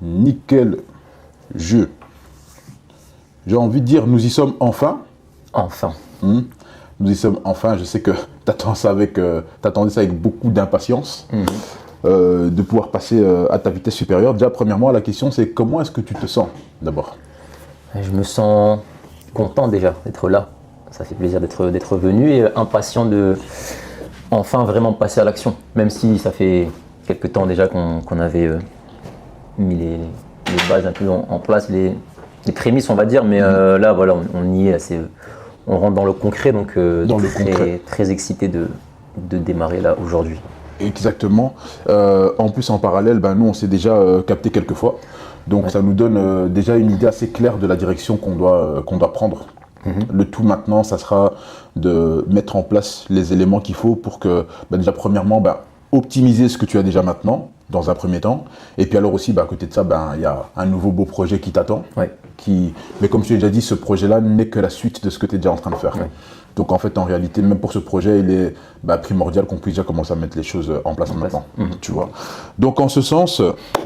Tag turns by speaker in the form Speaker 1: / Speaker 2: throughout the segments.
Speaker 1: Nickel jeu. J'ai envie de dire, nous y sommes enfin.
Speaker 2: Enfin.
Speaker 1: Nous y sommes enfin. Je sais que t'attendais ça avec beaucoup d'impatience. De pouvoir passer à ta vitesse supérieure. Déjà, premièrement, la question c'est comment est-ce que tu te sens d'abord?
Speaker 2: Je me sens content déjà d'être là. Ça fait plaisir d'être venu et impatient de enfin vraiment passer à l'action. Même si ça fait quelques temps déjà qu'on avait mis les bases un peu en place, les prémices on va dire, mais là voilà, on y est, on rentre dans le concret, donc très excité de démarrer là aujourd'hui.
Speaker 1: Exactement. En plus, en parallèle, nous on s'est déjà capté quelques fois. Donc ça nous donne déjà une idée assez claire de la direction qu'on doit prendre. Le tout maintenant, ça sera de mettre en place les éléments qu'il faut pour que, déjà premièrement, optimiser ce que tu as déjà maintenant, dans un premier temps. Et puis alors aussi, à côté de ça, il y a un nouveau beau projet qui t'attend. Mais comme je t'ai déjà dit, ce projet-là n'est que la suite de ce que tu es déjà en train de faire. Donc en fait, en réalité, même pour ce projet, il est primordial qu'on puisse déjà commencer à mettre les choses en place maintenant. Tu vois. Donc en ce sens,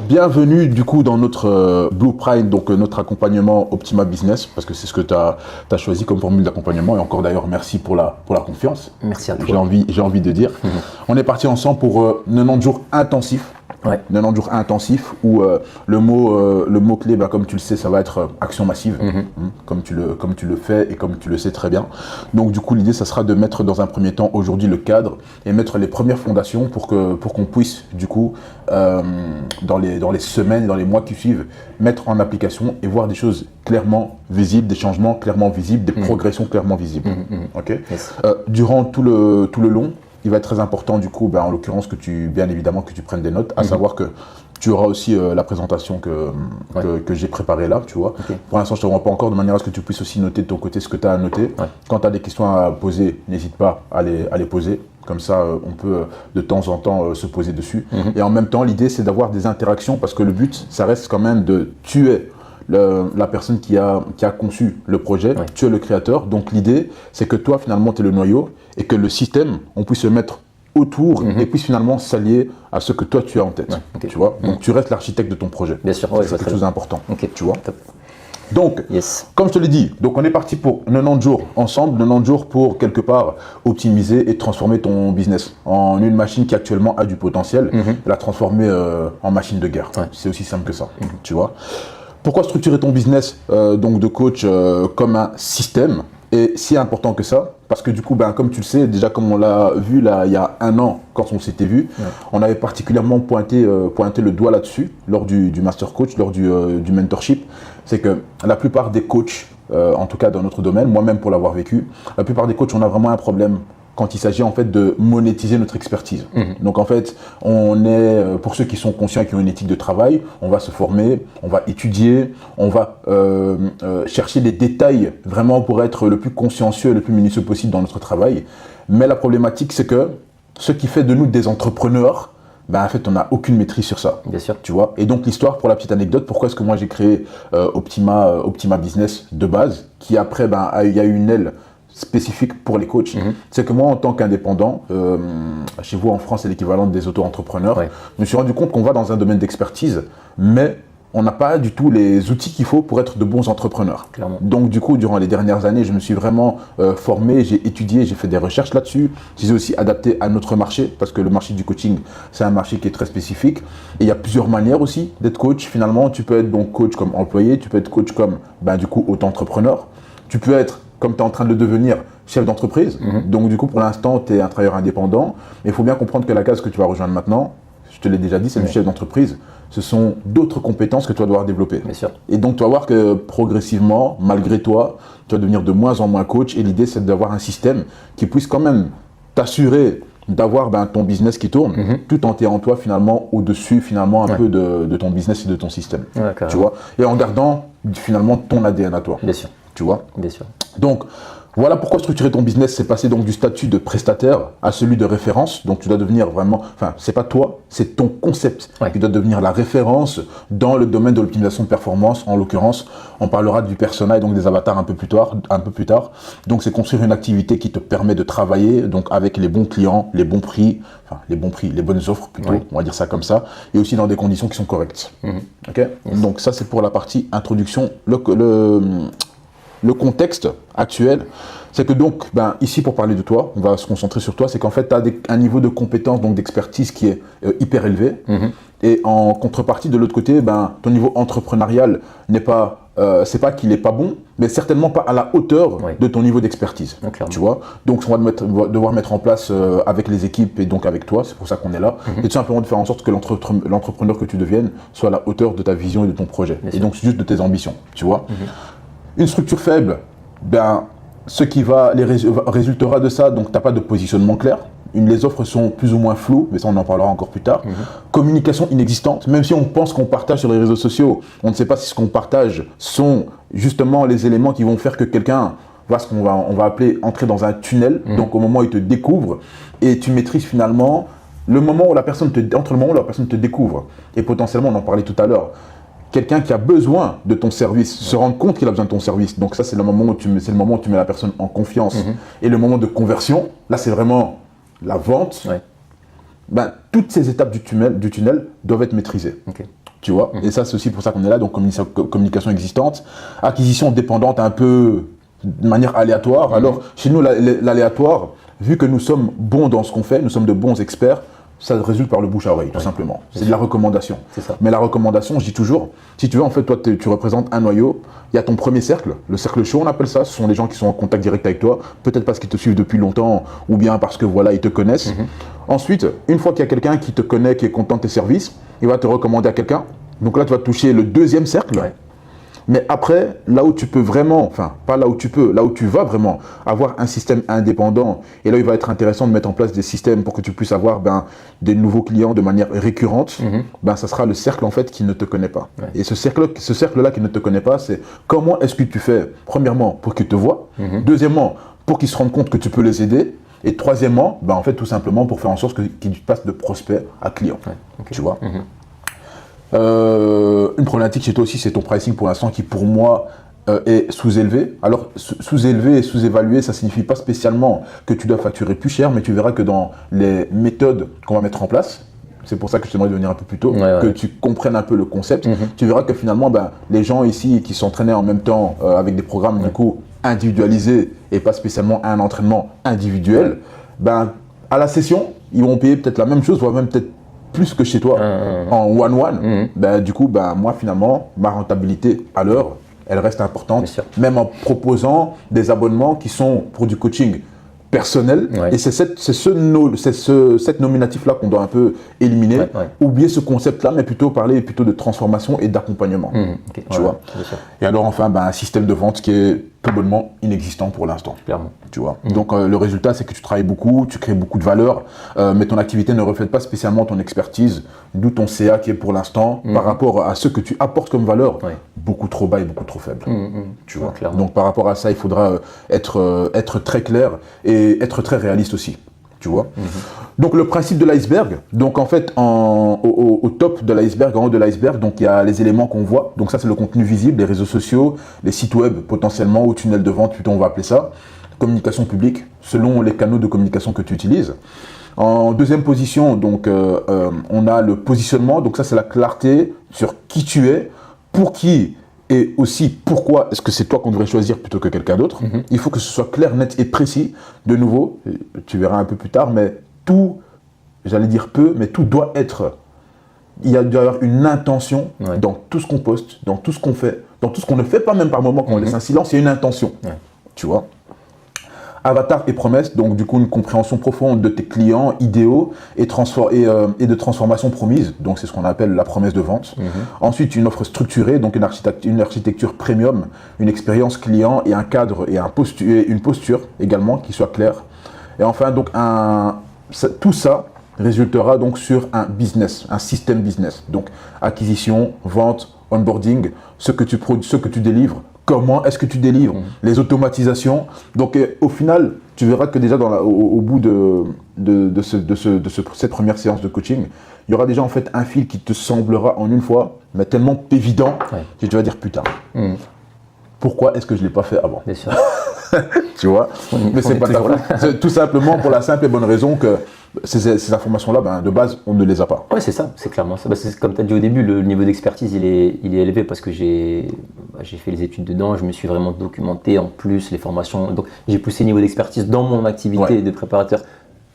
Speaker 1: bienvenue du coup dans notre Blueprint, donc notre accompagnement Optima Business, parce que c'est ce que tu as choisi comme formule d'accompagnement. Et encore d'ailleurs, merci pour la confiance.
Speaker 2: Merci à toi.
Speaker 1: J'ai envie de dire. On est parti ensemble pour 90 jours intensifs. 90 jours intensifs où le mot clé, comme tu le sais, ça va être action massive, comme tu le fais et comme tu le sais très bien. Donc du coup, l'idée, ça sera de mettre dans un premier temps aujourd'hui le cadre et mettre les premières fondations pour qu'on puisse du coup, dans les semaines et dans les mois qui suivent, mettre en application et voir des choses clairement visibles, des changements clairement visibles, des progressions clairement visibles. Durant tout le long, il va être très important du coup, en l'occurrence, bien évidemment que tu prennes des notes, à savoir que tu auras aussi la présentation que j'ai préparée là, tu vois. Pour l'instant, je ne te rends pas encore de manière à ce que tu puisses aussi noter de ton côté ce que tu as à noter. Quand tu as des questions à poser, n'hésite pas à les poser. Comme ça, on peut de temps en temps se poser dessus. Et en même temps, l'idée, c'est d'avoir des interactions parce que le but, ça reste quand même de tuer la personne qui a conçu le projet, tu es le créateur. Donc l'idée, c'est que toi, finalement, tu es le noyau et que le système, on puisse se mettre autour et puisse finalement s'allier à ce que toi, tu as en tête. Tu vois. Donc tu restes l'architecte de ton projet.
Speaker 2: Bien sûr,
Speaker 1: c'est quelque chose d'important. Tu vois.
Speaker 2: Top.
Speaker 1: Donc, comme je te l'ai dit, donc on est parti pour 90 jours ensemble, 90 jours pour quelque part optimiser et transformer ton business en une machine qui actuellement a du potentiel, et la transformer en machine de guerre. C'est aussi simple que ça. Tu vois. Pourquoi structurer ton business donc de coach comme un système est si important que ça? Parce que du coup, comme tu le sais, déjà comme on l'a vu là, il y a un an, quand on s'était vu, on avait particulièrement pointé le doigt là-dessus lors du Master Coach, lors du mentorship. C'est que la plupart des coachs, en tout cas dans notre domaine, moi-même pour l'avoir vécu, la plupart des coachs, on a vraiment un problème quand il s'agit en fait de monétiser notre expertise. Donc en fait, on est, pour ceux qui sont conscients et qui ont une éthique de travail, on va se former, on va étudier, on va chercher les détails vraiment pour être le plus consciencieux et le plus minutieux possible dans notre travail. Mais la problématique, c'est que ce qui fait de nous des entrepreneurs, en fait, on n'a aucune maîtrise sur ça.
Speaker 2: Bien sûr.
Speaker 1: Tu vois. Et donc l'histoire, pour la petite anecdote, pourquoi est-ce que moi j'ai créé Optima Business de base, qui après, il y a eu une aile spécifique pour les coachs, c'est que moi en tant qu'indépendant, chez vous en France c'est l'équivalent des auto-entrepreneurs, je me suis rendu compte qu'on va dans un domaine d'expertise, mais on n'a pas du tout les outils qu'il faut pour être de bons entrepreneurs.
Speaker 2: Clairement.
Speaker 1: Donc du coup, durant les dernières années, je me suis vraiment formé, j'ai étudié, j'ai fait des recherches là-dessus. J'ai aussi adapté à notre marché, parce que le marché du coaching, c'est un marché qui est très spécifique. Et il y a plusieurs manières aussi d'être coach. Finalement, tu peux être donc coach comme employé, tu peux être coach comme du coup auto-entrepreneur. Tu peux être, comme tu es en train de le devenir, chef d'entreprise. Donc du coup, pour l'instant, tu es un travailleur indépendant. Mais il faut bien comprendre que la case que tu vas rejoindre maintenant, je te l'ai déjà dit, c'est le chef d'entreprise. Ce sont d'autres compétences que tu vas devoir développer.
Speaker 2: Bien sûr.
Speaker 1: Et donc, tu vas voir que progressivement, malgré toi, tu vas devenir de moins en moins coach. Et l'idée, c'est d'avoir un système qui puisse quand même t'assurer d'avoir ton business qui tourne, tout en t'ayant toi finalement au-dessus finalement un peu de ton business et de ton système. Tu vois. Et en gardant finalement ton ADN à toi.
Speaker 2: Bien sûr.
Speaker 1: Tu vois.
Speaker 2: Bien sûr.
Speaker 1: Donc, Voilà pourquoi structurer ton business, c'est passer donc du statut de prestataire à celui de référence. Donc tu dois devenir vraiment, enfin c'est pas toi, c'est ton concept qui doit devenir la référence dans le domaine de l'optimisation de performance. En l'occurrence, on parlera du persona et donc des avatars un peu plus tard. Donc c'est construire une activité qui te permet de travailler donc avec les bons clients, les bons prix, les bonnes offres plutôt, on va dire ça comme ça, et aussi dans des conditions qui sont correctes. Ok. Donc ça c'est pour la partie introduction. Le contexte actuel, c'est que donc, ici pour parler de toi, on va se concentrer sur toi, c'est qu'en fait, tu as un niveau de compétence, donc d'expertise qui est hyper élevé. Et en contrepartie, de l'autre côté, ton niveau entrepreneurial n'est pas, c'est pas qu'il n'est pas bon, mais certainement pas à la hauteur de ton niveau d'expertise. Tu vois. Donc, on va devoir mettre en place avec les équipes et donc avec toi, c'est pour ça qu'on est là, et tout simplement de faire en sorte que l'entrepreneur que tu deviennes soit à la hauteur de ta vision et de ton projet. Et donc, juste de tes ambitions, tu vois. Une structure faible, ce qui résultera de ça, donc tu n'as pas de positionnement clair. Les offres sont plus ou moins floues, mais ça on en parlera encore plus tard. Communication inexistante, même si on pense qu'on partage sur les réseaux sociaux, on ne sait pas si ce qu'on partage sont justement les éléments qui vont faire que quelqu'un va on va appeler entrer dans un tunnel. Donc au moment où il te découvre et tu maîtrises finalement entre le moment où la personne te découvre et potentiellement, on en parlait tout à l'heure, quelqu'un qui a besoin de ton service, se rendre compte qu'il a besoin de ton service. Donc ça, c'est le moment où tu mets la personne en confiance. Et le moment de conversion, là, c'est vraiment la vente. Toutes ces étapes du tunnel doivent être maîtrisées. Tu vois. Et ça, c'est aussi pour ça qu'on est là. Donc, communication existante, acquisition dépendante un peu de manière aléatoire. Alors, chez nous, l'aléatoire, vu que nous sommes bons dans ce qu'on fait, nous sommes de bons experts, ça résulte par le bouche à oreille, tout simplement. C'est de la recommandation. Mais la recommandation, je dis toujours, si tu veux, en fait, toi, tu représentes un noyau. Il y a ton premier cercle, le cercle chaud, on appelle ça. Ce sont les gens qui sont en contact direct avec toi, peut-être parce qu'ils te suivent depuis longtemps, ou bien parce que voilà, ils te connaissent. Ensuite, une fois qu'il y a quelqu'un qui te connaît, qui est content de tes services, il va te recommander à quelqu'un. Donc là, tu vas toucher le deuxième cercle. Mais après, là où tu peux vraiment, enfin, pas là où tu peux, là où tu vas vraiment avoir un système indépendant, et là, il va être intéressant de mettre en place des systèmes pour que tu puisses avoir des nouveaux clients de manière récurrente, ça sera le cercle, en fait, qui ne te connaît pas. Et ce cercle-là qui ne te connaît pas, c'est comment est-ce que tu fais, premièrement, pour qu'ils te voient, deuxièmement, pour qu'ils se rendent compte que tu peux les aider, et troisièmement, en fait, tout simplement pour faire en sorte qu'ils passent de prospect à client. Tu vois. Une problématique chez toi aussi, c'est ton pricing pour l'instant qui pour moi est sous-élevé. Alors sous-élevé et sous-évalué, ça signifie pas spécialement que tu dois facturer plus cher, mais tu verras que dans les méthodes qu'on va mettre en place, c'est pour ça que je t'aimerais de venir un peu plus tôt, que tu comprennes un peu le concept, tu verras que finalement les gens ici qui s'entraînaient en même temps avec des programmes du coup individualisés et pas spécialement un entraînement individuel, à la session, ils vont payer peut-être la même chose, voire même peut-être plus que chez toi en one-one, du coup, moi finalement, ma rentabilité à l'heure, elle reste importante, même en proposant des abonnements qui sont pour du coaching personnel. Et c'est cette nominatif-là qu'on doit un peu éliminer, oublier ce concept-là, mais plutôt parler de transformation et d'accompagnement. Tu vois. Et alors enfin, un système de vente qui est tout bonnement inexistant pour l'instant. Tu vois. Donc le résultat, c'est que tu travailles beaucoup, tu crées beaucoup de valeur, mais ton activité ne reflète pas spécialement ton expertise, d'où ton CA qui est pour l'instant, par rapport à ce que tu apportes comme valeur, beaucoup trop bas et beaucoup trop faible. Tu vois. Donc par rapport à ça, il faudra être très clair et être très réaliste aussi. Tu vois. Donc le principe de l'iceberg, donc en fait au top de l'iceberg, en haut de l'iceberg, donc il y a les éléments qu'on voit, donc ça c'est le contenu visible, les réseaux sociaux, les sites web potentiellement, ou tunnel de vente plutôt on va appeler ça, communication publique, selon les canaux de communication que tu utilises. En deuxième position, donc on a le positionnement, donc ça c'est la clarté sur qui tu es, pour qui et aussi pourquoi est-ce que c'est toi qu'on devrait choisir plutôt que quelqu'un d'autre. Il faut que ce soit clair, net et précis. De nouveau, tu verras un peu plus tard, mais tout, j'allais dire peu, mais tout doit être, il doit y avoir une intention dans tout ce qu'on poste, dans tout ce qu'on fait, dans tout ce qu'on ne fait pas même par moment quand on laisse un silence, il y a une intention, tu vois. Avatar et promesse, donc du coup une compréhension profonde de tes clients idéaux et de transformation promise, donc c'est ce qu'on appelle la promesse de vente. Ensuite une offre structurée, donc une architecture premium, une expérience client et un cadre et une posture également qui soit claire. Et enfin donc tout ça résultera donc sur un business, un système business, donc acquisition, vente, onboarding, ce que tu délivres, comment est-ce que tu délivres, les automatisations. Donc au final, tu verras que déjà au bout de cette première séance de coaching, il y aura déjà en fait un fil qui te semblera en une fois, mais tellement évident que tu vas dire putain, pourquoi est-ce que je ne l'ai pas fait avant?
Speaker 2: Bien sûr.
Speaker 1: Tu vois, mais c'est pas ta faute. C'est tout simplement pour la simple et bonne raison que ces informations-là, de base, on ne les a pas.
Speaker 2: Oui, c'est ça, c'est clairement ça. C'est comme tu as dit au début, le niveau d'expertise, il est élevé parce que j'ai fait les études dedans, je me suis vraiment documenté, en plus les formations. Donc j'ai poussé le niveau d'expertise dans mon activité de préparateur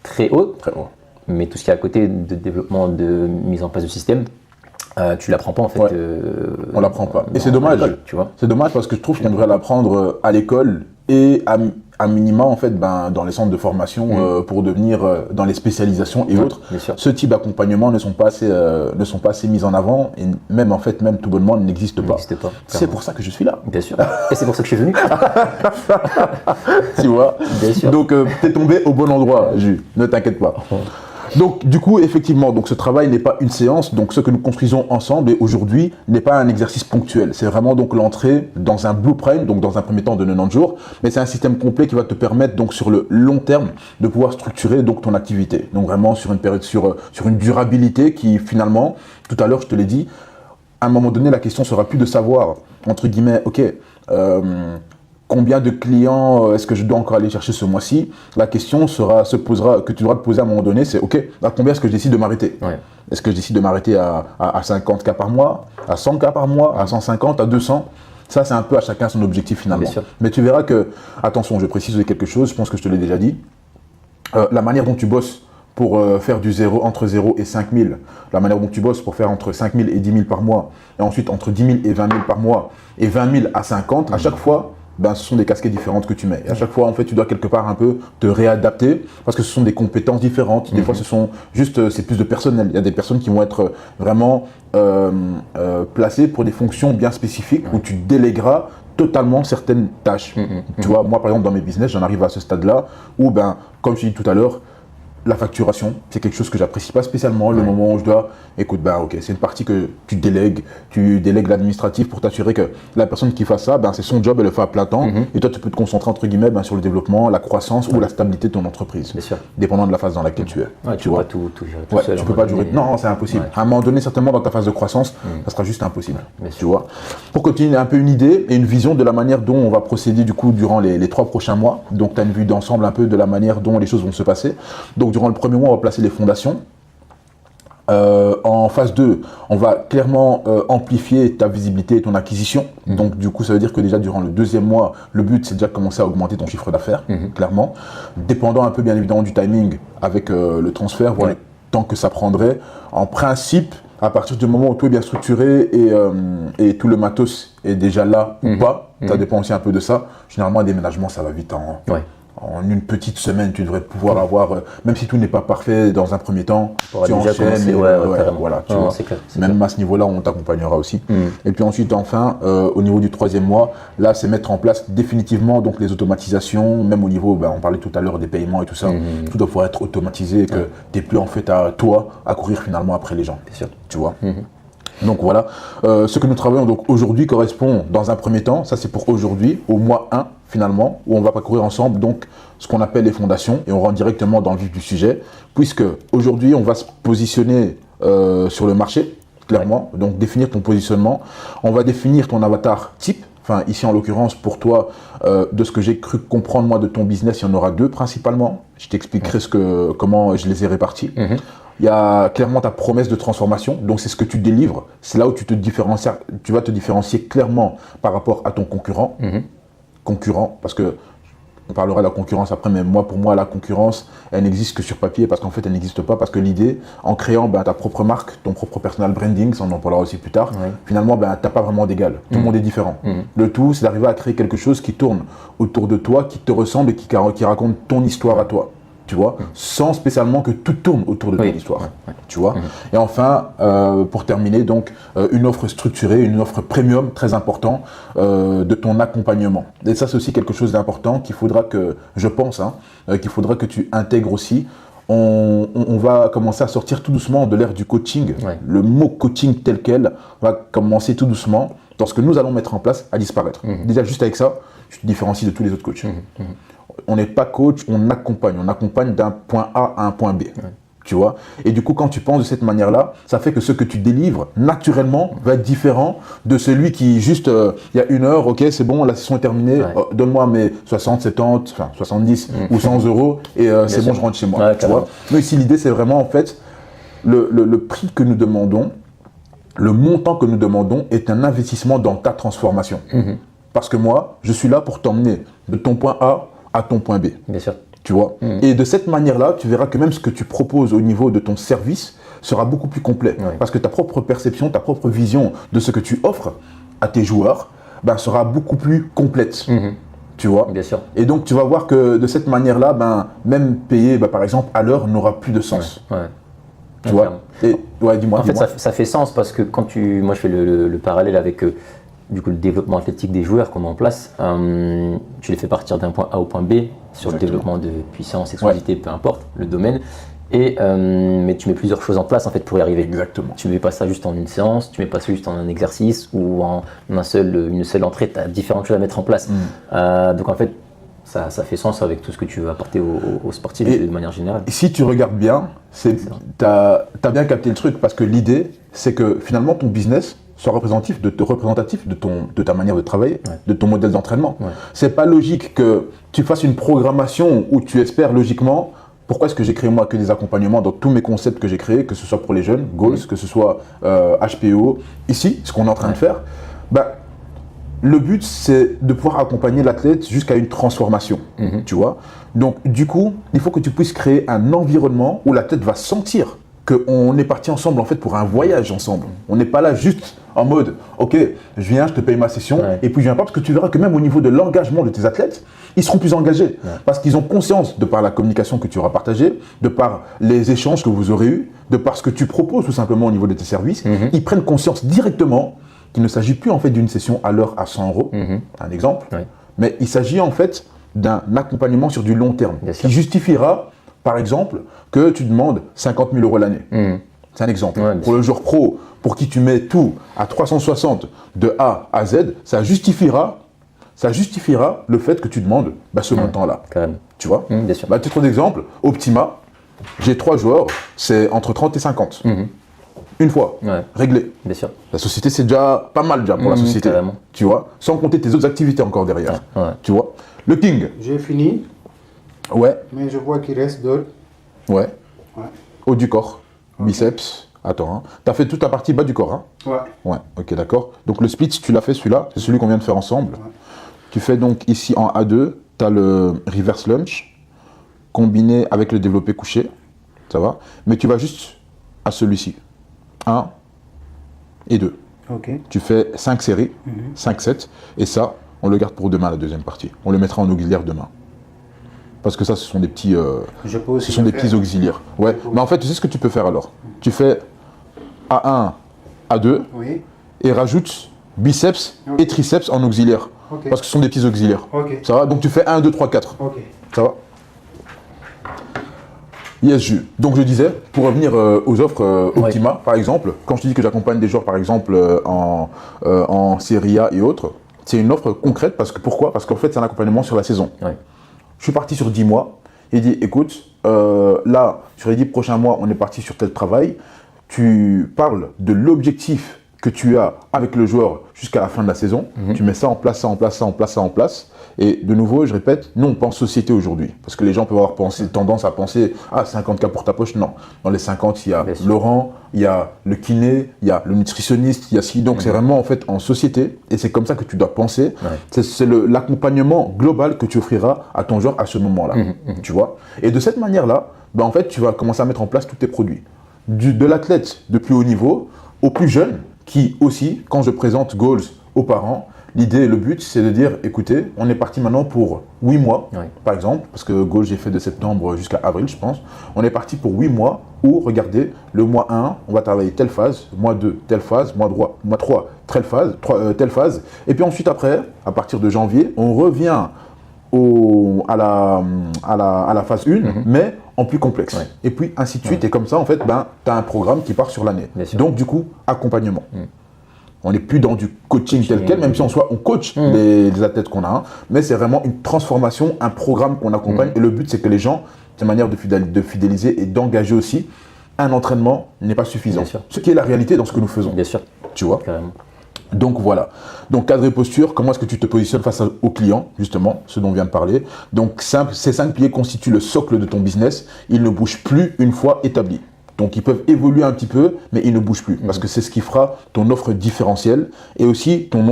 Speaker 2: très haut.
Speaker 1: Très haut.
Speaker 2: Mais tout ce qui est à côté de développement, de mise en place de système, tu l'apprends pas en fait.
Speaker 1: On l'apprend pas. Et c'est dommage.
Speaker 2: Tu vois.
Speaker 1: C'est dommage parce que je trouve qu'on devrait l'apprendre à l'école et à minima en fait dans les centres de formation pour devenir dans les spécialisations et autres. Ce type d'accompagnement ne sont pas assez mis en avant et même tout bonnement n'existe pas. C'est pour ça que je suis là.
Speaker 2: Bien sûr. Et c'est pour ça que je suis venu.
Speaker 1: Tu vois.
Speaker 2: Bien sûr.
Speaker 1: Donc t'es tombé au bon endroit, Jules. Ne t'inquiète pas. Donc du coup, effectivement, ce travail n'est pas une séance, donc ce que nous construisons ensemble et aujourd'hui n'est pas un exercice ponctuel. C'est vraiment donc l'entrée dans un blueprint, donc dans un premier temps de 90 jours, mais c'est un système complet qui va te permettre donc sur le long terme de pouvoir structurer donc ton activité. Donc vraiment sur une période, sur une durabilité qui finalement, tout à l'heure je te l'ai dit, à un moment donné la question sera plus de savoir, entre guillemets, ok, combien de clients est-ce que je dois encore aller chercher ce mois-ci? La question que tu devras te poser à un moment donné, c'est ok, à combien est-ce que je décide de m'arrêter? Est-ce que je décide de m'arrêter à 50 cas par mois, à 100 cas par mois, à 150, à 200? Ça, c'est un peu à chacun son objectif finalement. Mais tu verras que, attention, je précise quelque chose, je pense que je te l'ai déjà dit, la manière dont tu bosses pour faire entre 0 et 5 000, la manière dont tu bosses pour faire entre 5 000 et 10 000 par mois, et ensuite entre 10 000 et 20 000 par mois, et 20 000 à 50, à chaque fois, ce sont des casquettes différentes que tu mets. Et à chaque fois, en fait, tu dois quelque part un peu te réadapter parce que ce sont des compétences différentes. Des fois, c'est plus de personnel. Il y a des personnes qui vont être vraiment placées pour des fonctions bien spécifiques où tu délègueras totalement certaines tâches. Tu vois, moi, par exemple, dans mes business, j'en arrive à ce stade-là où, comme je t'ai dit tout à l'heure, la facturation, c'est quelque chose que j'apprécie pas spécialement. Le moment où je dois, écoute, ok, c'est une partie que tu délègues l'administratif pour t'assurer que la personne qui fait ça, c'est son job, elle le fait à plein temps. Et toi, tu peux te concentrer entre guillemets sur le développement, la croissance ou la stabilité de ton entreprise.
Speaker 2: Bien sûr.
Speaker 1: Dépendant de la phase dans laquelle tu es.
Speaker 2: Tu vois tout gérer tout seul.
Speaker 1: Tu peux pas gérer. Non, c'est impossible. À un moment donné, certainement dans ta phase de croissance, ça sera juste impossible. Tu vois. Pour continuer un peu une idée et une vision de la manière dont on va procéder du coup durant les 3 prochains mois. Donc, tu as une vue d'ensemble un peu de la manière dont les choses vont se passer. Donc, durant le premier mois, on va placer les fondations. En phase 2, on va clairement amplifier ta visibilité et ton acquisition. Donc du coup, ça veut dire que déjà durant le deuxième mois, le but c'est déjà de commencer à augmenter ton chiffre d'affaires, clairement. Dépendant un peu bien évidemment du timing avec le transfert, voir le temps que ça prendrait. En principe, à partir du moment où tout est bien structuré et tout le matos est déjà là ou pas, ça dépend aussi un peu de ça. Généralement, un déménagement, ça va vite en une petite semaine, tu devrais pouvoir avoir, même si tout n'est pas parfait dans un premier temps, tu enchaînes. Voilà, tu vois. Même à ce niveau-là, on t'accompagnera aussi. Et puis ensuite, enfin, au niveau du troisième mois, là, c'est mettre en place définitivement donc les automatisations, même au niveau, on parlait tout à l'heure des paiements et tout ça, tout doit pouvoir être automatisé, que tu n'es plus en fait à toi à courir finalement après les gens.
Speaker 2: Bien sûr.
Speaker 1: Tu vois. Donc voilà, ce que nous travaillons donc aujourd'hui correspond dans un premier temps, ça c'est pour aujourd'hui, au mois 1 finalement, où on va parcourir ensemble donc ce qu'on appelle les fondations et on rentre directement dans le vif du sujet, puisque aujourd'hui on va se positionner sur le marché, clairement, donc définir ton positionnement, on va définir ton avatar type, enfin ici en l'occurrence pour toi, de ce que j'ai cru comprendre moi de ton business, il y en aura 2 principalement, je t'expliquerai comment je les ai répartis. Il y a clairement ta promesse de transformation, donc c'est ce que tu délivres. C'est là où tu vas te différencier clairement par rapport à ton concurrent. Parce que on parlera de la concurrence après, mais pour moi, la concurrence, elle n'existe que sur papier parce qu'en fait, elle n'existe pas. Parce que l'idée, en créant ta propre marque, ton propre personal branding, ça on en parlera aussi plus tard, finalement, tu n'as pas vraiment d'égal. Tout le monde est différent. Le tout, c'est d'arriver à créer quelque chose qui tourne autour de toi, qui te ressemble et qui raconte ton histoire à toi. Tu vois, sans spécialement que tout tourne autour de ton histoire, tu vois. Et enfin, pour terminer, donc, une offre structurée, une offre premium très important de ton accompagnement. Et ça, c'est aussi quelque chose d'important qu'il faudra qu'il faudra que tu intègres aussi. On va commencer à sortir tout doucement de l'ère du coaching. Le mot coaching tel quel va commencer tout doucement dans ce que nous allons mettre en place à disparaître. Déjà, juste avec ça, tu te différencies de tous les autres coachs. On n'est pas coach, on accompagne d'un point A à un point B. Tu vois? Et du coup, quand tu penses de cette manière-là, ça fait que ce que tu délivres, naturellement, va être différent de celui qui, juste, il y a 1 heure, ok, c'est bon, la session est terminée, donne-moi mes 60, 70, enfin 70 ou 100 euros et c'est bon, je rentre chez moi. Tu vois? Mais ici, l'idée, c'est vraiment, en fait, le prix que nous demandons, le montant que nous demandons est un investissement dans ta transformation. Parce que moi, je suis là pour t'emmener de ton point A à ton point B.
Speaker 2: Bien sûr.
Speaker 1: Tu vois? Et de cette manière-là, tu verras que même ce que tu proposes au niveau de ton service sera beaucoup plus complet. Parce que ta propre perception, ta propre vision de ce que tu offres à tes joueurs sera beaucoup plus complète. Tu vois?
Speaker 2: Bien sûr.
Speaker 1: Et donc, tu vas voir que de cette manière-là, même payer, par exemple, à l'heure n'aura plus de sens. Tu vois? Et, dis-moi.
Speaker 2: En fait, ça fait sens parce que quand moi, je fais le parallèle avec du coup, le développement athlétique des joueurs qu'on met en place, tu les fais partir d'un point A au point B sur le développement de puissance, explosivité, peu importe le domaine. Mais tu mets plusieurs choses en place en fait pour y arriver.
Speaker 1: Exactement.
Speaker 2: Tu ne mets pas ça juste en une séance, tu ne mets pas ça juste en un exercice ou en une seule entrée, tu as différentes choses à mettre en place. Donc en fait, ça fait sens avec tout ce que tu veux apporter aux sportifs de manière générale.
Speaker 1: Et si tu regardes bien, tu as bien capté le truc parce que l'idée, c'est que finalement ton business soit représentatif de ta manière de travailler, de ton modèle d'entraînement. C'est pas logique que tu fasses une programmation où tu espères logiquement pourquoi est-ce que j'ai créé moi que des accompagnements dans tous mes concepts que j'ai créés, que ce soit pour les jeunes, goals, que ce soit HPO. Ici, ce qu'on est en train de faire, le but c'est de pouvoir accompagner l'athlète jusqu'à une transformation, tu vois. Donc du coup, il faut que tu puisses créer un environnement où l'athlète va sentir qu'on est parti ensemble en fait pour un voyage ensemble. On n'est pas là juste en mode, ok, je viens, je te paye ma session, et puis je viens pas, parce que tu verras que même au niveau de l'engagement de tes athlètes, ils seront plus engagés, parce qu'ils ont conscience de par la communication que tu auras partagée, de par les échanges que vous aurez eus, de par ce que tu proposes tout simplement au niveau de tes services, ils prennent conscience directement qu'il ne s'agit plus en fait d'une session à l'heure à 100 euros, un exemple, mais il s'agit en fait d'un accompagnement sur du long terme, qui justifiera par exemple, que tu demandes 50 000 euros l'année. C'est un exemple. Pour le joueur pro, pour qui tu mets tout à 360 de A à Z, ça justifiera le fait que tu demandes ce montant-là. Tu vois?
Speaker 2: Bien sûr.
Speaker 1: Titre d'exemple, Optima, j'ai 3 joueurs, c'est entre 30 et 50. Une fois, réglé.
Speaker 2: Bien sûr.
Speaker 1: La société, c'est déjà pas mal pour la société.
Speaker 2: Carrément.
Speaker 1: Tu vois? Sans compter tes autres activités encore derrière. Tu vois? Le King.
Speaker 3: J'ai fini.
Speaker 1: Ouais.
Speaker 3: Mais je vois qu'il reste d'autres.
Speaker 1: Ouais. Haut du corps, biceps. Attends, hein. Tu as fait toute la partie bas du corps, hein? Ouais, ok, d'accord. Donc le split, tu l'as fait celui-là, c'est celui qu'on vient de faire ensemble. Tu fais donc ici en A2, tu as le reverse lunge, combiné avec le développé couché, ça va? Mais tu vas juste à celui-ci. 1 et 2. Tu fais 5 séries, 5 sets, et ça, on le garde pour demain, la deuxième partie. On le mettra en auxiliaire demain. Parce que ça, ce sont des petits, petits auxiliaires. Ouais. Mais en fait, tu sais ce que tu peux faire alors? Tu fais A1, A2, et rajoute biceps et triceps en auxiliaire. Parce que ce sont des petits auxiliaires. Ça va? Donc tu fais 1, 2, 3, 4. Ça va? Yes, Jules. Donc je disais, pour revenir aux offres Optima, par exemple, quand je te dis que j'accompagne des joueurs, par exemple, en Serie A et autres, c'est une offre concrète. Pourquoi? Parce qu'en fait, c'est un accompagnement sur la saison. Je suis parti sur 10 mois et dit écoute, là, sur les 10 prochains mois, on est parti sur tel travail. Tu parles de l'objectif que tu as avec le joueur jusqu'à la fin de la saison. Tu mets ça en place, ça en place, ça en place, ça en place. Et de nouveau, je répète, nous on pense société aujourd'hui. Parce que les gens peuvent avoir tendance à penser 50K pour ta poche. Non. Dans les 50, il y a Laurent, il y a le kiné, il y a le nutritionniste, il y a ci. Donc c'est vraiment en fait en société. Et c'est comme ça que tu dois penser. C'est l'accompagnement global que tu offriras à ton joueur à ce moment-là. Tu vois? Et de cette manière-là, en fait, tu vas commencer à mettre en place tous tes produits. De l'athlète de plus haut niveau au plus jeune, qui aussi, quand je présente Goals aux parents, l'idée et le but, c'est de dire, écoutez, on est parti maintenant pour 8 mois, par exemple, parce que Goals, j'ai fait de septembre jusqu'à avril, je pense. On est parti pour 8 mois où, regardez, le mois 1, on va travailler telle phase, mois 2, telle phase, mois 3, telle phase. Et puis ensuite, après, à partir de janvier, on revient à la phase 1, mais en plus complexe. Et puis ainsi de suite. Et comme ça, en fait, tu as un programme qui part sur l'année. Donc, du coup, accompagnement. On n'est plus dans du coaching tel quel, même si en soi, on coach les athlètes qu'on a. Hein, mais c'est vraiment une transformation, un programme qu'on accompagne. Et le but, c'est que les gens, c'est une manière de fidéliser et d'engager aussi. Un entraînement n'est pas suffisant. Ce qui est la réalité dans ce que nous faisons.
Speaker 2: Bien sûr.
Speaker 1: Tu vois.
Speaker 2: Carrément.
Speaker 1: Donc voilà. Donc cadre et posture, comment est-ce que tu te positionnes face au client, justement, ce dont on vient de parler. Donc ces 5 piliers constituent le socle de ton business. Ils ne bougent plus une fois établis. Donc ils peuvent évoluer un petit peu, mais ils ne bougent plus. Parce que c'est ce qui fera ton offre différentielle et aussi ton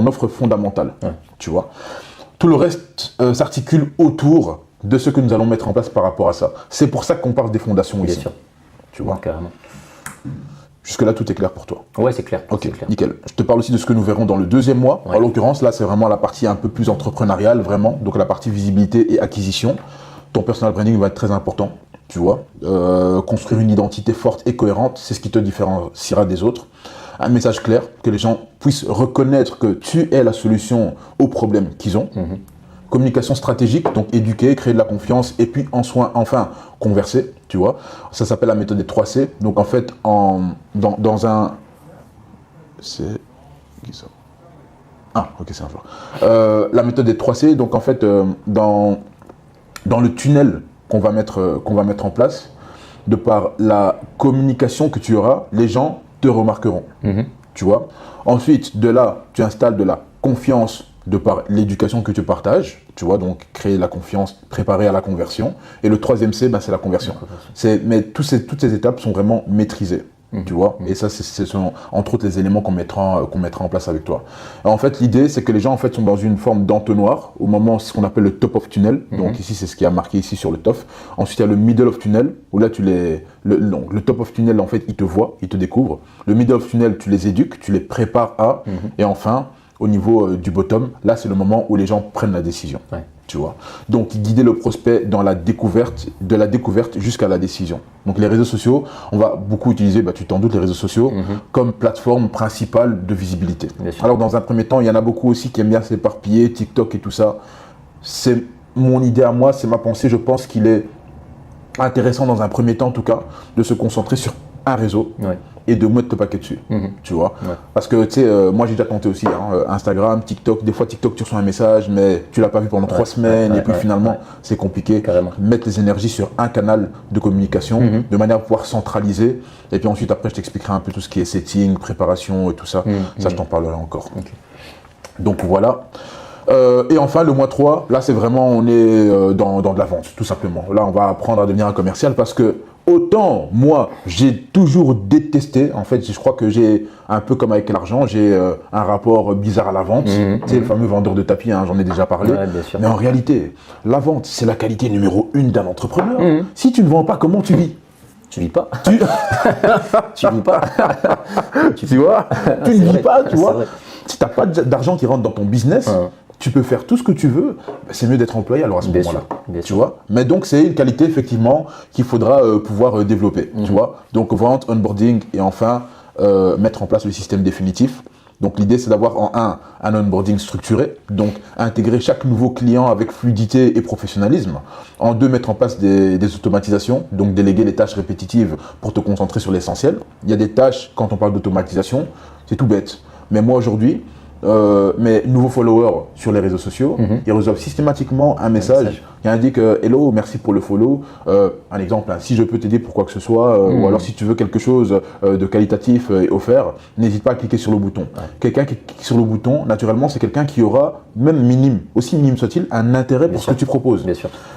Speaker 1: offre fondamentale. Ouais. Tu vois. Tout le reste s'articule autour de ce que nous allons mettre en place par rapport à ça. C'est pour ça qu'on parle des fondations ici.
Speaker 2: Bien sûr.
Speaker 1: Tu vois.
Speaker 2: Carrément.
Speaker 1: Jusque-là, tout est clair pour toi?
Speaker 2: Ouais, c'est clair.
Speaker 1: Ok,
Speaker 2: c'est clair.
Speaker 1: Nickel. Je te parle aussi de ce que nous verrons dans le 2e mois. Ouais. En l'occurrence, là, c'est vraiment la partie un peu plus entrepreneuriale, vraiment. Donc, la partie visibilité et acquisition. Ton personal branding va être très important, tu vois. Construire une identité forte et cohérente, c'est ce qui te différenciera des autres. Un message clair, que les gens puissent reconnaître que tu es la solution aux problèmes qu'ils ont. Communication stratégique, donc éduquer, créer de la confiance et puis enfin converser, tu vois. Ça s'appelle la méthode des 3C. Donc en fait, dans un... C'est... Qui ça? Ah, ok, c'est un joueur. La méthode des 3C, donc en fait, dans le tunnel qu'on va mettre en place, de par la communication que tu auras, les gens te remarqueront, tu vois. Ensuite, de là, tu installes de la confiance de par l'éducation que tu partages, tu vois, donc créer la confiance, préparer à la conversion. Et le 3e C, c'est la conversion. Mais toutes ces étapes sont vraiment maîtrisées, tu vois. Et ça, ce sont entre autres les éléments qu'on mettra en place avec toi. Alors, en fait, l'idée, c'est que les gens en fait, sont dans une forme d'entonnoir au moment, ce qu'on appelle le top of tunnel. Donc ici, c'est ce qui est marqué ici sur le top. Ensuite, il y a le middle of tunnel, où là, le top of tunnel, en fait, ils te voient, ils te découvrent. Le middle of tunnel, tu les éduques, tu les prépares à. Et enfin, au niveau du bottom, là c'est le moment où les gens prennent la décision, tu vois. Donc guider le prospect dans la découverte, de la découverte jusqu'à la décision. Donc les réseaux sociaux, on va beaucoup utiliser, tu t'en doutes, les réseaux sociaux comme plateforme principale de visibilité. Alors dans un premier temps, il y en a beaucoup aussi qui aiment bien s'éparpiller, TikTok et tout ça. C'est mon idée à moi, c'est ma pensée, je pense qu'il est intéressant dans un premier temps en tout cas, de se concentrer sur un réseau. Et de mettre le paquet dessus, tu vois. Parce que, tu sais, moi j'ai déjà tenté aussi, Instagram, TikTok. Des fois, TikTok, tu reçois un message, mais tu l'as pas vu pendant 3 semaines, et puis finalement, c'est compliqué.
Speaker 2: Carrément.
Speaker 1: Mettre les énergies sur un canal de communication, de manière à pouvoir centraliser. Et puis ensuite, après, je t'expliquerai un peu tout ce qui est setting, préparation et tout ça. Ça, je t'en parlerai encore. Donc voilà. Et enfin, le mois 3, là, c'est vraiment, on est dans de la vente, tout simplement. Là, on va apprendre à devenir un commercial parce que autant, moi, j'ai toujours détesté, en fait, je crois que j'ai, un peu comme avec l'argent, j'ai un rapport bizarre à la vente. Tu sais, le fameux vendeur de tapis, j'en ai déjà parlé. Mais en réalité, la vente, c'est la qualité numéro 1 d'un entrepreneur. Si tu ne vends pas, comment tu vis?
Speaker 2: Tu vis pas.
Speaker 1: Tu
Speaker 2: vis pas.
Speaker 1: tu vois, tu ne vis pas, tu vois. Si tu n'as pas d'argent qui rentre dans ton business, tu peux faire tout ce que tu veux, c'est mieux d'être employé alors à ce moment-là, tu vois. Mais donc c'est une qualité effectivement qu'il faudra pouvoir développer, tu vois. Donc vente, onboarding et enfin mettre en place le système définitif. Donc l'idée c'est d'avoir en un onboarding structuré, donc intégrer chaque nouveau client avec fluidité et professionnalisme. En 2, mettre en place des automatisations, donc déléguer les tâches répétitives pour te concentrer sur l'essentiel. Il y a des tâches, quand on parle d'automatisation, c'est tout bête. Mais moi aujourd'hui, mes nouveaux followers sur les réseaux sociaux, ils reçoivent systématiquement un message qui indique hello, merci pour le follow. Un exemple, si je peux t'aider pour quoi que ce soit, ou alors si tu veux quelque chose de qualitatif et offert, n'hésite pas à cliquer sur le bouton. Quelqu'un qui clique sur le bouton, naturellement, c'est quelqu'un qui aura, même minime, aussi minime soit-il, un intérêt pour ce que tu proposes.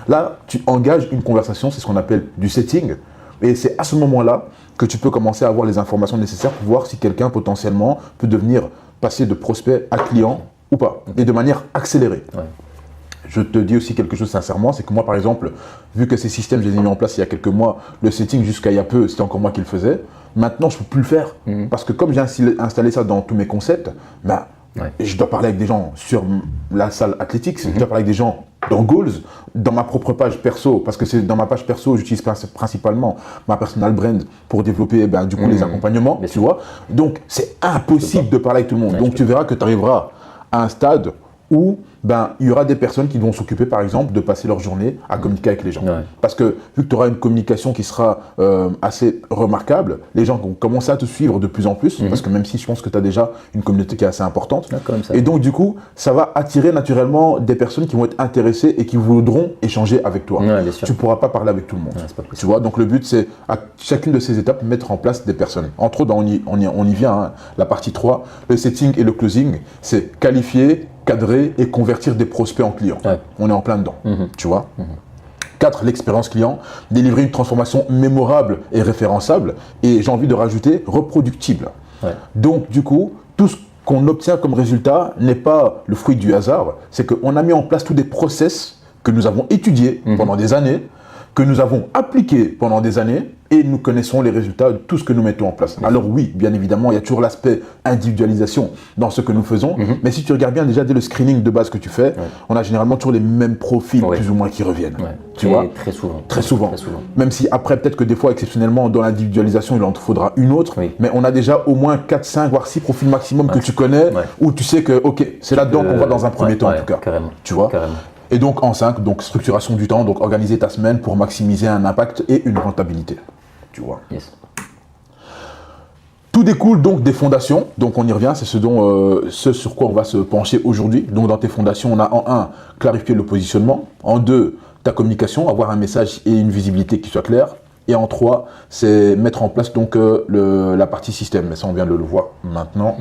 Speaker 1: Là, tu engages une conversation, c'est ce qu'on appelle du setting. Et c'est à ce moment-là que tu peux commencer à avoir les informations nécessaires pour voir si quelqu'un potentiellement peut passer de prospect à client ou pas, et de manière accélérée. Je te dis aussi quelque chose sincèrement, c'est que moi par exemple, vu que ces systèmes, je les ai mis en place il y a quelques mois, le setting jusqu'à il y a peu, c'était encore moi qui le faisais, maintenant je ne peux plus le faire, parce que comme j'ai installé ça dans tous mes concepts, je dois parler avec des gens sur la salle athlétique, je dois parler avec des gens dans Goals, dans ma propre page perso, parce que c'est dans ma page perso, j'utilise principalement ma personal brand pour développer du coup les accompagnements, tu vois. Donc c'est impossible de parler avec tout le monde. Donc tu verras que tu arriveras à un stade où ben, il y aura des personnes qui vont s'occuper, par exemple, de passer leur journée à communiquer avec les gens.
Speaker 2: Ouais.
Speaker 1: Parce que vu que tu auras une communication qui sera assez remarquable, les gens vont commencer à te suivre de plus en plus, parce que même si je pense que tu as déjà une communauté qui est assez importante.
Speaker 2: Comme ça.
Speaker 1: Et donc, du coup, ça va attirer naturellement des personnes qui vont être intéressées et qui voudront échanger avec toi.
Speaker 2: Ouais, bien sûr.
Speaker 1: Tu ne pourras pas parler avec tout le monde.
Speaker 2: Ouais, c'est pas possible.
Speaker 1: Tu vois, donc le but, c'est à chacune de ces étapes, mettre en place des personnes. Entre autres, on y vient, hein, la partie 3, le setting et le closing, c'est qualifier, cadrer et convertir des prospects en clients.
Speaker 2: Ouais.
Speaker 1: On est en plein dedans, tu vois. 4, l'expérience client, délivrer une transformation mémorable et référençable, et j'ai envie de rajouter reproductible.
Speaker 2: Ouais.
Speaker 1: Donc, du coup, tout ce qu'on obtient comme résultat n'est pas le fruit du hasard, c'est qu'on a mis en place tous des process que nous avons étudiés pendant des années, que nous avons appliqués pendant des années, et nous connaissons les résultats de tout ce que nous mettons en place. Alors oui, bien évidemment, il y a toujours l'aspect individualisation dans ce que nous faisons, mais si tu regardes bien déjà dès le screening de base que tu fais, on a généralement toujours les mêmes profils plus ou moins qui reviennent.
Speaker 2: Ouais.
Speaker 1: Tu vois ?
Speaker 2: Très souvent.
Speaker 1: Très souvent.
Speaker 2: Très souvent.
Speaker 1: Même si après, peut-être que des fois, exceptionnellement, dans l'individualisation, il en te faudra une autre,
Speaker 2: Oui.
Speaker 1: mais on a déjà au moins 4, 5, voire 6 profils maximum que tu connais, où tu sais que, ok, c'est là-dedans qu'on va dans un premier temps en tout cas.
Speaker 2: Carrément.
Speaker 1: Tu vois ?
Speaker 2: Carrément.
Speaker 1: Et donc en 5, donc structuration du temps, donc organiser ta semaine pour maximiser un impact et une rentabilité. Tu vois.
Speaker 2: Yes.
Speaker 1: Tout découle donc des fondations, donc on y revient, c'est ce sur quoi on va se pencher aujourd'hui. Donc dans tes fondations, on a en 1, clarifier le positionnement, en 2, ta communication, avoir un message et une visibilité qui soit claire, et en 3, c'est mettre en place donc la partie système, mais ça on vient de le voir maintenant.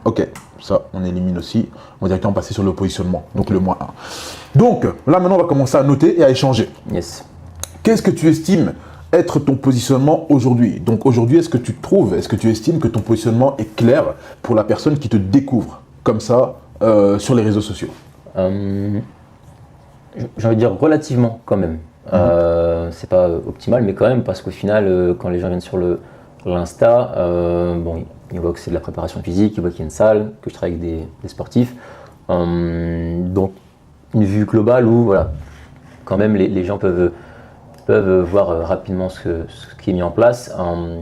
Speaker 1: Ok, ça on élimine aussi, on va directement passer sur le positionnement, donc le moins 1. Donc là maintenant on va commencer à noter et à échanger.
Speaker 2: Yes.
Speaker 1: Qu'est-ce que tu estimes être ton positionnement aujourd'hui? Donc aujourd'hui, est-ce que tu estimes que ton positionnement est clair pour la personne qui te découvre comme ça sur les réseaux sociaux?
Speaker 2: J'ai envie de dire relativement quand même. C'est pas optimal, mais quand même, parce qu'au final, quand les gens viennent sur l'Insta, bon, ils voient que c'est de la préparation physique, ils voient qu'il y a une salle, que je travaille avec des sportifs. Donc une vue globale où voilà, quand même les gens peuvent voir rapidement ce qui est mis en place,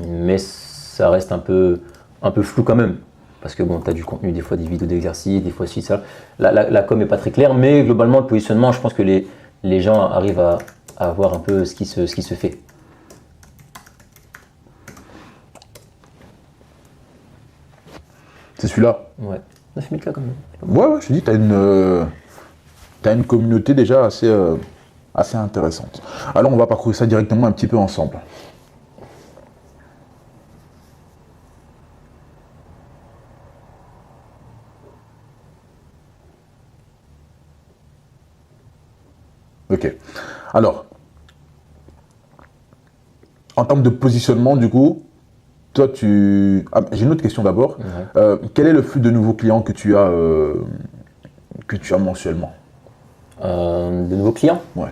Speaker 2: mais ça reste un peu flou quand même. Parce que bon, tu as du contenu, des fois des vidéos d'exercice, des fois ci, ça. La com n'est pas très claire, mais globalement, le positionnement, je pense que les gens arrivent à voir un peu ce qui se fait.
Speaker 1: C'est celui-là?
Speaker 2: Ouais, 9000 cas quand même.
Speaker 1: Ouais, je te dis, tu as une communauté déjà assez intéressante. Alors on va parcourir ça directement un petit peu ensemble. Ok. Alors, en termes de positionnement, du coup, toi, j'ai une autre question d'abord.
Speaker 2: Ouais.
Speaker 1: Quel est le flux de nouveaux clients que tu as mensuellement?
Speaker 2: De nouveaux clients?
Speaker 1: Ouais.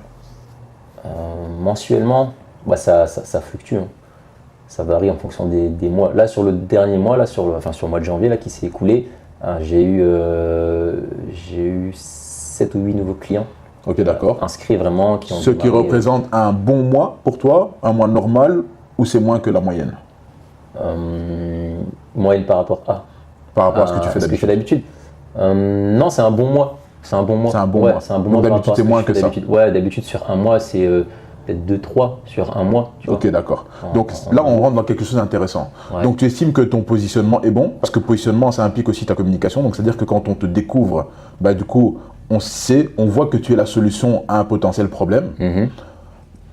Speaker 2: Mensuellement, bah ça fluctue. Hein. Ça varie en fonction des mois. Là, sur le dernier mois, là, sur le mois de janvier là, qui s'est écoulé, j'ai eu 7 ou 8 nouveaux clients.
Speaker 1: Ok, d'accord.
Speaker 2: Inscrits vraiment.
Speaker 1: Ce qui représente un bon mois pour toi, un mois normal, ou c'est moins que la moyenne?
Speaker 2: Moyenne par rapport à
Speaker 1: ce que tu fais d'habitude.
Speaker 2: d'habitude. Non, c'est un bon mois. C'est un bon mois.
Speaker 1: C'est un bon
Speaker 2: ouais,
Speaker 1: mois.
Speaker 2: C'est un bon
Speaker 1: Donc
Speaker 2: mois.
Speaker 1: d'habitude, c'est moins que ça.
Speaker 2: Ouais, d'habitude sur un mois, c'est peut-être 2-3 sur un mois. Tu vois.
Speaker 1: Ok, d'accord. Donc là, on rentre dans quelque chose d'intéressant.
Speaker 2: Ouais.
Speaker 1: Donc tu estimes que ton positionnement est bon, parce que positionnement, ça implique aussi ta communication. Donc c'est-à-dire que quand on te découvre, bah, du coup, on voit que tu es la solution à un potentiel problème.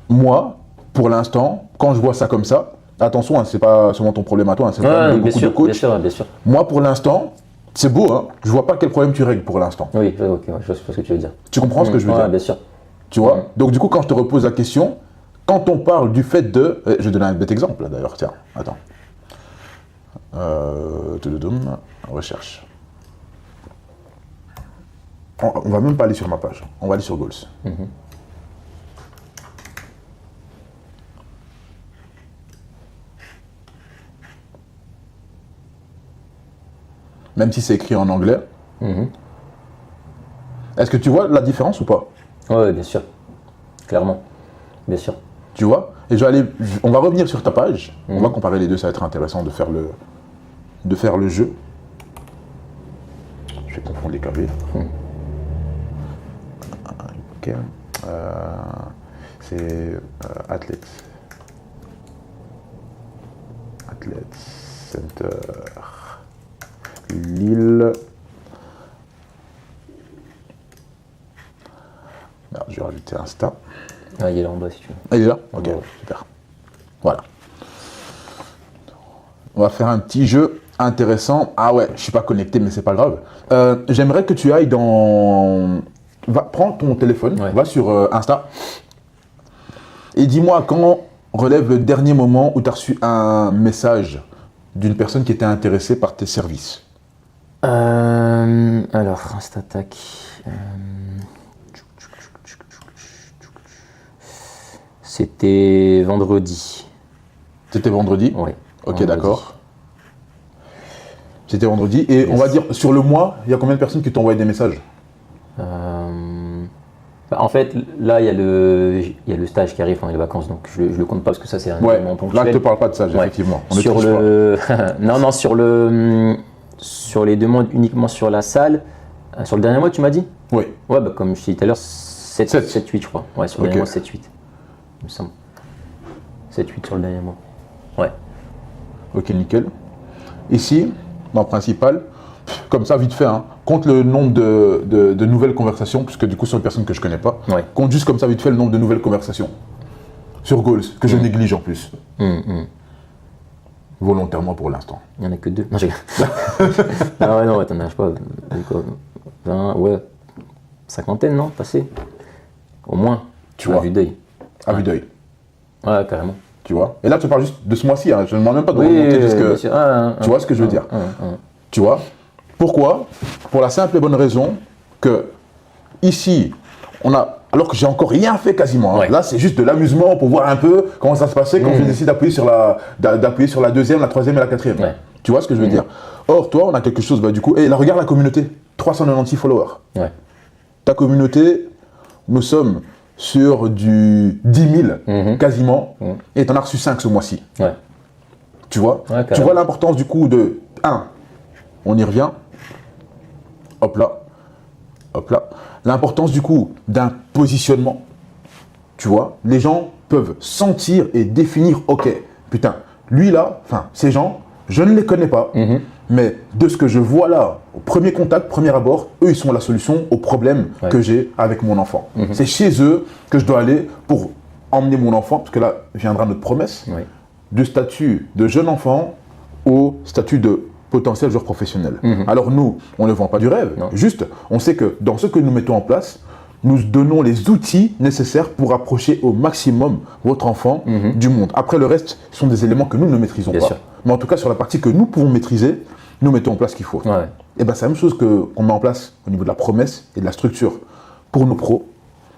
Speaker 1: Moi, pour l'instant, quand je vois ça comme ça, attention, hein, c'est pas seulement ton problème à toi, hein, c'est le problème de beaucoup de coachs.
Speaker 2: Bien sûr.
Speaker 1: Moi, pour l'instant, c'est beau, hein, je vois pas quel problème tu règles pour l'instant.
Speaker 2: Oui, ok, je vois ce que tu veux dire.
Speaker 1: Tu comprends ce que je veux dire?
Speaker 2: Bien sûr.
Speaker 1: Tu vois? Donc du coup, quand je te repose la question, quand on parle du fait de... Je vais donner un bête exemple, là, d'ailleurs, tiens, attends. Recherche. On va même pas aller sur ma page, on va aller sur Goals. Même si c'est écrit en anglais. Est-ce que tu vois la différence ou pas?
Speaker 2: Oui, bien sûr. Clairement. Bien sûr.
Speaker 1: Tu vois? Et on va revenir sur ta page, on va comparer les deux, ça va être intéressant de faire le jeu.
Speaker 2: Je vais confondre
Speaker 1: fond de l'éclairage. Ok. C'est Athlète. Athlète Center. Lille. Alors, je vais rajouter Insta.
Speaker 2: Ah, il est là en bas si tu veux.
Speaker 1: Ah, il est là? Ok,
Speaker 2: Ouais.
Speaker 1: super. Voilà. On va faire un petit jeu intéressant. Ah ouais, je suis pas connecté, mais c'est pas grave. J'aimerais que tu ailles dans... prends ton téléphone,
Speaker 2: Ouais.
Speaker 1: va sur Insta et dis-moi quand relève le dernier moment où tu as reçu un message d'une personne qui était intéressée par tes services.
Speaker 2: Alors, Instatac. C'était vendredi.
Speaker 1: C'était vendredi?
Speaker 2: Ouais.
Speaker 1: Ok,
Speaker 2: vendredi.
Speaker 1: d'accord. C'était vendredi. Et
Speaker 2: Yes.
Speaker 1: on va dire, sur le mois, il y a combien de personnes qui t'ont envoyé des messages?
Speaker 2: En fait, là, il y a le stage qui arrive pendant les vacances, donc je le compte pas parce que ça, c'est un
Speaker 1: Ouais,
Speaker 2: événement
Speaker 1: là,
Speaker 2: ponctuel.
Speaker 1: je te parle pas de ça, effectivement. On est
Speaker 2: Sur
Speaker 1: transparent.
Speaker 2: le... non, sur les demandes uniquement sur la salle. Sur le dernier mois, tu m'as dit?
Speaker 1: Oui.
Speaker 2: Ouais, bah, comme je t'ai dit tout à l'heure, 7-8, je crois. Ouais, sur le dernier mois, 7-8. Il me semble. 7-8 sur le dernier mois. Ouais.
Speaker 1: Ok, nickel. Ici, dans le principal, comme ça, vite fait, hein, compte le nombre de nouvelles conversations, puisque du coup, sur une personne que je connais pas,
Speaker 2: Ouais.
Speaker 1: compte juste comme ça, vite fait, le nombre de nouvelles conversations. Sur Goals, que je néglige en plus. Volontairement pour l'instant.
Speaker 2: Il n'y en a que 2. Non, j'ai... Ah ouais, non, t'en as, je sais pas, quoi, 20, ouais, cinquantaine, non, passé. Au moins,
Speaker 1: Tu vois.
Speaker 2: à vue d'œil.
Speaker 1: À vue d'œil.
Speaker 2: Ouais, carrément.
Speaker 1: Tu vois. Et là, tu parles juste de ce mois-ci, hein. Je ne demande même pas de remonter jusque...
Speaker 2: bien sûr.
Speaker 1: Tu vois ce que je veux dire. Tu vois. Pourquoi? Pour la simple et bonne raison que ici, on a... Alors que j'ai encore rien fait quasiment. Hein.
Speaker 2: Ouais.
Speaker 1: Là, c'est juste de l'amusement pour voir un peu comment ça se passait quand je décide d'appuyer sur la deuxième, la troisième et la quatrième.
Speaker 2: Ouais.
Speaker 1: Tu vois ce que je veux dire? Or, toi, on a quelque chose, bah, du coup... Et là, regarde la communauté. 396 followers.
Speaker 2: Ouais.
Speaker 1: Ta communauté, nous sommes sur du 10 000 quasiment, et tu en as reçu 5 ce mois-ci.
Speaker 2: Ouais.
Speaker 1: Tu vois?
Speaker 2: Ouais,
Speaker 1: tu vois l'importance du coup de 1, on y revient, hop là, l'importance du coup d'un positionnement, tu vois? Les gens peuvent sentir et définir, ok, putain, lui là, enfin, ces gens, je ne les connais pas, mais de ce que je vois là, au premier contact, premier abord, eux, ils sont la solution au problème que j'ai avec mon enfant. C'est chez eux que je dois aller pour emmener mon enfant, parce que là viendra notre promesse, du statut de jeune enfant au statut de potentiel joueur professionnel. Alors nous, on ne vend pas du rêve, juste, on sait que dans ce que nous mettons en place, nous donnons les outils nécessaires pour approcher au maximum votre enfant du monde. Après, le reste sont des éléments que nous ne maîtrisons pas.
Speaker 2: sûr.
Speaker 1: Mais en tout cas, sur la partie que nous pouvons maîtriser, nous mettons en place ce qu'il faut.
Speaker 2: Ouais.
Speaker 1: Et ben, c'est la même chose qu'on met en place au niveau de la promesse et de la structure pour nos pros.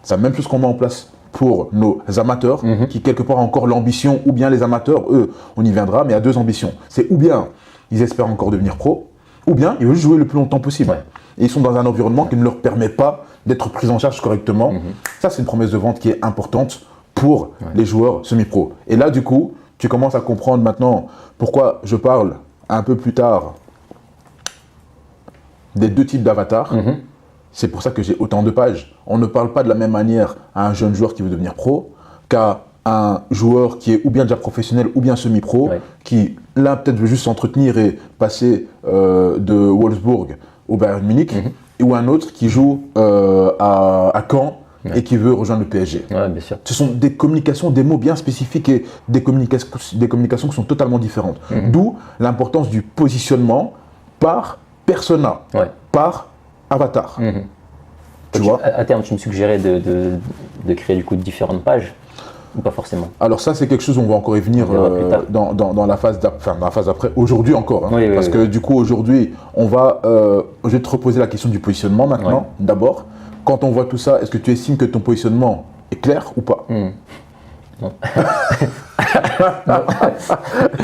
Speaker 1: C'est la même chose qu'on met en place pour nos amateurs qui, quelque part, ont encore l'ambition, ou bien les amateurs, eux, on y viendra, mais à 2 ambitions. C'est ou bien ils espèrent encore devenir pro, ou bien ils veulent jouer le plus longtemps possible.
Speaker 2: Ouais.
Speaker 1: Et ils sont dans un environnement qui ne leur permet pas d'être pris en charge correctement. Ça, c'est une promesse de vente qui est importante pour les joueurs semi-pro. Et là, du coup, tu commences à comprendre maintenant pourquoi je parle un peu plus tard des 2 types d'avatars. C'est pour ça que j'ai autant de pages. On ne parle pas de la même manière à un jeune joueur qui veut devenir pro qu'à un joueur qui est ou bien déjà professionnel ou bien semi-pro, qui là peut-être veut juste s'entretenir et passer de Wolfsburg au Bayern Munich, ou un autre qui joue à Caen et qui veut rejoindre le PSG.
Speaker 2: Ouais, bien sûr.
Speaker 1: Ce sont des communications, des mots bien spécifiques et des communications qui sont totalement différentes. D'où l'importance du positionnement par persona, par avatar. Tu vois?
Speaker 2: À terme, tu me suggérais de créer du coup différentes pages ou pas forcément?
Speaker 1: Alors ça, c'est quelque chose, on va encore y venir dans la phase d'après, aujourd'hui encore. Hein, parce que du coup, aujourd'hui, je vais te reposer la question du positionnement maintenant. D'abord, quand on voit tout ça, est-ce que tu estimes que ton positionnement est clair ou pas?
Speaker 2: Non.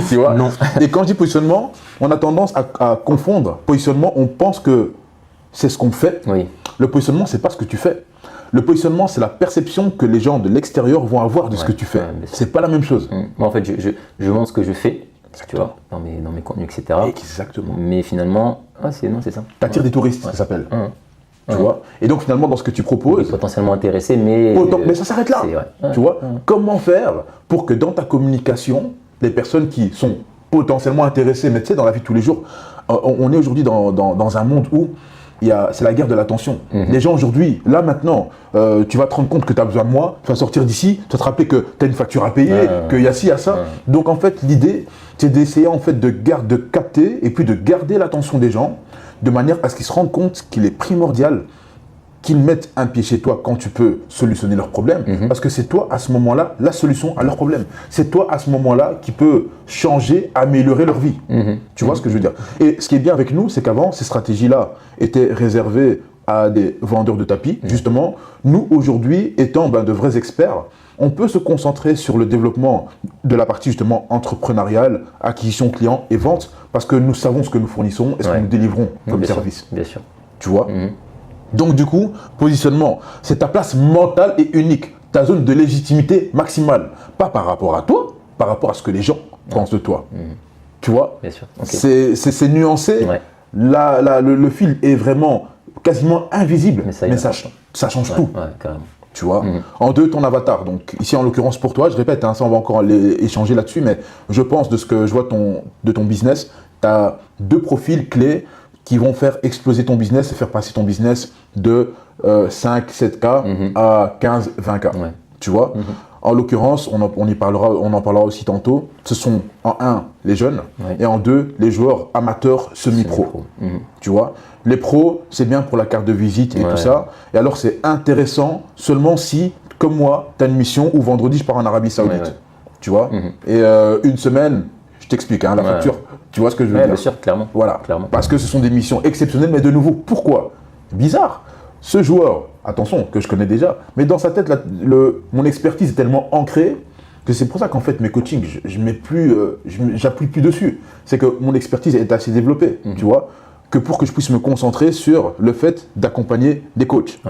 Speaker 1: Tu vois?
Speaker 2: Non.
Speaker 1: Et quand je dis positionnement, on a tendance à confondre. Positionnement, on pense que c'est ce qu'on fait.
Speaker 2: Oui.
Speaker 1: Le positionnement, c'est pas ce que tu fais. Le positionnement, c'est la perception que les gens de l'extérieur vont avoir de ce que tu fais. C'est pas la même chose.
Speaker 2: Moi, en fait, je montre ce que je fais tu vois, dans mes contenus, etc.
Speaker 1: Exactement.
Speaker 2: Mais finalement, c'est ça.
Speaker 1: T'attires des touristes, ça s'appelle. Tu vois. Et donc finalement, dans ce que tu proposes,
Speaker 2: potentiellement intéressé, mais
Speaker 1: mais ça s'arrête là. Tu vois. Comment faire pour que dans ta communication, les personnes qui sont potentiellement intéressées, mais tu sais, dans la vie de tous les jours, on est aujourd'hui dans un monde où c'est la guerre de l'attention. Les gens aujourd'hui, là maintenant, tu vas te rendre compte que tu as besoin de moi, tu vas sortir d'ici, tu vas te rappeler que tu as une facture à payer, qu'il y a ci, il y a ça. Donc en fait, l'idée, c'est d'essayer en fait de capter et puis de garder l'attention des gens de manière à ce qu'ils se rendent compte qu'il est primordial qu'ils mettent un pied chez toi quand tu peux solutionner leurs problèmes, parce que c'est toi à ce moment-là la solution à leurs problèmes. C'est toi à ce moment-là qui peut changer, améliorer leur vie. Tu vois ce que je veux dire? Et ce qui est bien avec nous, c'est qu'avant, ces stratégies-là étaient réservées à des vendeurs de tapis. Justement, nous aujourd'hui, étant de vrais experts, on peut se concentrer sur le développement de la partie justement entrepreneuriale, acquisition client et vente, parce que nous savons ce que nous fournissons et ce que nous délivrons comme service.
Speaker 2: Bien sûr.
Speaker 1: Tu vois? Donc du coup, positionnement, c'est ta place mentale et unique, ta zone de légitimité maximale. Pas par rapport à toi, par rapport à ce que les gens pensent de toi. Tu vois?
Speaker 2: Bien sûr. Okay.
Speaker 1: C'est nuancé. Le fil est vraiment quasiment invisible, mais ça change tout.
Speaker 2: Carrément.
Speaker 1: Tu vois? En deux, ton avatar. Donc ici, en l'occurrence pour toi, je répète, ça on va encore échanger là-dessus, mais je pense de ce que je vois de ton business, tu as deux profils clés qui vont faire exploser ton business et faire passer ton business de 5, 7K à 15, 20K. Tu vois? En l'occurrence, on en parlera aussi tantôt, ce sont en un, les jeunes, et en deux, les joueurs amateurs semi-pro. Tu vois? Les pros, c'est bien pour la carte de visite et tout ça. Et alors, c'est intéressant seulement si, comme moi, tu as une mission où vendredi, je pars en Arabie Saoudite. Tu vois? Et une semaine, je t'explique, la facture. Tu vois ce que je veux dire?
Speaker 2: Bien sûr, clairement.
Speaker 1: Voilà.
Speaker 2: Clairement.
Speaker 1: Parce que ce sont des missions exceptionnelles, mais de nouveau, pourquoi? Bizarre. Ce joueur, attention, que je connais déjà, mais dans sa tête, mon expertise est tellement ancrée que c'est pour ça qu'en fait, mes coachings, j'appuie plus dessus. C'est que mon expertise est assez développée, tu vois, que pour que je puisse me concentrer sur le fait d'accompagner des coachs.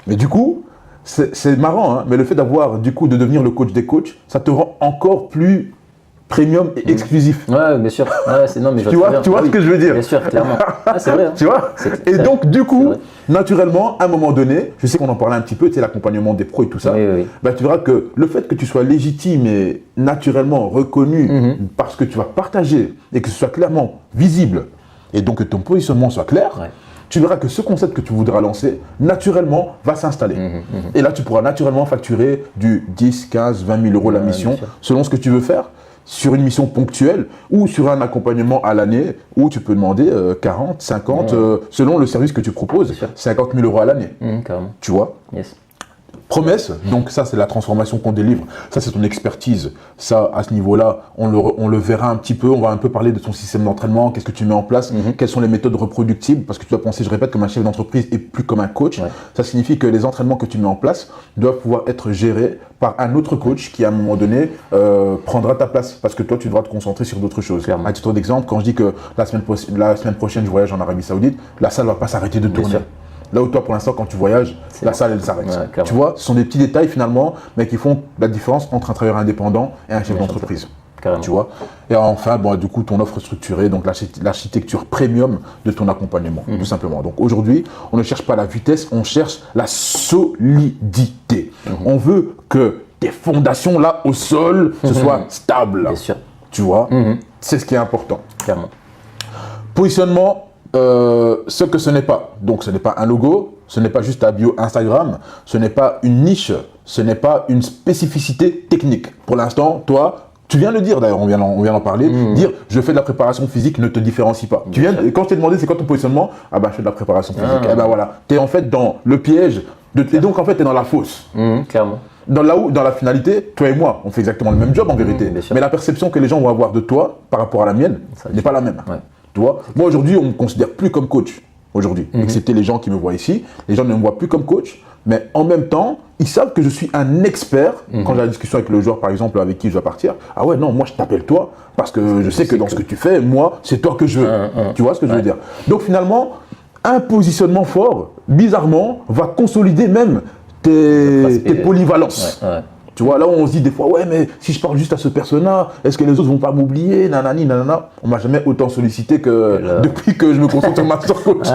Speaker 1: Mais du coup, c'est marrant, mais le fait de devenir le coach des coachs, ça te rend encore plus premium et exclusif.
Speaker 2: Ouais, bien sûr.
Speaker 1: Tu vois ce que je veux dire?
Speaker 2: Bien sûr, clairement. C'est vrai.
Speaker 1: Tu vois? Et donc, du coup, naturellement, à un moment donné, je sais qu'on en parlait un petit peu, tu sais, l'accompagnement des pros et tout ça, tu verras que le fait que tu sois légitime et naturellement reconnu parce que tu vas partager et que ce soit clairement visible et donc que ton positionnement soit clair, tu verras que ce concept que tu voudras lancer, naturellement, va s'installer. Et là, tu pourras naturellement facturer du 10, 15, 20 000 euros la mission, selon ce que tu veux faire, sur une mission ponctuelle ou sur un accompagnement à l'année où tu peux demander 40, 50, selon le service que tu proposes, 50 000 euros à l'année. Tu vois? Promesse, donc ça c'est la transformation qu'on délivre, ça c'est ton expertise, ça à ce niveau-là on le verra un petit peu, on va un peu parler de ton système d'entraînement, qu'est-ce que tu mets en place, quelles sont les méthodes reproductibles, parce que tu dois penser, je répète, comme un chef d'entreprise et plus comme un coach, ça signifie que les entraînements que tu mets en place doivent pouvoir être gérés par un autre coach qui à un moment donné prendra ta place, parce que toi tu devras te concentrer sur d'autres choses. À titre d'exemple, quand je dis que la semaine prochaine je voyage en Arabie Saoudite, la salle ne va pas s'arrêter de tourner. Là où toi, pour l'instant, quand tu voyages, la salle, elle s'arrête. Tu vois, ce sont des petits détails finalement, mais qui font la différence entre un travailleur indépendant et un chef d'entreprise. Tu vois. Et enfin, du coup, ton offre structurée, donc l'architecture premium de ton accompagnement, tout simplement. Donc aujourd'hui, on ne cherche pas la vitesse, on cherche la solidité. On veut que tes fondations là au sol, ce soit stable.
Speaker 2: Bien sûr.
Speaker 1: Tu vois, c'est ce qui est important.
Speaker 2: Clairement.
Speaker 1: Positionnement. Ce que ce n'est pas. Donc ce n'est pas un logo, ce n'est pas juste ta bio Instagram, ce n'est pas une niche, ce n'est pas une spécificité technique. Pour l'instant, toi, tu viens de le dire d'ailleurs, on vient d'en parler, dire je fais de la préparation physique ne te différencie pas. Quand je t'ai demandé c'est quoi ton positionnement, je fais de la préparation physique. Voilà, tu es en fait dans le piège, et donc en fait tu es dans la fosse.
Speaker 2: Clairement.
Speaker 1: Dans la finalité, toi et moi, on fait exactement le même job en vérité. Mais la perception que les gens vont avoir de toi par rapport à la mienne n'est pas la même. Tu vois, moi aujourd'hui, on ne me considère plus comme coach, aujourd'hui, excepté les gens qui me voient ici. Les gens ne me voient plus comme coach, mais en même temps, ils savent que je suis un expert. Quand j'ai la discussion avec le joueur, par exemple, avec qui je vais partir, ah ouais, non, moi je t'appelle toi, parce que je sais que dans ce que tu fais, moi, c'est toi que je veux. Tu vois ce que je veux dire? Donc finalement, un positionnement fort, bizarrement, va consolider même tes polyvalences. Tu vois, là où on se dit des fois, ouais, mais si je parle juste à ce persona, est-ce que les autres vont pas m'oublier, nanani, nanana. On m'a jamais autant sollicité que depuis que je me concentre sur Master Coach.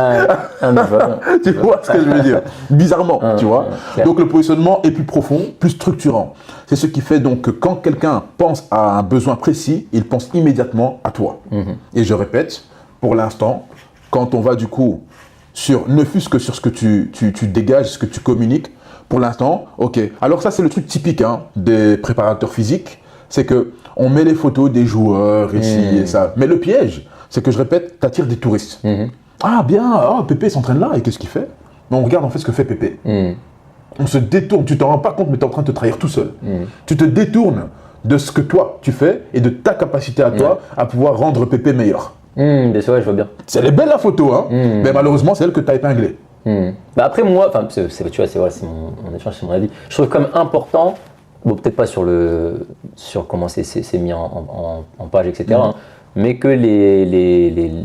Speaker 1: Tu vois ce que je veux dire? Bizarrement, tu vois. Donc le positionnement est plus profond, plus structurant. C'est ce qui fait donc que quand quelqu'un pense à un besoin précis, il pense immédiatement à toi. Et je répète, pour l'instant, quand on va du coup sur, ne fût-ce que sur ce que tu dégages, ce que tu communiques, pour l'instant, ok. Alors ça, c'est le truc typique des préparateurs physiques, c'est que on met les photos des joueurs ici et ça. Mais le piège, c'est que je répète, t'attires des touristes. Ah bien, Pépé s'entraîne là, et qu'est-ce qu'il fait? Mais on regarde en fait ce que fait Pépé. On se détourne, tu t'en rends pas compte, mais tu es en train de te trahir tout seul. Tu te détournes de ce que toi tu fais et de ta capacité à toi à pouvoir rendre Pépé meilleur.
Speaker 2: Bien sûr, je vois bien.
Speaker 1: Elle est belle la photo, mais malheureusement, c'est elle que tu as épinglée.
Speaker 2: Bah après moi, tu vois, c'est mon échange, c'est mon avis. Je trouve comme important, bon peut-être pas sur comment c'est mis en page, etc. Mais que les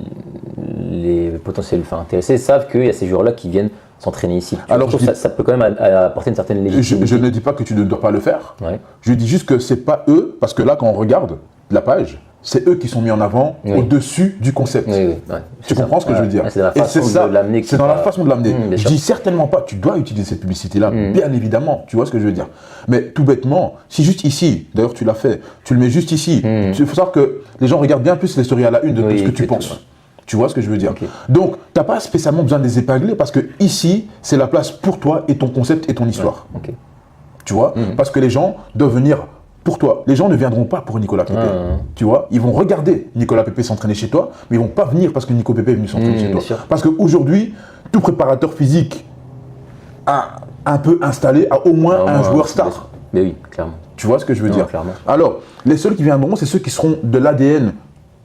Speaker 2: potentiels intéressés savent qu'il y a ces joueurs-là qui viennent s'entraîner ici. Alors ça peut quand même apporter une certaine légitimité.
Speaker 1: Je ne dis pas que tu ne dois pas le faire. Je dis juste que c'est pas eux, parce que là quand on regarde la page, c'est eux qui sont mis en avant au-dessus du concept. Tu comprends ce que je veux dire?
Speaker 2: C'est dans la façon de l'amener.
Speaker 1: C'est dans la façon de l'amener. Je dis certainement pas, tu dois utiliser cette publicité-là, bien évidemment, tu vois ce que je veux dire. Mais tout bêtement, si juste ici, d'ailleurs tu l'as fait, tu le mets juste ici, il faut savoir que les gens regardent bien plus les stories à la une de ce que tu penses. Tu vois ce que je veux dire? Donc, tu n'as pas spécialement besoin de les épingler parce que ici, c'est la place pour toi et ton concept et ton histoire. Tu vois? Parce que les gens doivent venir pour toi. Les gens ne viendront pas pour Nicolas Pépé. Tu vois? Ils vont regarder Nicolas Pépé s'entraîner chez toi, mais ils ne vont pas venir parce que Nico Pépé est venu s'entraîner chez toi. Parce qu'aujourd'hui, tout préparateur physique un peu installé a au moins un joueur star.
Speaker 2: Mais oui, clairement.
Speaker 1: Tu vois ce que je veux dire? Alors, les seuls qui viendront, c'est ceux qui seront de l'ADN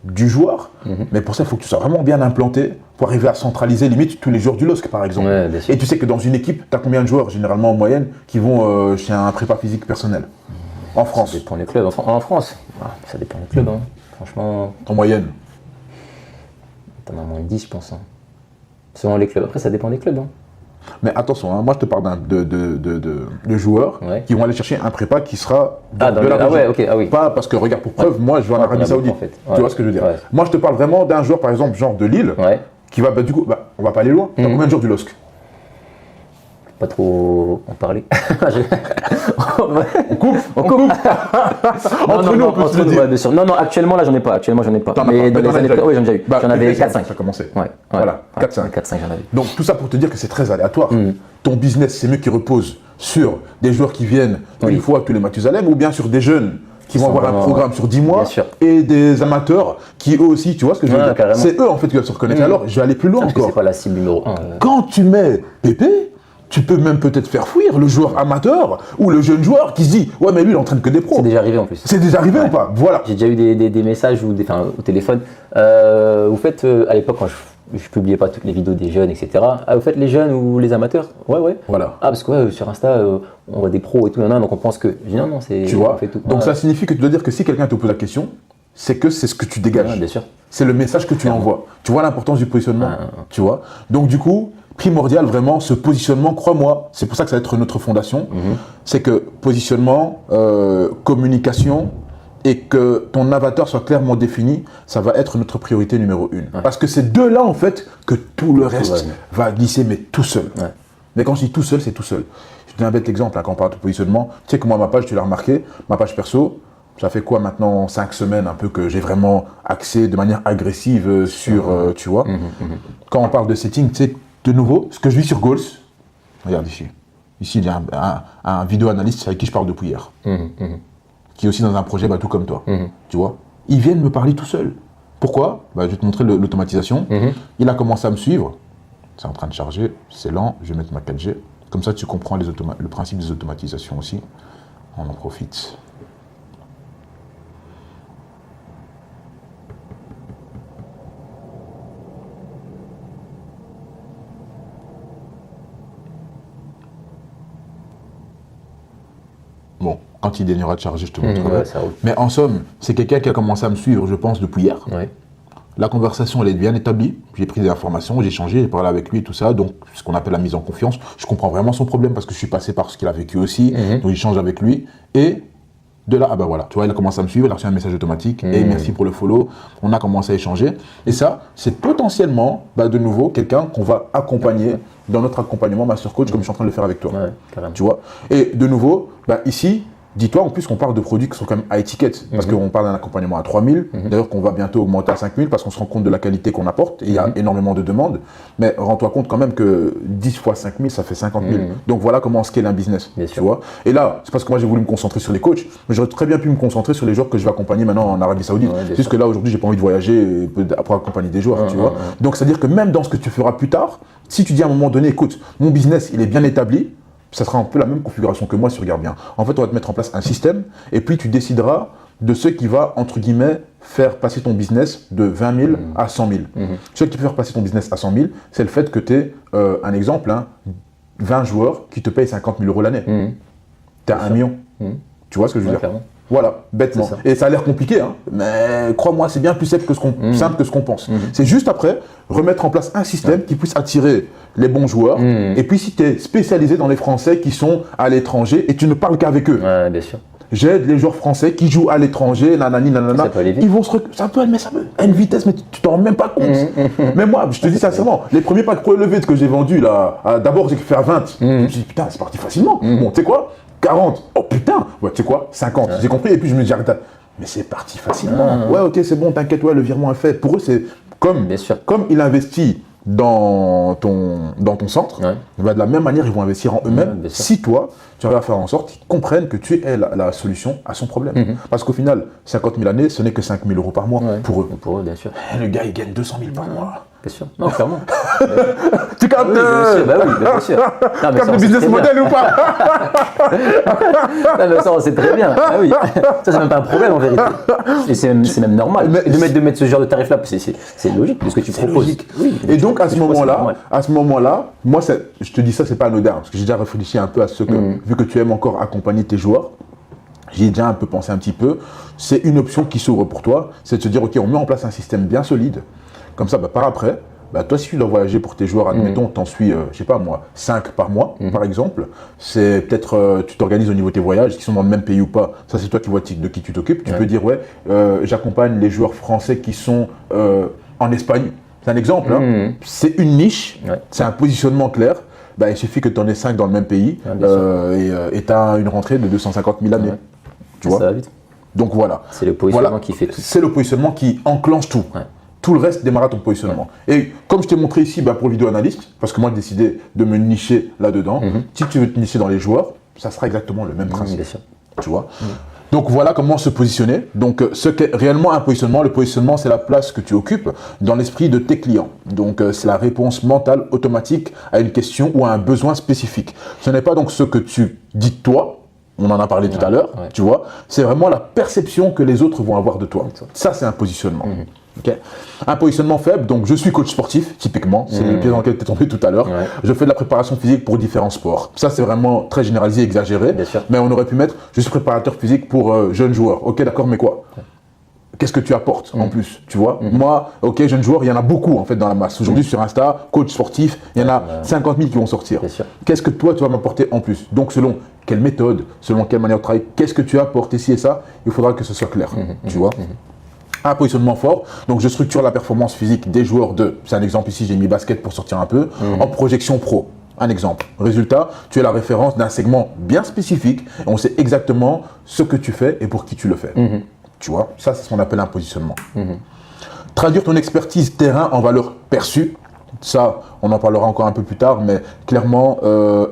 Speaker 1: du joueur, mais pour ça, il faut que tu sois vraiment bien implanté pour arriver à centraliser limite tous les joueurs du LOSC, par exemple. Et tu sais que dans une équipe, tu as combien de joueurs, généralement en moyenne, qui vont chez un prépa physique personnel en France?
Speaker 2: Ça dépend des clubs. En France, ça dépend des clubs. Franchement.
Speaker 1: En moyenne?
Speaker 2: T'en as moins de 10, je pense. Selon les clubs. Après, ça dépend des clubs.
Speaker 1: Mais attention, moi je te parle de joueurs qui vont aller chercher un prépa qui sera de la région. Pas parce que, regarde, pour preuve, moi je vais en Arabie Saoudite. Tu vois ce que je veux dire? Moi je te parle vraiment d'un joueur, par exemple, genre de Lille, qui va, du coup, on va pas aller loin. T'as combien de joueurs du LOSC?
Speaker 2: Pas trop en parler.
Speaker 1: On coupe. Entre nous, on peut se le dire.
Speaker 2: Non, actuellement là j'en ai pas. Mais dans les années oui, j'en ai déjà eu. J'en avais 4-5.
Speaker 1: Ça a commencé. Voilà, 4-5
Speaker 2: j'en avais.
Speaker 1: Donc tout ça pour te dire que c'est très aléatoire. Ton business, c'est mieux qu'il repose sur des joueurs qui viennent une fois tous les Mathusalem ou bien sur des jeunes qui vont avoir un programme sur 10 mois et des amateurs qui eux aussi, tu vois ce que je veux dire? C'est eux en fait qui doivent se reconnaître. Alors je vais aller plus loin encore.
Speaker 2: C'est pas la cible numéro 1.
Speaker 1: Quand tu mets Pépé, tu peux même peut-être faire fuir le joueur amateur ou le jeune joueur qui se dit « Ouais, mais lui, il entraîne que des pros. »
Speaker 2: C'est déjà arrivé en plus.
Speaker 1: C'est déjà arrivé ou pas? Voilà.
Speaker 2: J'ai déjà eu des messages au téléphone. Vous faites, à l'époque, quand je publiais pas toutes les vidéos des jeunes, etc. Vous faites les jeunes ou les amateurs? Ouais.
Speaker 1: Voilà.
Speaker 2: Parce que sur Insta, on voit des pros et tout, donc on pense que. Je dis non, c'est.
Speaker 1: Tu vois,
Speaker 2: on fait tout.
Speaker 1: Donc ça signifie que tu dois dire que si quelqu'un te pose la question, c'est que c'est ce que tu dégages.
Speaker 2: Bien sûr.
Speaker 1: C'est le message que tu envoies. Tu vois l'importance du positionnement. Tu vois. Donc du coup, primordial vraiment, ce positionnement, crois-moi, c'est pour ça que ça va être notre fondation, c'est que positionnement, communication et que ton avatar soit clairement défini, ça va être notre priorité numéro 1. Parce que c'est de là en fait que tout le reste va glisser, mais tout seul. Mais quand je dis tout seul, c'est tout seul. Je te donne un bête exemple quand on parle de positionnement. Tu sais que moi, ma page, tu l'as remarqué, ma page perso, ça fait quoi maintenant 5 semaines un peu que j'ai vraiment axé de manière agressive sur, tu vois. Quand on parle de setting, tu sais, de nouveau, ce que je vis sur Goals, regarde ici. Ici, il y a un vidéo analyste avec qui je parle depuis hier. Qui est aussi dans un projet tout comme toi. Tu vois. Ils viennent me parler tout seul. Pourquoi? Je vais te montrer l'automatisation. Il a commencé à me suivre. C'est en train de charger. C'est lent. Je vais mettre ma 4G. Comme ça, tu comprends le principe des automatisations aussi. On en profite. Bon, quand il daignera de charger, je te montrerai. Mais en somme, c'est quelqu'un qui a commencé à me suivre, je pense, depuis hier. la conversation, elle est bien établie. J'ai pris des informations, j'ai échangé, j'ai parlé avec lui et tout ça. Donc, ce qu'on appelle la mise en confiance. Je comprends vraiment son problème parce que je suis passé par ce qu'il a vécu aussi. Donc, j'échange avec lui. Et de là, ah ben voilà, tu vois, il a commencé à me suivre, il a reçu un message automatique. Et merci pour le follow. On a commencé à échanger. Et ça, c'est potentiellement, de nouveau, quelqu'un qu'on va accompagner dans notre accompagnement Master Coach, comme je suis en train de le faire avec toi.
Speaker 2: Ouais,
Speaker 1: tu vois. Et de nouveau, ici, dis-toi, en plus qu'on parle de produits qui sont quand même à étiquette, parce qu'on parle d'un accompagnement à 3 000, d'ailleurs qu'on va bientôt augmenter à 5 000 parce qu'on se rend compte de la qualité qu'on apporte, et il y a énormément de demandes, mais rends-toi compte quand même que 10 fois 5 000, ça fait 50 000. Donc voilà comment on scale un business, tu vois. Et là, c'est parce que moi j'ai voulu me concentrer sur les coachs, mais j'aurais très bien pu me concentrer sur les joueurs que je vais accompagner maintenant en Arabie Saoudite. C'est juste que là, aujourd'hui, j'ai pas envie de voyager pour accompagner des joueurs, tu vois. Donc c'est-à-dire que même dans ce que tu feras plus tard, si tu dis à un moment donné, écoute, mon business, il est bien établi, ça sera un peu la même configuration que moi si tu regardes bien. En fait, on va te mettre en place un système et puis tu décideras de ce qui va, entre guillemets, faire passer ton business de 20 000 à 100 000. Ce qui peut faire passer ton business à 100 000, c'est le fait que tu aies, un exemple, 20 joueurs qui te payent 50 000 euros l'année. Tu as 1 million. Tu vois ce que je veux dire?
Speaker 2: Clairement.
Speaker 1: Voilà, bêtement. Et ça a l'air compliqué, mais crois-moi, c'est bien plus simple que ce qu'on pense. C'est juste après remettre en place un système qui puisse attirer les bons joueurs. Et puis si tu es spécialisé dans les Français qui sont à l'étranger et tu ne parles qu'avec eux.
Speaker 2: Ouais, bien sûr.
Speaker 1: J'aide les joueurs français qui jouent à l'étranger, nanani, nanana.
Speaker 2: Ça peut aller vite.
Speaker 1: Ils vont ça peut aller, mais ça peut à une vitesse, mais tu t'en rends même pas compte. Mais moi, je te dis sincèrement, les premiers packs Pro Elevate que j'ai vendus là, d'abord j'ai fait à 20. Je me suis dit putain, c'est parti facilement. Bon, tu sais quoi? 40, oh putain, ouais, tu sais quoi, 50, j'ai compris, et puis je me dis, arrête, mais c'est parti facilement. Ouais, ok, c'est bon, t'inquiète, ouais, le virement est fait. Pour eux, c'est comme il investit dans ton centre, de la même manière, ils vont investir en eux-mêmes. Si toi, tu vas faire en sorte qu'ils comprennent que tu es la solution à son problème. Parce qu'au final, 50 000 années, ce n'est que 5 000 euros par mois pour eux.
Speaker 2: Pour eux, bien sûr.
Speaker 1: Le gars, il gagne 200 000 par mois.
Speaker 2: Bien sûr. Non, clairement.
Speaker 1: Tu captes
Speaker 2: bien sûr.
Speaker 1: Tu captes le business model ou pas?
Speaker 2: Non, mais ça, on sait très bien. Ah oui. Ça, c'est même pas un problème en vérité. Et c'est même normal. De mettre ce genre de tarif-là, c'est logique de ce que tu proposes.
Speaker 1: Logique. Oui. Et donc, à ce moment-là, moi, je te dis ça, c'est pas anodin. Parce que j'ai déjà réfléchi un peu à ce que, vu que tu aimes encore accompagner tes joueurs, j'y ai déjà un peu pensé un petit peu. C'est une option qui s'ouvre pour toi. C'est de se dire, OK, on met en place un système bien solide. Comme ça, par après, toi, si tu dois voyager pour tes joueurs, admettons, t'en suis, je sais pas moi, 5 par mois, par exemple, c'est peut-être, tu t'organises au niveau de tes voyages, qui sont dans le même pays ou pas, ça c'est toi qui vois de qui tu t'occupes. Tu peux dire, j'accompagne les joueurs français qui sont en Espagne. C'est un exemple, c'est une niche, c'est un positionnement clair. Il suffit que tu en aies 5 dans le même pays et tu as une rentrée de 250 000 années. Tu vois?
Speaker 2: Ça va vite.
Speaker 1: Donc voilà.
Speaker 2: C'est le positionnement qui fait tout.
Speaker 1: C'est le positionnement qui enclenche tout. Tout le reste démarre à ton positionnement. Et comme je t'ai montré ici pour vidéo analyste, parce que moi j'ai décidé de me nicher là-dedans, si tu veux te nicher dans les joueurs, ça sera exactement le même principe.
Speaker 2: Bien sûr.
Speaker 1: Tu vois? Donc voilà comment se positionner. Donc ce qu'est réellement un positionnement, le positionnement c'est la place que tu occupes dans l'esprit de tes clients. Donc c'est la réponse mentale automatique à une question ou à un besoin spécifique. Ce n'est pas donc ce que tu dis de toi, on en a parlé tout à l'heure, tu vois, c'est vraiment la perception que les autres vont avoir de toi. Ça c'est un positionnement. Okay. Un positionnement faible, donc je suis coach sportif, typiquement, c'est le pied dans lequel tu es tombé tout à l'heure. Je fais de la préparation physique pour différents sports. Ça, c'est vraiment très généralisé, exagéré. Mais on aurait pu mettre, je suis préparateur physique pour jeunes joueurs. Ok, d'accord, mais quoi? Qu'est-ce que tu apportes en plus, tu vois? Moi, ok, jeunes joueurs, il y en a beaucoup en fait dans la masse. Aujourd'hui, sur Insta, coach sportif, il y en a 50 000 qui vont sortir. Qu'est-ce que toi, tu vas m'apporter en plus? Donc, selon quelle méthode, selon quelle manière de travailler, qu'est-ce que tu apportes ici et ça, il faudra que ce soit clair, tu vois? Un positionnement fort, donc je structure la performance physique des joueurs c'est un exemple ici, j'ai mis basket pour sortir un peu, en projection pro. Un exemple. Résultat, tu es la référence d'un segment bien spécifique et on sait exactement ce que tu fais et pour qui tu le fais. Tu vois, ça c'est ce qu'on appelle un positionnement. Traduire ton expertise terrain en valeur perçue. Ça, on en parlera encore un peu plus tard, mais clairement,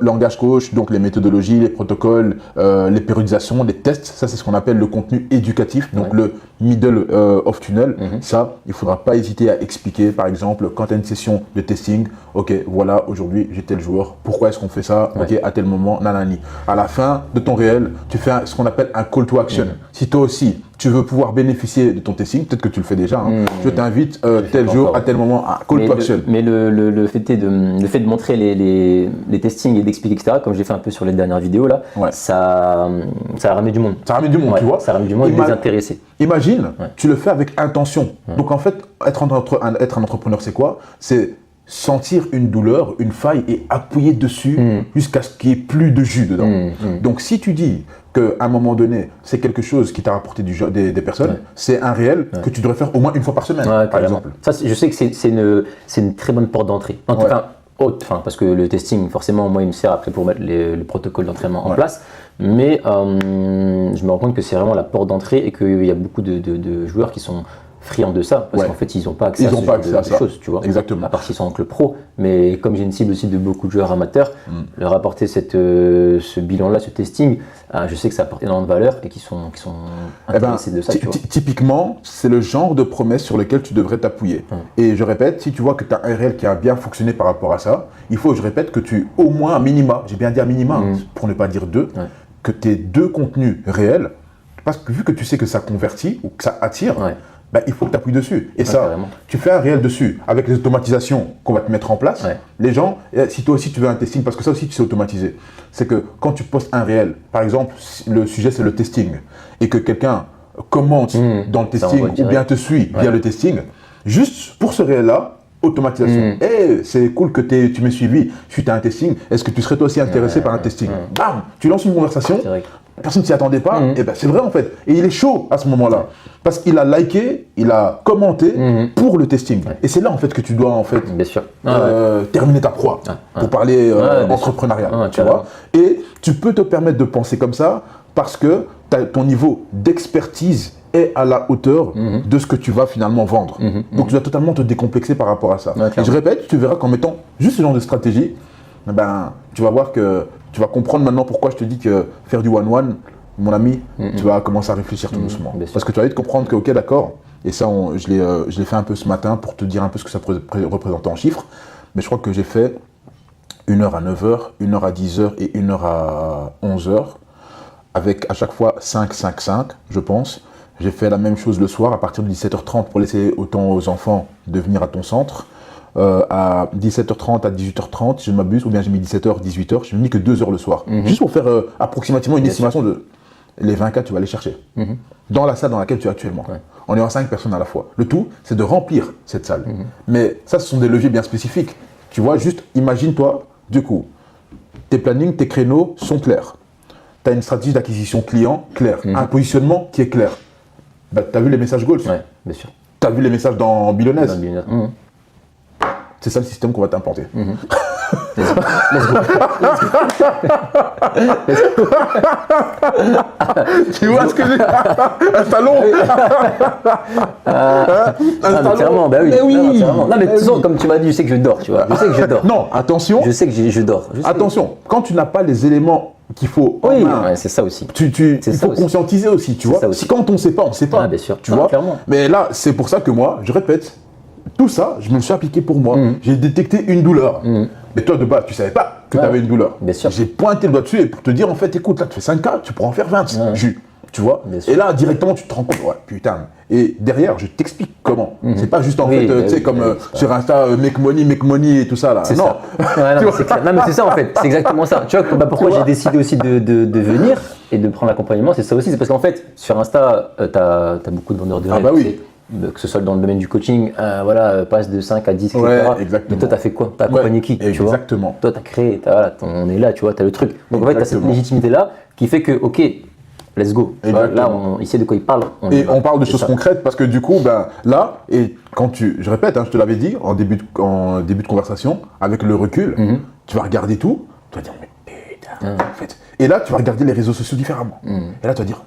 Speaker 1: langage coach, donc les méthodologies, les protocoles, les périodisations, les tests, ça c'est ce qu'on appelle le contenu éducatif, donc le middle of tunnel. Ça, il ne faudra pas hésiter à expliquer, par exemple, quand tu as une session de testing, ok, voilà, aujourd'hui j'ai tel joueur, pourquoi est-ce qu'on fait ça, ok, à tel moment, nanani. À la fin de ton réel, tu fais ce qu'on appelle un call to action. Si toi aussi, tu veux pouvoir bénéficier de ton testing, peut-être que tu le fais déjà, hein. Je t'invite tel jour,
Speaker 2: encore.
Speaker 1: à tel moment, à call to action.
Speaker 2: Mais le fait de montrer les testings et d'expliquer, etc., comme j'ai fait un peu sur les dernières vidéos, là, ça a ramené du monde.
Speaker 1: Ça ramène du monde, tu vois.
Speaker 2: Ça ramène du monde et des intéressés.
Speaker 1: Imagine, tu le fais avec intention. Donc en fait, être un entrepreneur, c'est quoi? C'est sentir une douleur, une faille et appuyer dessus jusqu'à ce qu'il n'y ait plus de jus dedans. Donc si tu dis qu'à un moment donné, c'est quelque chose qui t'a rapporté des personnes, c'est un réel que tu devrais faire au moins une fois par semaine, par exemple.
Speaker 2: Ça, je sais que c'est une très bonne porte d'entrée. En tout cas, parce que le testing, forcément, moi, il me sert après pour mettre le protocole d'entraînement en place. Mais je me rends compte que c'est vraiment la porte d'entrée et qu'il y a beaucoup de joueurs qui sont friands de ça, parce qu'en fait, ils n'ont pas accès à ce genre de choses, tu vois.
Speaker 1: Exactement.
Speaker 2: À part s'ils sont en club pro. Mais comme j'ai une cible aussi de beaucoup de joueurs amateurs, leur apporter ce bilan-là, ce testing, je sais que ça apporte énormément de valeur et qu'ils sont intéressés de ça, tu vois.
Speaker 1: Typiquement, c'est le genre de promesse sur lequel tu devrais t'appuyer. Et je répète, si tu vois que tu as un réel qui a bien fonctionné par rapport à ça, il faut, je répète, que tu, au moins, à minima, j'ai bien dit à minima, pour ne pas dire deux, que tes deux contenus réels, parce que vu que tu sais que ça convertit ou que ça attire, il faut que tu appuies dessus. Et ça,
Speaker 2: carrément.
Speaker 1: tu fais un réel dessus, avec les automatisations qu'on va te mettre en place. Les gens, si toi aussi tu veux un testing, parce que ça aussi tu sais automatiser, c'est que quand tu postes un réel, par exemple, le sujet c'est le testing, et que quelqu'un commente dans le testing ou bien te suit via le testing, juste pour ce réel-là, automatisation. C'est cool que tu m'aies suivi suite à un testing. Est-ce que tu serais toi aussi intéressé par un testing? Bam, tu lances une conversation. Personne ne s'y attendait pas. Et c'est vrai en fait. Et il est chaud à ce moment-là parce qu'il a liké, il a commenté pour le testing. Et c'est là en fait que tu dois en fait terminer ta proie pour parler entrepreneuriat. Tu vois. Et tu peux te permettre de penser comme ça parce que ton niveau d'expertise est à la hauteur de ce que tu vas finalement vendre. Donc tu dois totalement te décomplexer par rapport à ça. Et je répète, tu verras qu'en mettant juste ce genre de stratégie, tu vas voir que tu vas comprendre maintenant pourquoi je te dis que faire du one-one, mon ami, tu vas commencer à réfléchir tout doucement. Parce que tu vas vite comprendre que, ok, d'accord, et ça, je l'ai fait un peu ce matin pour te dire un peu ce que ça représente en chiffres, mais je crois que j'ai fait 1 heure à 9h, 1 heure à 10h et 1 heure à 11h, avec à chaque fois 5, 5, 5, je pense. J'ai fait la même chose le soir à partir de 17h30 pour laisser autant aux enfants de venir à ton centre. À 17h30 à 18h30, je ne m'abuse, ou bien j'ai mis 17h, 18h, je n'ai mis que 2 heures le soir. Juste pour faire approximativement une estimation de les 20 cas, tu vas les chercher. Dans la salle dans laquelle tu es actuellement. On est en 5 personnes à la fois. Le tout, c'est de remplir cette salle. Mais ça, ce sont des leviers bien spécifiques. Tu vois, juste imagine-toi, du coup, tes plannings, tes créneaux sont clairs. Tu as une stratégie d'acquisition client claire, un positionnement qui est clair. Tu as vu les messages Golf?
Speaker 2: Ouais, bien sûr.
Speaker 1: Tu as vu les messages dans Billonnaise? C'est ça le système qu'on va t'implanter.
Speaker 2: Let's go.
Speaker 1: Tu vois ce que j'ai? Un talon.
Speaker 2: Un talon. Clairement, bah oui.
Speaker 1: Mais oui.
Speaker 2: Non, mais de toute façon, comme tu m'as dit, je sais que je dors, tu vois. Je sais que je dors.
Speaker 1: Non, attention.
Speaker 2: Je sais que je dors.
Speaker 1: Attention, quand tu n'as pas les éléments qu'il faut en main,
Speaker 2: c'est ça aussi.
Speaker 1: Il faut conscientiser aussi, tu vois. Si quand on ne sait pas, on ne sait pas.
Speaker 2: Bien sûr.
Speaker 1: Tu vois.
Speaker 2: Clairement.
Speaker 1: Mais là, c'est pour ça que moi, je répète, tout ça, je me le suis appliqué pour moi. J'ai détecté une douleur. Mais toi, de base, tu ne savais pas que tu avais une douleur.
Speaker 2: Bien sûr.
Speaker 1: J'ai pointé le doigt dessus et pour te dire, en fait, écoute, là, tu fais 5 cas, tu pourras en faire 20. Tu vois. Et là, directement, tu te rends compte, ouais, putain. Et derrière, je t'explique comment. C'est pas juste en fait, tu sais, comme sur Insta, make money et tout ça là. Non.
Speaker 2: C'est clair. Non, mais c'est ça en fait. C'est exactement ça. Tu vois, pourquoi j'ai décidé aussi de venir et de prendre l'accompagnement, c'est ça aussi. C'est parce qu'en fait, sur Insta, tu as beaucoup de vendeurs de rêve.
Speaker 1: Ah bah oui.
Speaker 2: Que ce soit dans le domaine du coaching, passe de 5 à 10, etc.
Speaker 1: Exactement.
Speaker 2: Mais toi, tu as fait quoi? Tu as accompagné qui?
Speaker 1: Exactement.
Speaker 2: Toi, tu as créé, on est là, tu vois, tu as le truc. Donc en fait, tu as cette légitimité-là qui fait que, ok, let's go. Là, il sait de quoi il parle.
Speaker 1: On parle de choses concrètes parce que du coup, là, et quand je répète, je te l'avais dit en début de conversation, avec le recul, tu vas regarder tout, tu vas dire, mais putain, en fait. Et là, tu vas regarder les réseaux sociaux différemment. Et là, tu vas dire,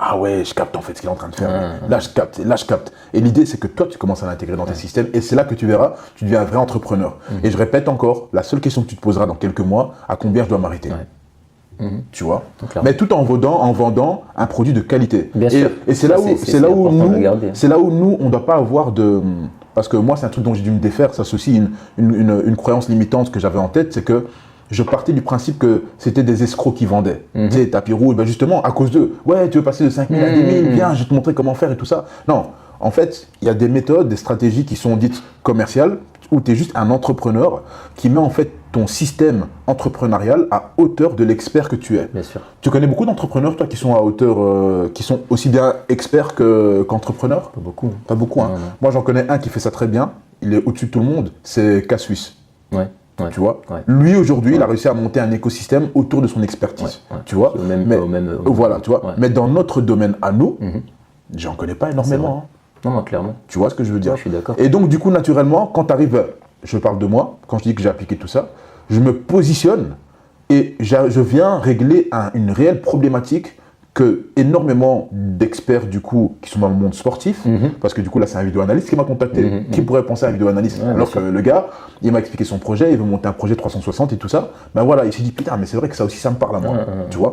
Speaker 1: ah ouais, je capte en fait ce qu'il est en train de faire. Là, je capte. Et l'idée, c'est que toi, tu commences à l'intégrer dans tes systèmes. Et c'est là que tu verras, tu deviens un vrai entrepreneur. Et je répète encore, la seule question que tu te poseras dans quelques mois, à combien je dois m'arrêter? Tu vois. Mais tout en vendant un produit de qualité.
Speaker 2: Bien sûr.
Speaker 1: Et c'est là où nous, on ne doit pas avoir de... Parce que moi, c'est un truc dont j'ai dû me défaire. Ça, c'est aussi une croyance limitante que j'avais en tête, c'est que je partais du principe que c'était des escrocs qui vendaient. Tu sais, tapis rouge, ben justement, à cause d'eux. Ouais, tu veux passer de 5 000 à 10 000, viens, je vais te montrer comment faire et tout ça. Non, en fait, il y a des méthodes, des stratégies qui sont dites commerciales, où tu es juste un entrepreneur qui met en fait ton système entrepreneurial à hauteur de l'expert que tu es.
Speaker 2: Bien sûr.
Speaker 1: Tu connais beaucoup d'entrepreneurs, toi, qui sont à hauteur, qui sont aussi bien experts qu'entrepreneurs?
Speaker 2: Pas beaucoup.
Speaker 1: Pas beaucoup, hein.
Speaker 2: Non.
Speaker 1: Moi, j'en connais un qui fait ça très bien. Il est au-dessus de tout le monde. C'est K-Suisse.
Speaker 2: Ouais.
Speaker 1: Tu vois,
Speaker 2: ouais.
Speaker 1: Lui aujourd'hui, il a réussi à monter un écosystème autour de son expertise.
Speaker 2: Ouais.
Speaker 1: Tu vois, voilà, tu vois.
Speaker 2: Ouais.
Speaker 1: Mais dans notre domaine à nous, j'en connais pas énormément.
Speaker 2: Hein. Non, clairement.
Speaker 1: Tu vois ce que je veux dire?
Speaker 2: Ouais, je suis d'accord.
Speaker 1: Et donc, du coup, naturellement, quand tu arrives, je parle de moi, quand je dis que j'ai appliqué tout ça, je me positionne et je viens régler une réelle problématique que énormément d'experts du coup qui sont dans le monde sportif, parce que du coup là c'est un vidéo analyste qui m'a contacté. Qui pourrait penser à un vidéo analyste? Alors que le gars, il m'a expliqué son projet, il veut monter un projet 360 et tout ça. Ben voilà, il s'est dit putain, mais c'est vrai que ça aussi ça me parle à moi, tu vois.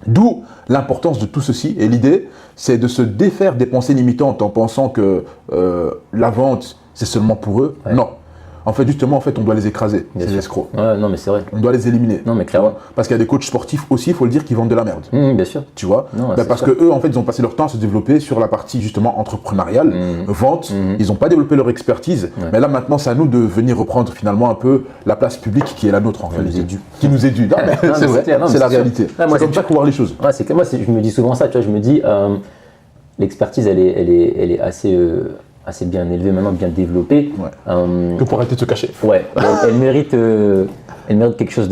Speaker 1: D'où l'importance de tout ceci. Et l'idée, c'est de se défaire des pensées limitantes en pensant que la vente c'est seulement pour eux. Ouais. Non. En fait, justement, on doit les écraser, ces escrocs.
Speaker 2: Ouais, non, mais c'est vrai.
Speaker 1: On doit les éliminer.
Speaker 2: Non, mais clairement.
Speaker 1: Parce qu'il y a des coachs sportifs aussi, il faut le dire, qui vendent de la merde.
Speaker 2: Bien sûr.
Speaker 1: Tu vois, parce que eux, en fait, ils ont passé leur temps à se développer sur la partie justement entrepreneuriale, vente. Ils n'ont pas développé leur expertise. Ouais. Mais là, maintenant, c'est à nous de venir reprendre finalement un peu la place publique qui est la nôtre, en fait. Qui nous est due. Non, mais c'est vrai, c'est la réalité. C'est comme ça qu'il faut voir les choses.
Speaker 2: Ouais, c'est que moi, je me dis souvent ça, tu vois, je me dis, l'expertise, elle est assez bien élevée maintenant, bien développée.
Speaker 1: Ouais. Que pour arrêter de se cacher.
Speaker 2: Ouais, elle mérite quelque chose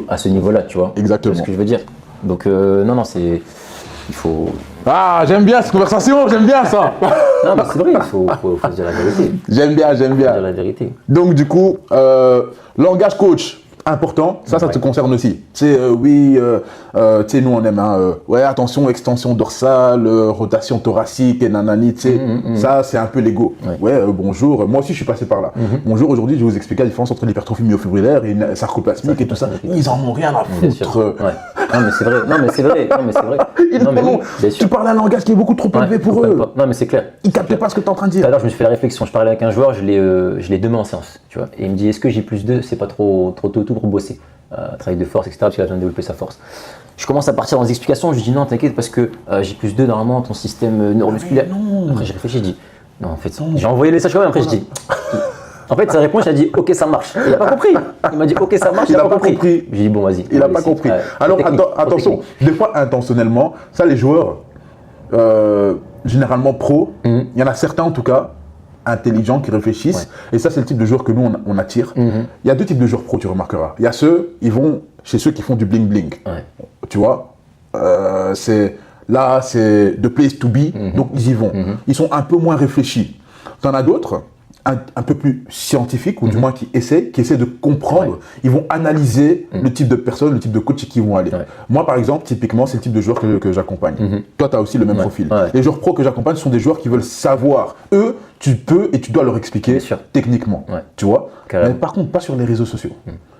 Speaker 2: à ce niveau-là, tu vois.
Speaker 1: Exactement.
Speaker 2: C'est ce que je veux dire. Donc, non, il faut...
Speaker 1: Ah, j'aime bien cette conversation, j'aime bien ça.
Speaker 2: Non, mais c'est vrai, il faut se dire la vérité.
Speaker 1: J'aime bien.
Speaker 2: Faut dire la vérité.
Speaker 1: Donc, du coup, langage coach. Important, ça te concerne aussi. Tu sais, nous on aime, attention, extension dorsale, rotation thoracique et nanani, tu sais, ça c'est un peu l'ego. Ouais, bonjour, moi aussi je suis passé par là. Bonjour, aujourd'hui je vais vous expliquer la différence entre l'hypertrophie myofibrillaire et une sarcoplasmique et tout ça. Ils en ont rien à foutre.
Speaker 2: Non mais c'est vrai,
Speaker 1: Tu parles un langage qui est beaucoup trop élevé pour eux.
Speaker 2: Non mais c'est clair.
Speaker 1: Ils captent pas ce que tu es en train de dire.
Speaker 2: Tout à l'heure je me suis fait la réflexion, je parlais avec un joueur, je l'ai demain en séance, tu vois, et il me dit est-ce que J+2 c'est pas trop tôt pour bosser, travail de force, etc., parce qu'il a besoin de développer sa force. Je commence à partir dans les explications, je lui dis non t'inquiète parce que J+2 normalement ton système neuromusculaire. Après j'ai réfléchi, je dis non en fait j'ai envoyé le message quand même, après je dis en fait sa réponse, il a dit ok ça marche, il n'a pas compris, il m'a dit ok ça marche, il n'a pas compris. J'ai dit bon vas-y.
Speaker 1: Il n'a pas compris. Alors attention, des fois intentionnellement, ça les joueurs généralement pros, il y en a certains en tout cas intelligents qui réfléchissent, et ça c'est le type de joueurs que nous on attire. Il y a deux types de joueurs pro, tu remarqueras. Il y a ceux, ils vont chez ceux qui font du bling bling, tu vois, c'est the place to be, donc ils y vont. Ils sont un peu moins réfléchis. T'en as d'autres un peu plus scientifiques, ou du moins qui essaient de comprendre, ils vont analyser le type de personne, le type de coach qui vont aller. Moi par exemple, typiquement, c'est le type de joueur que j'accompagne. Toi, tu as aussi le même profil. Les joueurs pros que j'accompagne sont des joueurs qui veulent savoir. Eux, tu peux et tu dois leur expliquer techniquement, tu vois. Mais par contre, pas sur les réseaux sociaux.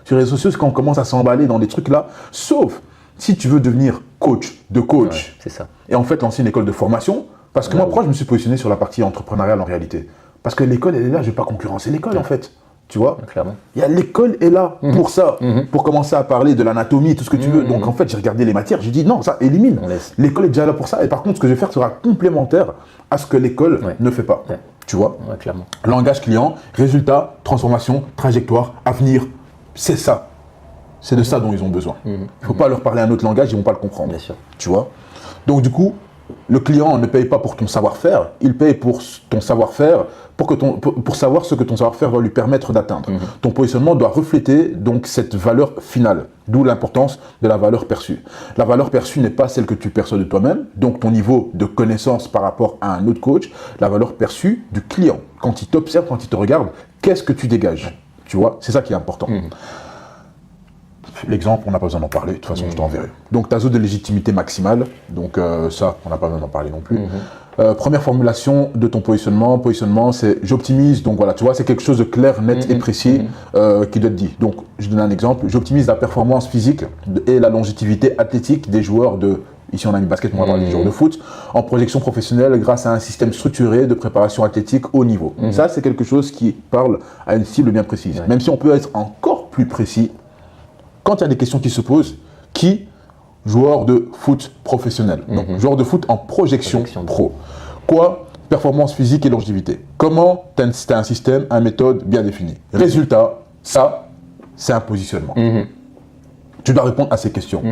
Speaker 1: Sur les réseaux sociaux, c'est quand on commence à s'emballer dans des trucs là, sauf si tu veux devenir coach de coach,
Speaker 2: c'est ça.
Speaker 1: Et en fait lancer une école de formation, parce que moi, pourquoi je me suis positionné sur la partie entrepreneuriale en réalité? Parce que l'école, elle est là, je ne vais pas concurrencer l'école en fait. Tu vois,
Speaker 2: clairement.
Speaker 1: L'école est là pour ça, pour commencer à parler de l'anatomie, tout ce que tu veux. Donc en fait, j'ai regardé les matières, j'ai dit non, ça élimine. L'école est déjà là pour ça. Et par contre, ce que je vais faire sera complémentaire à ce que l'école ne fait pas. Tu vois,
Speaker 2: clairement.
Speaker 1: Langage client, résultat, transformation, trajectoire, avenir, c'est ça. C'est de ça dont ils ont besoin. Il ne faut pas leur parler un autre langage, ils ne vont pas le comprendre.
Speaker 2: Bien sûr.
Speaker 1: Tu vois. Donc du coup, le client ne paye pas pour ton savoir-faire, il paye pour ton savoir-faire, pour savoir ce que ton savoir-faire va lui permettre d'atteindre. Ton positionnement doit refléter donc cette valeur finale, d'où l'importance de la valeur perçue. La valeur perçue n'est pas celle que tu perçois de toi-même, donc ton niveau de connaissance par rapport à un autre coach, la valeur perçue du client. Quand il t'observe, quand il te regarde, qu'est-ce que tu dégages? Tu vois, c'est ça qui est important. L'exemple, on n'a pas besoin d'en parler, de toute façon je t'enverrai. Donc ta zone de légitimité maximale, donc ça, on n'a pas besoin d'en parler non plus. Première formulation de ton positionnement, c'est j'optimise, donc voilà, tu vois, c'est quelque chose de clair, net et précis qui doit être dit. Donc je donne un exemple, j'optimise la performance physique et la longévité athlétique des joueurs de, ici on a mis basket, on va parler des joueurs de foot, en projection professionnelle grâce à un système structuré de préparation athlétique haut niveau. Ça c'est quelque chose qui parle à une cible bien précise. Même si on peut être encore plus précis, quand il y a des questions qui se posent, qui joueur de foot professionnel, donc joueur de foot en projection pro. Quoi? Performance physique et longévité. Comment? Tu as un système, une méthode bien définie. Résultat, ça, c'est un positionnement. Tu dois répondre à ces questions.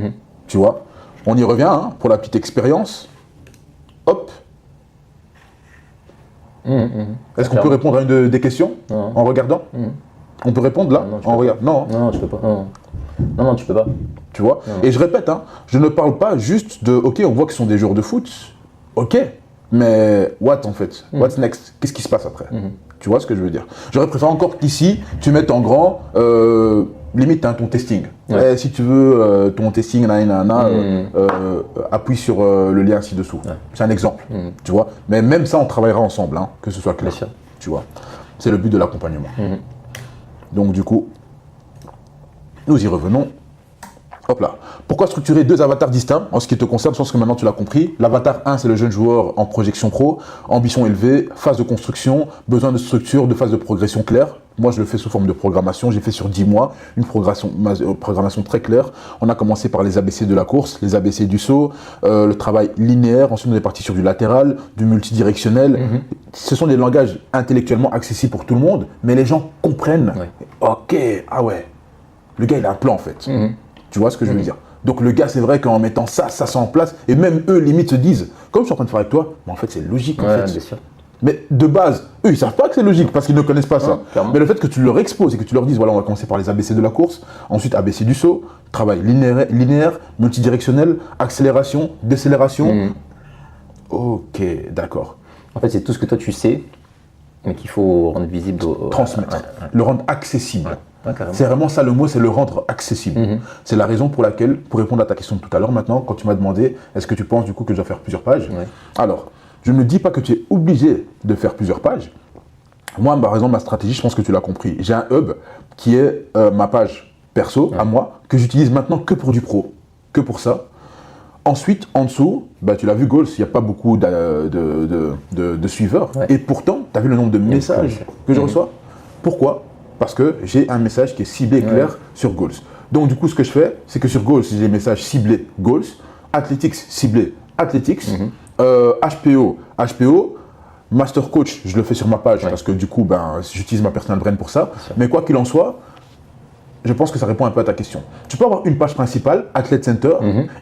Speaker 1: Tu vois? On y revient hein, pour la petite expérience. Hop. Est-ce qu'on peut répondre à une des questions en regardant? On peut répondre là en regardant?
Speaker 2: Non, tu peux pas. Non, tu peux pas.
Speaker 1: Tu vois? Et je répète, hein, je ne parle pas juste de, ok, on voit que ce sont des joueurs de foot, ok, mais what en fait? What's next? Qu'est-ce qui se passe après? Tu vois ce que je veux dire? J'aurais préféré encore qu'ici, tu mettes en grand, limite hein, ton testing. Et si tu veux ton testing, appuie sur le lien ci-dessous. C'est un exemple, tu vois? Mais même ça, on travaillera ensemble, hein, que ce soit clair. Tu vois? C'est le but de l'accompagnement. Donc du coup, nous y revenons. Hop là. Pourquoi structurer deux avatars distincts en ce qui te concerne? Je pense que maintenant tu l'as compris. L'avatar 1, c'est le jeune joueur en projection pro, ambition élevée, phase de construction, besoin de structure, de phase de progression claire. Moi, je le fais sous forme de programmation. J'ai fait sur 10 mois une programmation très claire. On a commencé par les ABC de la course, les ABC du saut, le travail linéaire. Ensuite, on est parti sur du latéral, du multidirectionnel. Ce sont des langages intellectuellement accessibles pour tout le monde, mais les gens comprennent. Ok, ah ouais, le gars, il a un plan en fait. Tu vois ce que je veux dire? Donc le gars, c'est vrai qu'en mettant ça en place, et même eux, limite, se disent, comme je suis en train de faire avec toi, mais en fait, c'est logique en fait.
Speaker 2: Bien sûr.
Speaker 1: Mais de base, eux, ils savent pas que c'est logique parce qu'ils ne connaissent pas ça. Mais le fait que tu leur exposes et que tu leur dises, voilà, on va commencer par les ABC de la course, ensuite ABC du saut, travail linéaire, multidirectionnel, accélération, décélération. Ok, d'accord.
Speaker 2: En fait, c'est tout ce que toi tu sais, mais qu'il faut rendre visible
Speaker 1: transmettre, le rendre accessible. C'est vraiment ça le mot, c'est le rendre accessible. C'est la raison pour laquelle, pour répondre à ta question de tout à l'heure maintenant, quand tu m'as demandé, est-ce que tu penses du coup que je dois faire plusieurs pages? Alors, je ne dis pas que tu es obligé de faire plusieurs pages. Moi, par exemple, ma stratégie, je pense que tu l'as compris. J'ai un hub qui est ma page perso à moi, que j'utilise maintenant que pour du pro, que pour ça. Ensuite, en dessous, bah, tu l'as vu, Goals, il n'y a pas beaucoup de suiveurs. Et pourtant, tu as vu le nombre de messages que je reçois. Pourquoi? Parce que j'ai un message qui est ciblé clair sur Goals. Donc, du coup, ce que je fais, c'est que sur Goals, j'ai des messages ciblés Goals, Athletics ciblé Athletics, HPO, Master Coach, je le fais sur ma page parce que du coup, ben, j'utilise ma personal brand pour ça. Mais quoi qu'il en soit, je pense que ça répond un peu à ta question. Tu peux avoir une page principale, Athlete Center,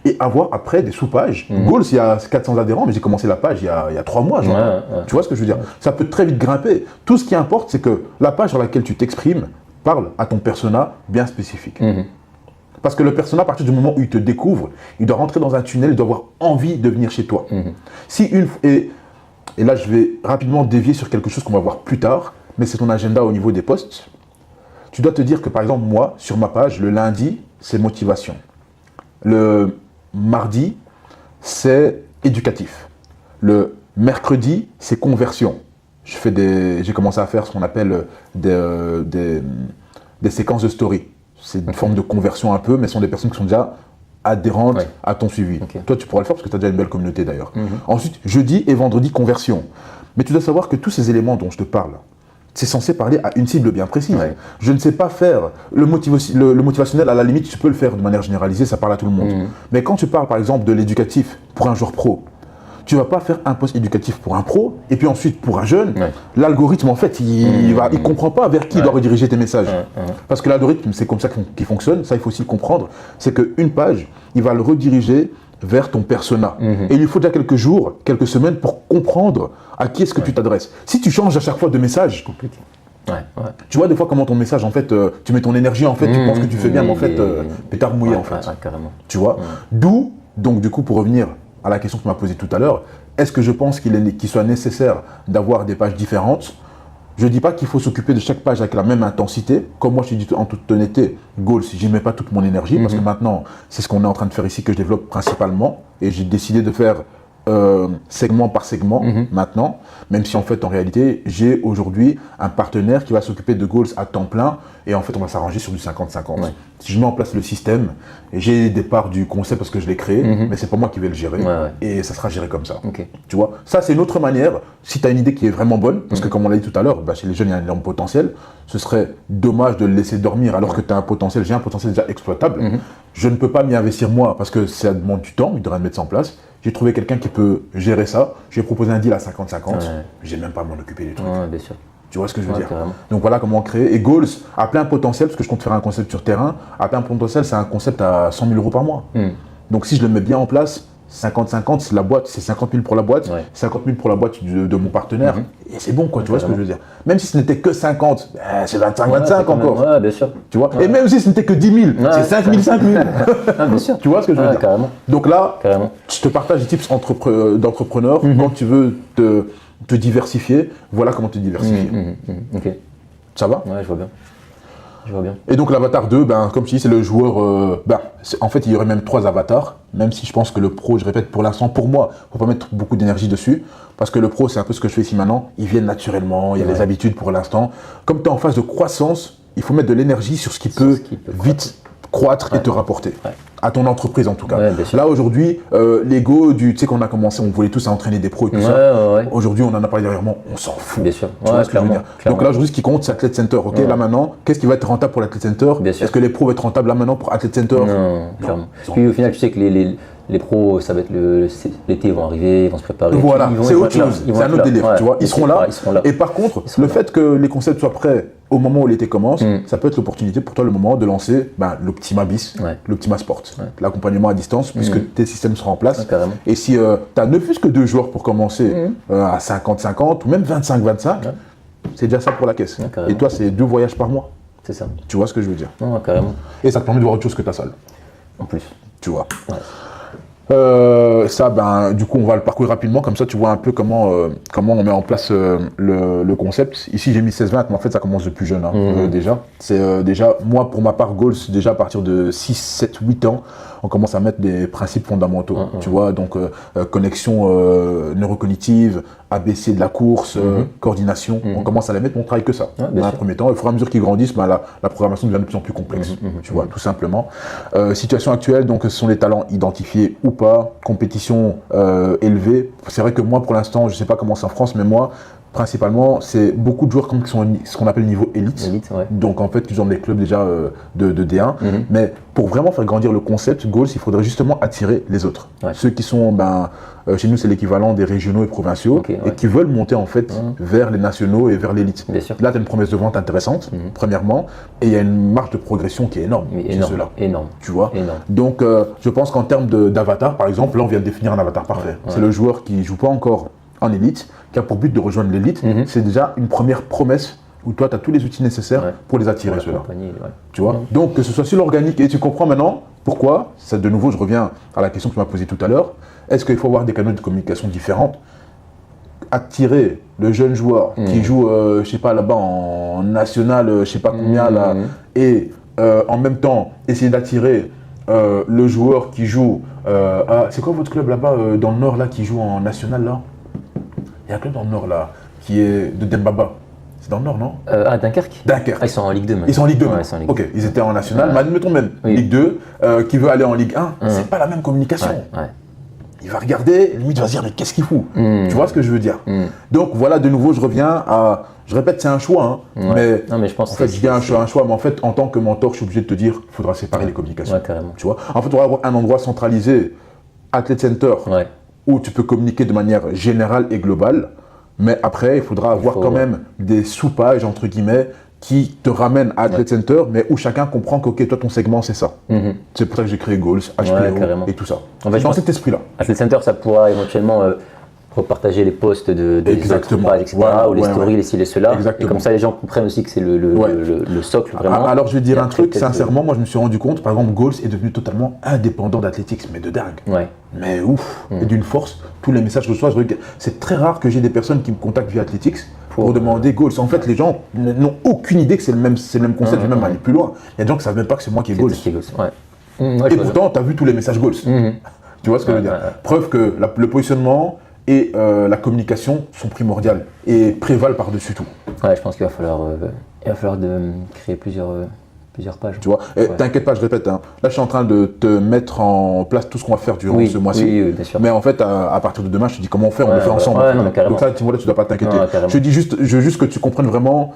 Speaker 1: et avoir après des sous-pages. Goals, il y a 400 adhérents, mais j'ai commencé la page il y a 3 mois. Genre. Tu vois ce que je veux dire? Ça peut très vite grimper. Tout ce qui importe, c'est que la page sur laquelle tu t'exprimes parle à ton persona bien spécifique. Parce que le persona, à partir du moment où il te découvre, il doit rentrer dans un tunnel, il doit avoir envie de venir chez toi. Et là, je vais rapidement dévier sur quelque chose qu'on va voir plus tard, mais c'est ton agenda au niveau des posts. Tu dois te dire que, par exemple, moi, sur ma page, le lundi, c'est motivation. Le mardi, c'est éducatif. Le mercredi, c'est conversion. J'ai commencé à faire ce qu'on appelle des séquences de story. C'est une forme de conversion un peu, mais ce sont des personnes qui sont déjà adhérentes à ton suivi. Toi, tu pourras le faire parce que tu as déjà une belle communauté d'ailleurs. Ensuite, jeudi et vendredi, conversion. Mais tu dois savoir que tous ces éléments dont je te parle, c'est censé parler à une cible bien précise. Je ne sais pas faire le motivationnel, à la limite, tu peux le faire de manière généralisée, ça parle à tout le monde. Mais quand tu parles par exemple de l'éducatif pour un joueur pro, tu ne vas pas faire un post éducatif pour un pro et puis ensuite pour un jeune. L'algorithme, en fait, il ne comprend pas vers qui il doit rediriger tes messages. Parce que l'algorithme, c'est comme ça qu'il fonctionne, ça il faut aussi le comprendre, c'est qu'une page, il va le rediriger vers ton persona. Et il lui faut déjà quelques jours, quelques semaines pour comprendre à qui est-ce que tu t'adresses. Si tu changes à chaque fois de message, tu vois des fois comment ton message, en fait, tu mets ton énergie, en fait, tu penses que tu fais bien, mais en fait, pétard mouillé, en fait. Tu vois. D'où, donc du coup, pour revenir à la question que tu m'as posée tout à l'heure, est-ce que je pense qu'il soit nécessaire d'avoir des pages différentes? Je ne dis pas qu'il faut s'occuper de chaque page avec la même intensité. Comme moi, je te dis en toute honnêteté, Goals, j'y mets pas toute mon énergie parce que maintenant, c'est ce qu'on est en train de faire ici que je développe principalement. Et j'ai décidé de faire segment par segment maintenant, même si en fait en réalité j'ai aujourd'hui un partenaire qui va s'occuper de goals à temps plein et en fait on va s'arranger sur du 50-50. Ouais. Si je mets en place le système, j'ai des parts du concept parce que je l'ai créé, mais c'est pas moi qui vais le gérer et ça sera géré comme ça. Okay. Tu vois, ça c'est une autre manière. Si tu as une idée qui est vraiment bonne, parce que comme on l'a dit tout à l'heure, bah, chez les jeunes il y a un énorme potentiel, ce serait dommage de le laisser dormir alors que tu as un potentiel, j'ai un potentiel déjà exploitable. Je ne peux pas m'y investir moi parce que ça demande du temps, il devrait mettre ça en place. J'ai trouvé quelqu'un qui peut gérer ça. J'ai proposé un deal à 50-50. J'ai même pas à m'en occuper des trucs.
Speaker 2: Bien sûr.
Speaker 1: Tu vois ce que je veux dire?
Speaker 2: Carrément.
Speaker 1: Donc voilà comment on crée. Et Goals a plein potentiel, parce que je compte faire un concept sur terrain. A plein potentiel, c'est un concept à 100 000 € par mois. Donc si je le mets bien en place, 50-50, c'est la boîte, c'est 50 000 pour la boîte, 50 000 pour la boîte de mon partenaire. Et c'est bon, quoi, tu vois ce que je veux dire? Même si ce n'était que 50, c'est 25-25 encore.
Speaker 2: Ouais, bien sûr.
Speaker 1: Tu vois? Et même si ce n'était que 10 000, c'est 5 000, 5 000.
Speaker 2: Bien sûr.
Speaker 1: Tu vois ce que je veux dire?
Speaker 2: Carrément.
Speaker 1: Donc là, je te partage des tips d'entrepreneur. Quand tu veux te diversifier, voilà comment te diversifier.
Speaker 2: Ok.
Speaker 1: Ça va?
Speaker 2: Ouais, je vois bien. Je vois bien.
Speaker 1: Et donc l'avatar 2, ben, comme je dis, c'est le joueur. En fait, il y aurait même 3 avatars, même si je pense que le pro, je répète, pour l'instant, pour moi, il ne faut pas mettre beaucoup d'énergie dessus, parce que le pro, c'est un peu ce que je fais ici maintenant. Ils viennent naturellement, il y a des habitudes pour l'instant. Comme tu es en phase de croissance, il faut mettre de l'énergie sur ce qui peut vite croître et te rapporter. À ton entreprise en tout cas. Là aujourd'hui, l'ego tu sais qu'on a commencé, on voulait tous à entraîner des pros et tout ça. Aujourd'hui, on en a parlé dernièrement, on s'en fout.
Speaker 2: Bien sûr.
Speaker 1: Tu vois ce que je veux dire. Donc là aujourd'hui, ce qui compte, c'est Athlete Center. Ok, là maintenant, qu'est-ce qui va être rentable pour l'Athlete Center? Est-ce que les pros vont être rentables là maintenant pour Athlete Center?
Speaker 2: Non, clairement. Puis au final, tu sais que les pros, ça va être l'été, ils vont arriver, ils vont se préparer.
Speaker 1: Voilà, c'est autre chose, c'est un autre délire, tu vois. Ils seront là. Et par contre, le fait que les concepts soient prêts au moment où l'été commence, ça peut être l'opportunité pour toi, le moment de lancer l'Optima Bis, l'Optima Sport, l'accompagnement à distance, puisque tes systèmes seront en place. Et si tu as ne fût-ce que 2 joueurs pour commencer à 50-50 ou même 25-25, c'est déjà ça pour la caisse. Et toi, c'est 2 voyages par mois.
Speaker 2: C'est ça.
Speaker 1: Tu vois ce que je veux dire?
Speaker 2: Carrément.
Speaker 1: Et ça te permet de voir autre chose que ta salle.
Speaker 2: En plus.
Speaker 1: Tu vois. Ça, du coup, on va le parcourir rapidement, comme ça tu vois un peu comment on met en place le concept. Ici, j'ai mis 16-20, mais en fait, ça commence depuis jeune déjà. C'est déjà, moi, pour ma part, Goals, déjà à partir de 6, 7, 8 ans, on commence à mettre des principes fondamentaux, tu vois, donc connexion neurocognitive, ABC de la course, coordination, on commence à les mettre, mais on travaille que ça dans un premier temps. Au fur et à mesure qu'ils grandissent, la programmation devient de plus en plus complexe, tu vois, tout simplement. Situation actuelle, donc ce sont les talents identifiés ou pas, compétition élevée. C'est vrai que moi, pour l'instant, je ne sais pas comment c'est en France, mais moi, principalement, c'est beaucoup de joueurs qui sont ce qu'on appelle niveau élite. Donc en fait, ils ont des clubs déjà de D1. Mais pour vraiment faire grandir le concept Goals, il faudrait justement attirer les autres. Ceux qui sont, chez nous, c'est l'équivalent des régionaux et provinciaux et qui veulent monter en fait vers les nationaux et vers l'élite. Là, tu as une promesse de vente intéressante, premièrement, et il y a une marge de progression qui est énorme.
Speaker 2: Énorme.
Speaker 1: Tu vois. Donc, je pense qu'en termes d'avatar, par exemple, là, on vient de définir un avatar parfait. C'est le joueur qui ne joue pas encore en élite, qui a pour but de rejoindre l'élite. C'est déjà une première promesse où toi, tu as tous les outils nécessaires pour les attirer, ceux-là. Tu vois. Donc, que ce soit sur l'organique, et tu comprends maintenant pourquoi, de nouveau, je reviens à la question que tu m'as posée tout à l'heure, est-ce qu'il faut avoir des canaux de communication différents? Attirer le jeune joueur qui joue, je sais pas, là-bas en national, je sais pas combien, là, et en même temps, essayer d'attirer le joueur qui joue c'est quoi votre club là-bas dans le Nord, là, qui joue en national, là? Il y a un club dans le Nord, là, qui est de Dembaba. C'est dans le Nord, non?
Speaker 2: Dunkerque.
Speaker 1: Ils
Speaker 2: sont en Ligue 2 maintenant.
Speaker 1: Ils sont en Ligue 2 maintenant. Ok, ils étaient en national, mais admettons même Ligue 2, qui veut aller en Ligue 1, c'est pas la même communication. Il va regarder, limite, il va se dire, mais qu'est-ce qu'il fout? Tu vois ce que je veux dire? Donc voilà, de nouveau, je reviens à. Je répète, c'est un choix, mais
Speaker 2: je pense
Speaker 1: en fait, je dis un choix, mais en fait, en tant que mentor, je suis obligé de te dire, il faudra séparer les communications. Tu vois? En fait, on va avoir un endroit centralisé, Athlete Center, où tu peux communiquer de manière générale et globale, mais après, il faudra avoir quand même des sous-pages, entre guillemets, qui te ramènent à Athlete Center, mais où chacun comprend que, ok, toi, ton segment, c'est ça. C'est pour ça que j'ai créé Goals, HPO et tout ça.
Speaker 2: En fait,
Speaker 1: dans cet esprit-là.
Speaker 2: Athlete Center, ça pourra éventuellement repartager les posts des autres pages, etc., ou les stories, les ci, les cela. Et comme ça, les gens comprennent aussi que c'est le socle, vraiment.
Speaker 1: Alors, je vais dire un truc, sincèrement, moi, je me suis rendu compte, par exemple, Goals est devenu totalement indépendant d'Athletics, mais de dingue. Mais ouf, et d'une force, tous les messages que je reçois, c'est très rare que j'ai des personnes qui me contactent via Athletics pour demander Goals. En fait, les gens n'ont aucune idée que c'est le même concept, je vais même aller plus loin. Il y a des gens qui ne savent même pas que c'est moi qui ai Goals. Et pourtant, tu as vu tous les messages Goals. Tu vois ce que je veux dire? Preuve que le positionnement et la communication sont primordiales et prévalent par-dessus tout.
Speaker 2: Ouais, je pense qu'il va falloir créer plusieurs pages.
Speaker 1: Tu vois, et t'inquiète pas, je répète, hein, là je suis en train de te mettre en place tout ce qu'on va faire durant ce mois-ci.
Speaker 2: Oui, bien sûr.
Speaker 1: Mais en fait, à partir de demain, je te dis comment on fait, on le fait ensemble.
Speaker 2: Ouais, non, mais
Speaker 1: donc ça, tu vois, tu dois pas t'inquiéter.
Speaker 2: Ouais,
Speaker 1: je veux juste que tu comprennes vraiment.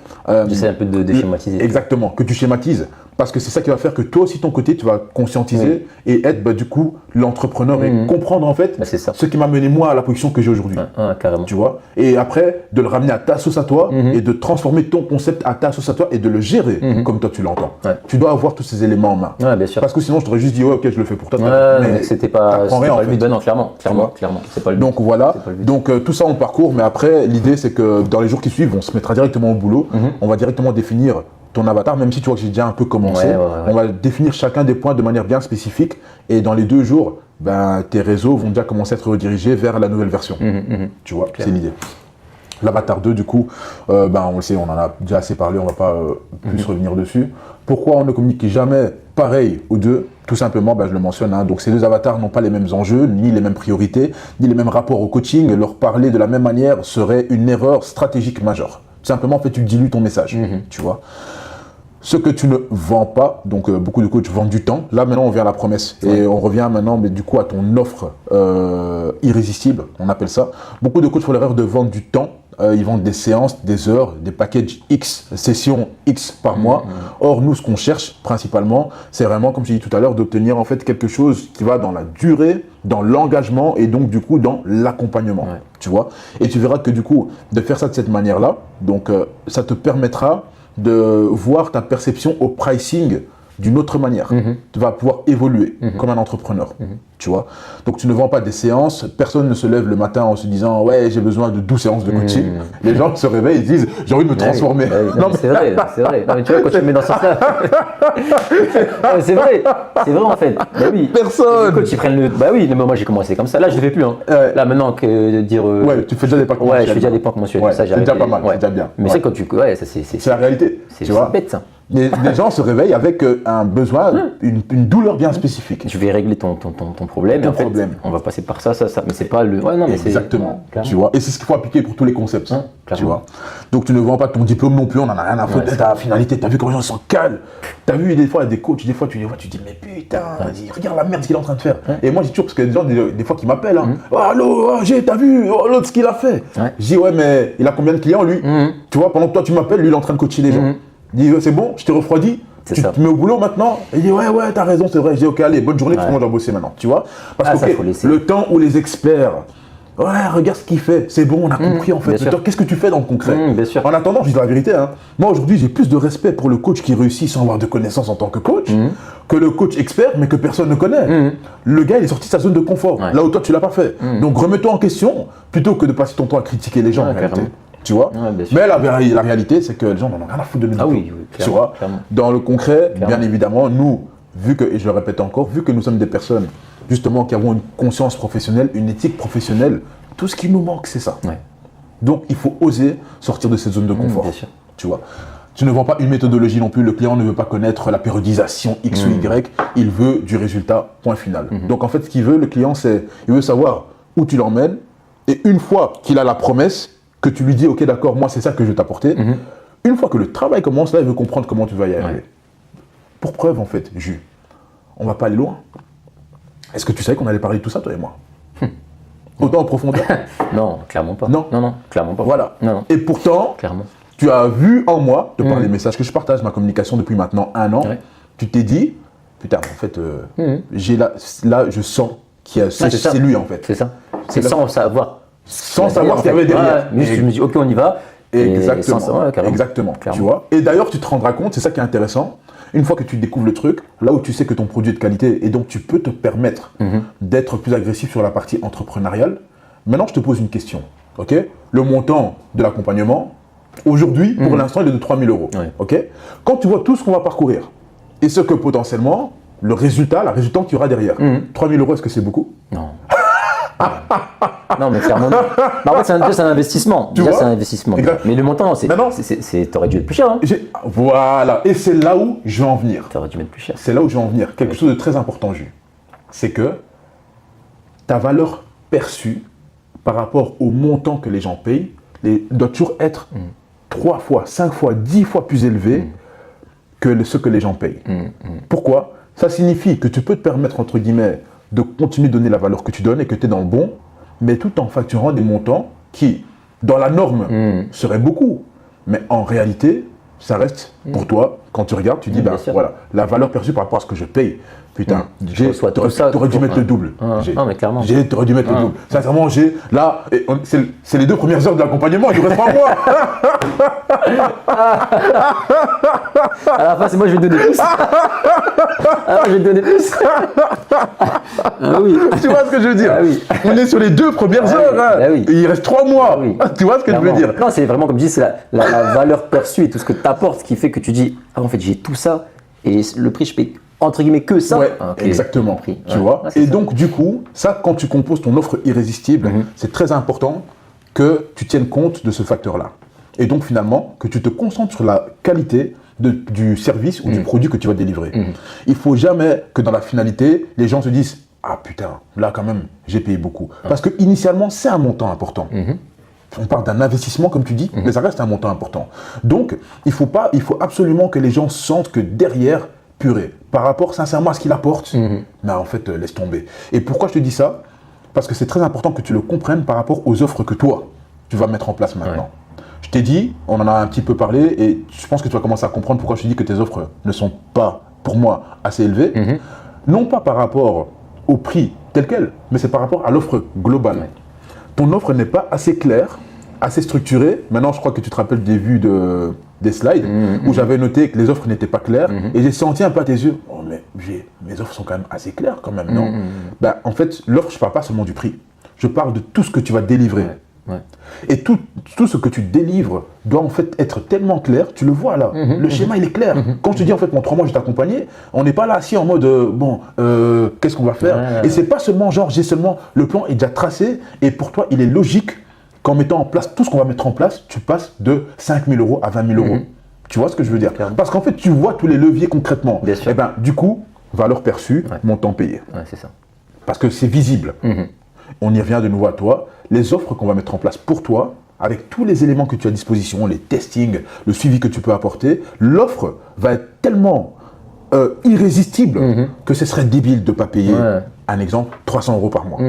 Speaker 2: J'essaie un peu de schématiser.
Speaker 1: Exactement, que tu schématises. Parce que c'est ça qui va faire que toi aussi, ton côté, tu vas conscientiser et être du coup l'entrepreneur et comprendre en fait ce qui m'a mené moi à la position que j'ai aujourd'hui.
Speaker 2: Carrément.
Speaker 1: Tu vois? Et après, de le ramener à ta sauce à toi et de transformer ton concept à ta sauce à toi et de le gérer comme toi tu l'entends. Tu dois avoir tous ces éléments en main.
Speaker 2: Ouais, bien sûr.
Speaker 1: Parce que sinon, je t'aurais juste dit, ouais, ok, je le fais pour toi.
Speaker 2: Mais c'était pas le but. Non, clairement. C'est pas le but.
Speaker 1: Donc voilà. Donc tout ça, on parcourt. Mais après, l'idée, c'est que dans les jours qui suivent, on se mettra directement au boulot. On va directement définir ton avatar, même si tu vois que j'ai déjà un peu commencé. On va définir chacun des points de manière bien spécifique. Et dans les 2 jours, tes réseaux vont déjà commencer à être redirigés vers la nouvelle version. Tu vois, c'est l'idée. L'avatar 2, du coup, on le sait, on en a déjà assez parlé, on ne va pas plus revenir dessus. Pourquoi on ne communique jamais pareil aux deux? Tout simplement, je le mentionne, hein, donc ces 2 avatars n'ont pas les mêmes enjeux, ni les mêmes priorités, ni les mêmes rapports au coaching. Leur parler de la même manière serait une erreur stratégique majeure. Tout simplement, en fait, tu dilues ton message, tu vois. Ce que tu ne vends pas, donc beaucoup de coachs vendent du temps. Là, maintenant, on vient à la promesse. Et on revient maintenant, mais du coup, à ton offre irrésistible, on appelle ça. Beaucoup de coachs font l'erreur de vendre du temps. Ils vendent des séances, des heures, des packages X, sessions X par mois. Or, nous, ce qu'on cherche principalement, c'est vraiment, comme je l'ai dit tout à l'heure, d'obtenir en fait quelque chose qui va dans la durée, dans l'engagement et donc du coup dans l'accompagnement. Tu vois? Et tu verras que du coup, de faire ça de cette manière-là, donc ça te permettra de voir ta perception au pricing d'une autre manière. Tu vas pouvoir évoluer comme un entrepreneur, tu vois. Donc tu ne vends pas des séances, personne ne se lève le matin en se disant « ouais, j'ai besoin de 12 séances de coaching ». Les gens se réveillent et se disent « j'ai envie de me transformer ».
Speaker 2: Non, c'est vrai. Non, mais tu vois, quand tu me mets dans ce sens-là, c'est vrai en fait. Oui.
Speaker 1: Personne.
Speaker 2: Les coachs, ils prennent le... oui, mais moi j'ai commencé comme ça. Là, je ne le fais plus. Là, maintenant que de dire...
Speaker 1: Ouais, tu fais déjà des packs mensuels.
Speaker 2: Ouais, je fais déjà des packs mensuels.
Speaker 1: Ouais,
Speaker 2: ça,
Speaker 1: c'est déjà pas mal, c'est déjà bien.
Speaker 2: Mais c'est quand tu... Ouais, ça c'est...
Speaker 1: C'est la réalité, tu vois.
Speaker 2: C'est bête, ça.
Speaker 1: Les gens se réveillent avec un besoin, une douleur bien spécifique.
Speaker 2: Je vais régler ton problème.
Speaker 1: Ton
Speaker 2: en fait,
Speaker 1: problème.
Speaker 2: On va passer par ça. Mais c'est pas le... Ouais, non, mais
Speaker 1: exactement. Tu vois. Et c'est ce qu'il faut appliquer pour tous les concepts. Tu vois. Donc tu ne vends pas ton diplôme non plus, on en a rien à foutre de ta finalité. T'as vu comment les gens sont calmes. T'as vu des fois, il y a des coachs, des fois tu les vois, tu dis mais putain, regarde la merde qu'il est en train de faire. Et moi j'ai toujours, parce qu'il y a des gens des fois qui m'appellent. Oh, allô, t'as vu l'autre ce qu'il a fait. Je dis ouais, mais il a combien de clients lui? Tu vois, pendant que toi tu m'appelles, lui il est en train de coacher les gens. Il dit c'est bon, je t'ai refroidi. Tu te mets au boulot maintenant. Il dit ouais, t'as raison, c'est vrai. Je dis ok, allez, bonne journée, parce que moi je dois bosser maintenant. Tu vois? Parce que le temps où les experts, ouais, regarde ce qu'il fait, c'est bon, on a compris en fait. Qu'est-ce que tu fais dans le concret? En attendant, je dis la vérité, hein, moi aujourd'hui j'ai plus de respect pour le coach qui réussit sans avoir de connaissances en tant que coach que le coach expert mais que personne ne connaît. Le gars il est sorti de sa zone de confort, là où toi tu l'as pas fait. Donc remets-toi en question plutôt que de passer ton temps à critiquer les gens en réalité. Tu vois, mais la réalité, c'est que les gens n'en ont rien à foutre de nous. Tu vois, dans le concret, bien évidemment, nous, vu que, et je le répète encore, vu que nous sommes des personnes, justement, qui avons une conscience professionnelle, une éthique professionnelle, tout ce qui nous manque, c'est ça. Donc, il faut oser sortir de cette zone de confort. Tu vois, tu ne vends pas une méthodologie non plus. Le client ne veut pas connaître la périodisation X ou Y. Il veut du résultat, point final. Donc, en fait, ce qu'il veut, le client, il veut savoir où tu l'emmènes. Et une fois qu'il a la promesse, que tu lui dis, ok, d'accord, moi, c'est ça que je vais t'apporter. Une fois que le travail commence, là, il veut comprendre comment tu vas y arriver. Pour preuve, en fait, Jus, on va pas aller loin. Est-ce que tu savais qu'on allait parler de tout ça, toi et moi? Autant en profondeur?
Speaker 2: Non, clairement pas.
Speaker 1: Non,
Speaker 2: clairement pas.
Speaker 1: Voilà.
Speaker 2: Non.
Speaker 1: Et pourtant,
Speaker 2: clairement.
Speaker 1: Tu as vu en moi, de par les messages que je partage, ma communication depuis maintenant 1 an, tu t'es dit, putain, en fait, j'ai là, je sens qu'il y a, c'est lui, en fait.
Speaker 2: C'est ça. C'est sans savoir.
Speaker 1: Sans savoir ce qu'il y avait derrière.
Speaker 2: Mais je me dis, ok, on y va.
Speaker 1: Exactement. Exactement. Tu vois. Et d'ailleurs, tu te rendras compte, c'est ça qui est intéressant. Une fois que tu découvres le truc, là où tu sais que ton produit est de qualité et donc tu peux te permettre d'être plus agressif sur la partie entrepreneuriale. Maintenant, je te pose une question. Ok, le montant de l'accompagnement, aujourd'hui, pour l'instant, il est de 3 000 €. Ok, quand tu vois tout ce qu'on va parcourir et ce que potentiellement, le résultat, la résultante qu'il y aura derrière, 3 000 €, est-ce que c'est beaucoup?
Speaker 2: Non. Non, mais clairement non. Mais en fait, c'est un investissement. Déjà, c'est un investissement. Mais le montant, t'aurais dû être plus cher. Hein.
Speaker 1: Voilà. Et c'est là où je vais en venir.
Speaker 2: T'aurais dû mettre plus cher.
Speaker 1: C'est là où je vais en venir. Quelque chose de très important, Jus. C'est que ta valeur perçue par rapport au montant que les gens payent doit toujours être 3 fois, 5 fois, 10 fois plus élevé que ce que les gens payent. Pourquoi? Ça signifie que tu peux te permettre, entre guillemets, de continuer de donner la valeur que tu donnes et que tu es dans le bon, mais tout en facturant des montants qui, dans la norme, seraient beaucoup. Mais en réalité, ça reste pour toi, quand tu regardes, tu dis, ben voilà, la valeur perçue par rapport à ce que je paye. Putain, t'aurais dû mettre le double.
Speaker 2: Mais clairement.
Speaker 1: T'aurais dû mettre le double. Sincèrement, là, c'est les 2 premières heures de l'accompagnement, il ne reste pas moi.
Speaker 2: À la fin, c'est moi, je vais te donner plus. Je vais te donner plus.
Speaker 1: Oui. Tu vois ce que je veux dire? On est sur les 2 premières heures. Et il reste 3 mois. Tu vois ce que je veux dire?
Speaker 2: Non, c'est vraiment, comme je dis, c'est la valeur perçue et tout ce que tu apportes qui fait que tu dis, en fait, j'ai tout ça et le prix, je paye entre guillemets que ça.
Speaker 1: Ouais, exactement. Tu vois. Et donc, du coup, ça, quand tu composes ton offre irrésistible, c'est très important que tu tiennes compte de ce facteur-là. Et donc, finalement, que tu te concentres sur la qualité du service ou du produit que tu vas délivrer. Il ne faut jamais que dans la finalité, les gens se disent « Ah putain, là quand même, j'ai payé beaucoup. » Parce que initialement, c'est un montant important. On parle d'un investissement, comme tu dis, mais ça reste un montant important. Donc, il faut absolument que les gens sentent que derrière, purée, par rapport sincèrement à ce qu'il apporte, mais en fait, laisse tomber. Et pourquoi je te dis ça? Parce que c'est très important que tu le comprennes par rapport aux offres que toi, tu vas mettre en place maintenant. Je t'ai dit, on en a un petit peu parlé, et je pense que tu vas commencer à comprendre pourquoi je te dis que tes offres ne sont pas, pour moi, assez élevées. Non pas par rapport au prix tel quel, mais c'est par rapport à l'offre globale. Ton offre n'est pas assez claire, assez structurée. Maintenant, je crois que tu te rappelles des vues des slides où j'avais noté que les offres n'étaient pas claires et j'ai senti un peu à tes yeux, oh mais mes offres sont quand même assez claires quand même, non? Ben, en fait, l'offre, je ne parle pas seulement du prix. Je parle de tout ce que tu vas délivrer. Et tout ce que tu délivres doit en fait être tellement clair, tu le vois là, le schéma il est clair. Quand je te dis en fait, mon 3 mois je t'ai accompagné, on n'est pas là assis en mode qu'est-ce qu'on va faire? Et c'est pas seulement genre j'ai seulement, le plan est déjà tracé et pour toi il est logique qu'en mettant en place tout ce qu'on va mettre en place, tu passes de 5 000 € à 20 000 €. Tu vois ce que je veux dire? Parce qu'en fait tu vois tous les leviers concrètement. Et ben du coup, valeur perçue, montant payé.
Speaker 2: C'est ça.
Speaker 1: Parce que c'est visible. On y revient de nouveau à toi. Les offres qu'on va mettre en place pour toi, avec tous les éléments que tu as à disposition, les testings, le suivi que tu peux apporter, l'offre va être tellement irrésistible que ce serait débile de ne pas payer, un exemple, 300 € par mois.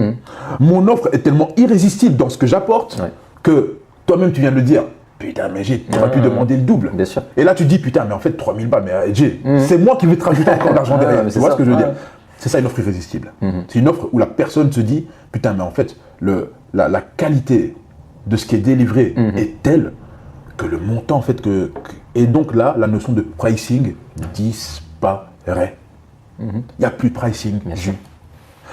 Speaker 1: Mon offre est tellement irrésistible dans ce que j'apporte que toi-même tu viens de le dire. Putain, mais tu aurais pu demander le double.
Speaker 2: Bien sûr.
Speaker 1: Et là tu dis, putain, mais en fait 3000 balles, mais Jay, c'est moi qui vais te rajouter encore d'argent derrière. Tu vois ce que je veux dire? C'est ça une offre irrésistible. C'est une offre où la personne se dit, putain, mais en fait, la qualité de ce qui est délivré est telle que le montant, en fait, et donc là, la notion de pricing disparaît. Il n'y a plus de pricing.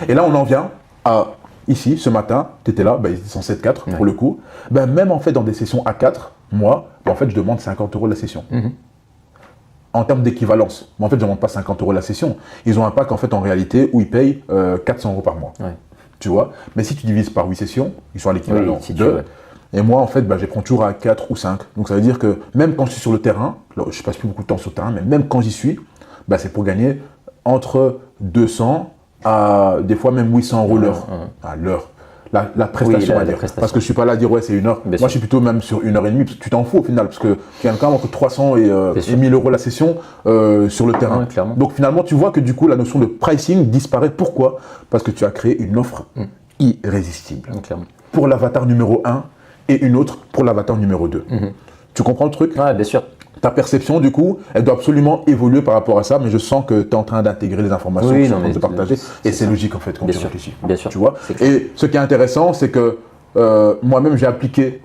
Speaker 1: Et là, on en vient à, ici, ce matin, tu étais là, ils sont 7-4 pour le coup. Même en fait, dans des sessions à 4, moi, en fait, je demande 50 € la session. En termes d'équivalence. Mais en fait, je ne demande pas 50 € la session. Ils ont un pack en fait en réalité où ils payent 400 € par mois. Tu vois? Mais si tu divises par 8 sessions, ils sont à l'équivalent de. Et moi, en fait, je les prends toujours à 4 ou 5. Donc ça veut dire que même quand je suis sur le terrain, alors, je passe plus beaucoup de temps sur le terrain, mais même quand j'y suis, c'est pour gagner entre 200 à des fois même 800 € l'heure. À l'heure. La prestation, parce que je ne suis pas là à dire ouais c'est 1 heure. Moi je suis plutôt même sur 1h30, parce que tu t'en fous au final, parce que tu gagnes quand même entre 300 et 1000 € la session sur le terrain. Donc finalement tu vois que du coup la notion de pricing disparaît. Pourquoi? Parce que tu as créé une offre irrésistible pour l'avatar numéro 1 et une autre pour l'avatar numéro 2. Tu comprends le truc?
Speaker 2: Ouais, bien sûr.
Speaker 1: Ta perception, du coup, elle doit absolument évoluer par rapport à ça, mais je sens que tu es en train d'intégrer les informations que tu es en train de partager, et c'est logique en fait quand tu réfléchis.
Speaker 2: Bien sûr.
Speaker 1: Tu vois? Et ce qui est intéressant, c'est que moi-même j'ai appliqué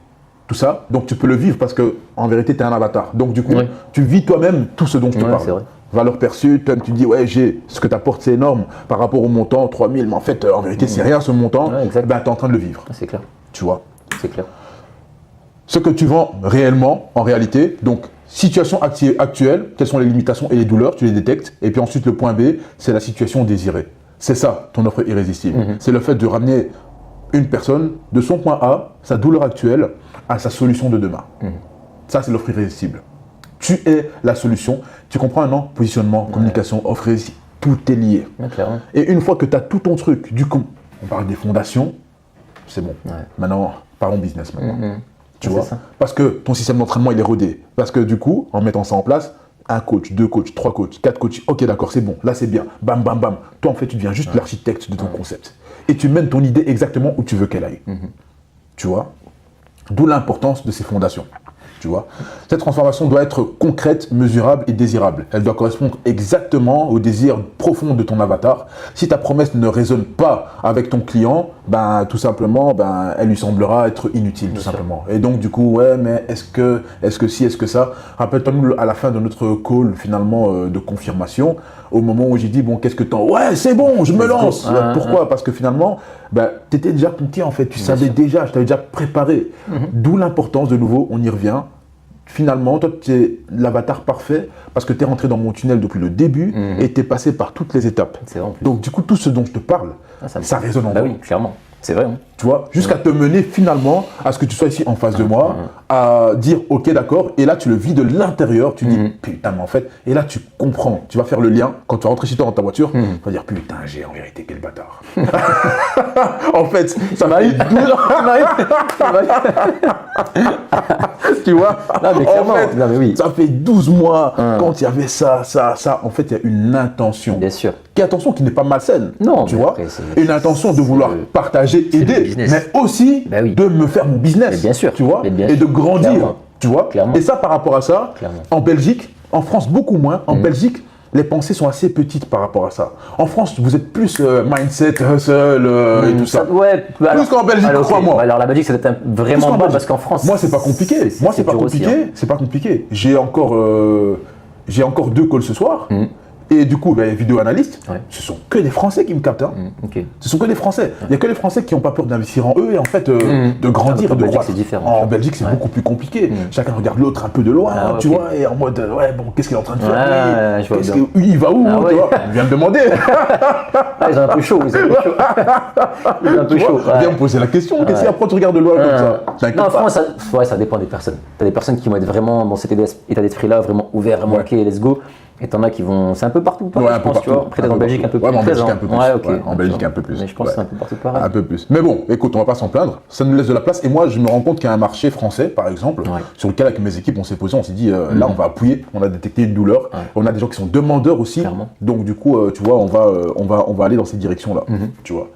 Speaker 1: tout ça, donc tu peux le vivre parce que en vérité tu es un avatar. Donc du coup, tu vis toi-même tout ce dont je te parle.
Speaker 2: C'est vrai.
Speaker 1: Valeur perçue, toi tu dis ouais ce que tu apportes c'est énorme par rapport au montant 3000, mais en fait en vérité c'est rien ce montant, tu es en train de le vivre.
Speaker 2: C'est clair.
Speaker 1: Tu vois?
Speaker 2: C'est clair.
Speaker 1: Ce que tu vends réellement, en réalité, donc situation actuelle, quelles sont les limitations et les douleurs, tu les détectes. Et puis ensuite, le point B, c'est la situation désirée. C'est ça, ton offre irrésistible. C'est le fait de ramener une personne de son point A, sa douleur actuelle, à sa solution de demain. Ça, c'est l'offre irrésistible. Tu es la solution. Tu comprends un positionnement, communication, offre irrésistible. Tout est lié. Et une fois que tu as tout ton truc, on parle des fondations, c'est bon. Ouais. Maintenant, parlons business maintenant. Tu vois, parce que ton système d'entraînement, il est rodé. Parce que du coup, en mettant ça en place, un coach, 2 coachs, 3 coachs, 4 coachs, ok d'accord, c'est bon, là c'est bien, bam, bam, bam. Toi en fait, tu deviens juste l'architecte de ton concept. Et tu mènes ton idée exactement où tu veux qu'elle aille. Tu vois, d'où l'importance de ces fondations. Tu vois, cette transformation doit être concrète, mesurable et désirable. Elle doit correspondre exactement au désir profond de ton avatar. Si ta promesse ne résonne pas avec ton client, ben tout simplement, ben elle lui semblera être inutile, tout simplement. Et donc du coup, ouais, mais est-ce que si, est-ce que ça? Rappelle-toi à la fin de notre call finalement de confirmation, au moment où j'ai dit bon, qu'est-ce que t'en? Ouais, c'est bon, je me lance. Pourquoi? Parce que finalement, ben t'étais déjà conquis en fait. Tu savais déjà, je t'avais déjà préparé. D'où l'importance, de nouveau, on y revient. Finalement, toi, tu es l'avatar parfait parce que tu es rentré dans mon tunnel depuis le début et tu es passé par toutes les étapes.
Speaker 2: C'est vrai en plus.
Speaker 1: Donc, du coup, tout ce dont je te parle, ça résonne en moi.
Speaker 2: Oui, clairement. C'est vrai. Hein.
Speaker 1: Tu vois, jusqu'à te mener finalement à ce que tu sois ici en face de moi, à dire ok, d'accord, et là tu le vis de l'intérieur, tu dis putain, mais en fait, et là tu comprends, tu vas faire le lien, quand tu vas rentrer chez toi dans ta voiture, tu vas dire putain, j'ai en vérité quel bâtard. En fait, ça m'arrive 12 tu vois,
Speaker 2: non, mais
Speaker 1: en fait,
Speaker 2: non, mais oui.
Speaker 1: ça fait 12 mois quand il y avait ça, en fait, il y a une intention.
Speaker 2: Bien sûr.
Speaker 1: Attention qui n'est pas malsaine,
Speaker 2: non,
Speaker 1: tu vois, une intention de vouloir partager, aider, mais aussi de me faire mon business,
Speaker 2: bien sûr,
Speaker 1: tu vois, et de grandir, tu vois.
Speaker 2: Clairement.
Speaker 1: Et ça par rapport à ça, en Belgique, en France beaucoup moins, en Belgique, les pensées sont assez petites par rapport à ça. En France, vous êtes plus mindset, hustle et tout ça.
Speaker 2: Ouais,
Speaker 1: plus qu'en Belgique, crois-moi.
Speaker 2: Alors la Belgique, c'est vraiment bas parce qu'en France.
Speaker 1: Moi, c'est pas compliqué. Moi, c'est pas compliqué.
Speaker 2: Aussi, hein.
Speaker 1: C'est pas compliqué. J'ai encore 2 calls ce soir. Et du coup, les vidéo analystes, ce sont que des Français qui me captent. Hein. Ce sont que des Français. Il n'y a que les Français qui n'ont pas peur d'investir en eux et en fait de grandir, de croître. En Belgique, c'est beaucoup plus compliqué. Chacun regarde l'autre un peu de loin, tu vois, et en mode, ouais, bon, qu'est-ce qu'il est en train de faire? Il va où? Tu vois, il vient me demander.
Speaker 2: Ils ont un peu chaud. Ils ont un peu chaud.
Speaker 1: Viens me poser la question. Qu'est-ce qu'il y a? Pourquoi tu regardes de loin comme ça?
Speaker 2: Non, en France, ça dépend des personnes. Tu as des personnes qui vont être vraiment dans cet état d'esprit-là, vraiment ouvert, vraiment ok, let's go. Et t'en as qui vont. C'est un peu partout, pareil, je pense, tu vois. Après, en Belgique, un peu plus.
Speaker 1: En Belgique, un peu plus.
Speaker 2: Ouais, ok.
Speaker 1: En Belgique, un peu plus.
Speaker 2: Mais je pense que c'est un peu partout pareil.
Speaker 1: Un peu plus. Mais bon, écoute, on va pas s'en plaindre. Ça nous laisse de la place. Et moi, je me rends compte qu'il y a un marché français, par exemple, sur lequel, avec mes équipes, on s'est posé, on s'est dit, là, on va appuyer. On a détecté une douleur. On a des gens qui sont demandeurs aussi.
Speaker 2: Clairement.
Speaker 1: Donc, du coup, tu vois, on va aller dans cette direction-là. Tu vois.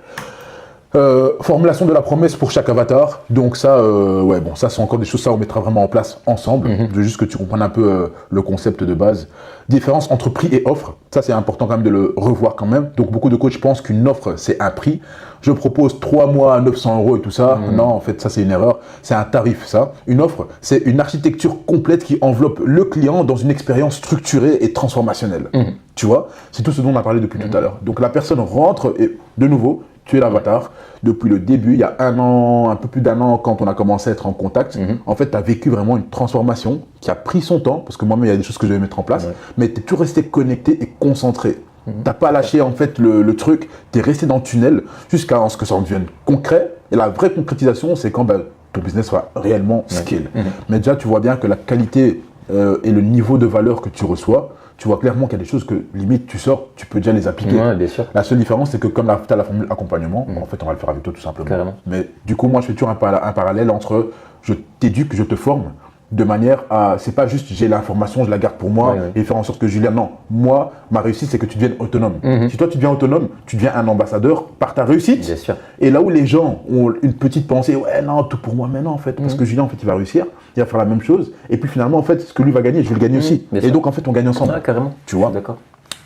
Speaker 1: Formulation de la promesse pour chaque avatar. Donc ça, ouais, bon, ça c'est encore des choses, ça on mettra vraiment en place ensemble. De juste que tu comprennes un peu le concept de base. Différence entre prix et offre. Ça c'est important quand même de le revoir quand même. Donc beaucoup de coachs pensent qu'une offre c'est un prix. Je propose 3 mois à 900 € et tout ça. Non, en fait ça c'est une erreur. C'est un tarif ça. Une offre, c'est une architecture complète qui enveloppe le client dans une expérience structurée et transformationnelle. Tu vois, c'est tout ce dont on a parlé depuis tout à l'heure. Donc la personne rentre et de nouveau, tu es l'avatar. Depuis le début, il y a 1 an, un peu plus d'1 an, quand on a commencé à être en contact, en fait, tu as vécu vraiment une transformation qui a pris son temps, parce que moi-même, il y a des choses que je vais mettre en place, mais tu es toujours resté connecté et concentré. Tu n'as pas lâché en fait le truc, tu es resté dans le tunnel jusqu'à ce que ça en devienne concret. Et la vraie concrétisation, c'est quand ton business soit réellement scale. Mais déjà, tu vois bien que la qualité et le niveau de valeur que tu reçois, tu vois clairement qu'il y a des choses que, limite, tu sors, tu peux déjà les appliquer.
Speaker 2: Ouais, bien sûr.
Speaker 1: La seule différence, c'est que comme tu as la formule accompagnement, en fait, on va le faire avec toi tout simplement.
Speaker 2: Carrément.
Speaker 1: Mais du coup, moi, je fais toujours un parallèle entre je t'éduque, je te forme, de manière à, c'est pas juste j'ai l'information, je la garde pour moi et faire en sorte que Julien, non. Moi, ma réussite, c'est que tu deviennes autonome. Si toi, tu deviens autonome, tu deviens un ambassadeur par ta réussite.
Speaker 2: Bien sûr.
Speaker 1: Et là où les gens ont une petite pensée, ouais, non, tout pour moi, mais non, en fait, parce que Julien, en fait, il va réussir, il va faire la même chose. Et puis finalement, en fait, ce que lui va gagner, je vais le gagner aussi. Et donc, en fait, on gagne ensemble.
Speaker 2: Ah, carrément.
Speaker 1: Tu vois.
Speaker 2: D'accord.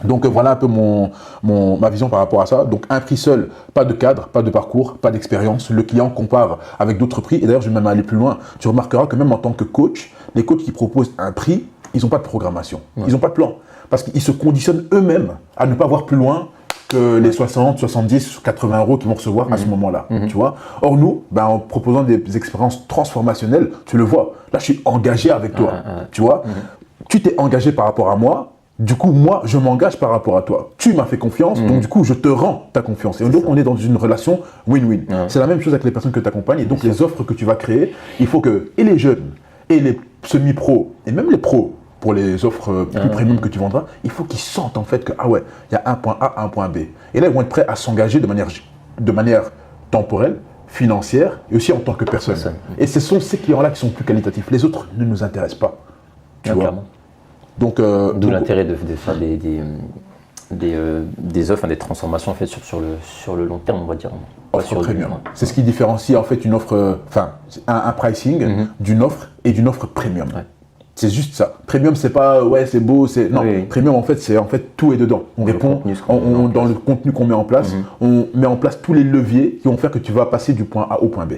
Speaker 1: Donc voilà un peu ma vision par rapport à ça. Donc un prix seul, pas de cadre, pas de parcours, pas d'expérience. Le client compare avec d'autres prix. Et d'ailleurs, je vais même aller plus loin. Tu remarqueras que même en tant que coach, les coachs qui proposent un prix, ils n'ont pas de programmation. Ils n'ont pas de plan. Parce qu'ils se conditionnent eux-mêmes à ne pas voir plus loin que les 60, 70, 80 € qu'ils vont recevoir à ce moment-là. Tu vois. Or nous, en proposant des expériences transformationnelles, tu le vois. Là, je suis engagé avec toi. Tu vois. Tu t'es engagé par rapport à moi. Du coup, moi, je m'engage par rapport à toi. Tu m'as fait confiance, donc du coup, je te rends ta confiance. Et donc, on est dans une relation win-win. C'est la même chose avec les personnes que tu accompagnes. Et donc, les offres que tu vas créer, il faut que, et les jeunes, et les semi-pros, et même les pros, pour les offres plus premium que tu vendras, il faut qu'ils sentent en fait que, ah ouais, il y a un point A, un point B. Et là, ils vont être prêts à s'engager de manière de manière temporelle, financière et aussi en tant que personne. Et ce sont ces clients-là qui sont plus qualitatifs. Les autres ne nous intéressent pas. Tu vois. Donc,
Speaker 2: d'où l'intérêt de faire des offres, des transformations en fait sur le long terme, on va dire.
Speaker 1: Offre premium. C'est ce qui différencie en fait une offre, un pricing d'une offre et d'une offre premium. Ouais. C'est juste ça. Premium, c'est pas ouais, c'est beau, c'est non. Oui. Premium, en fait, c'est en fait tout est dedans. On répond dans le contenu qu'on met en place. On met en place tous les leviers qui vont faire que tu vas passer du point A au point B.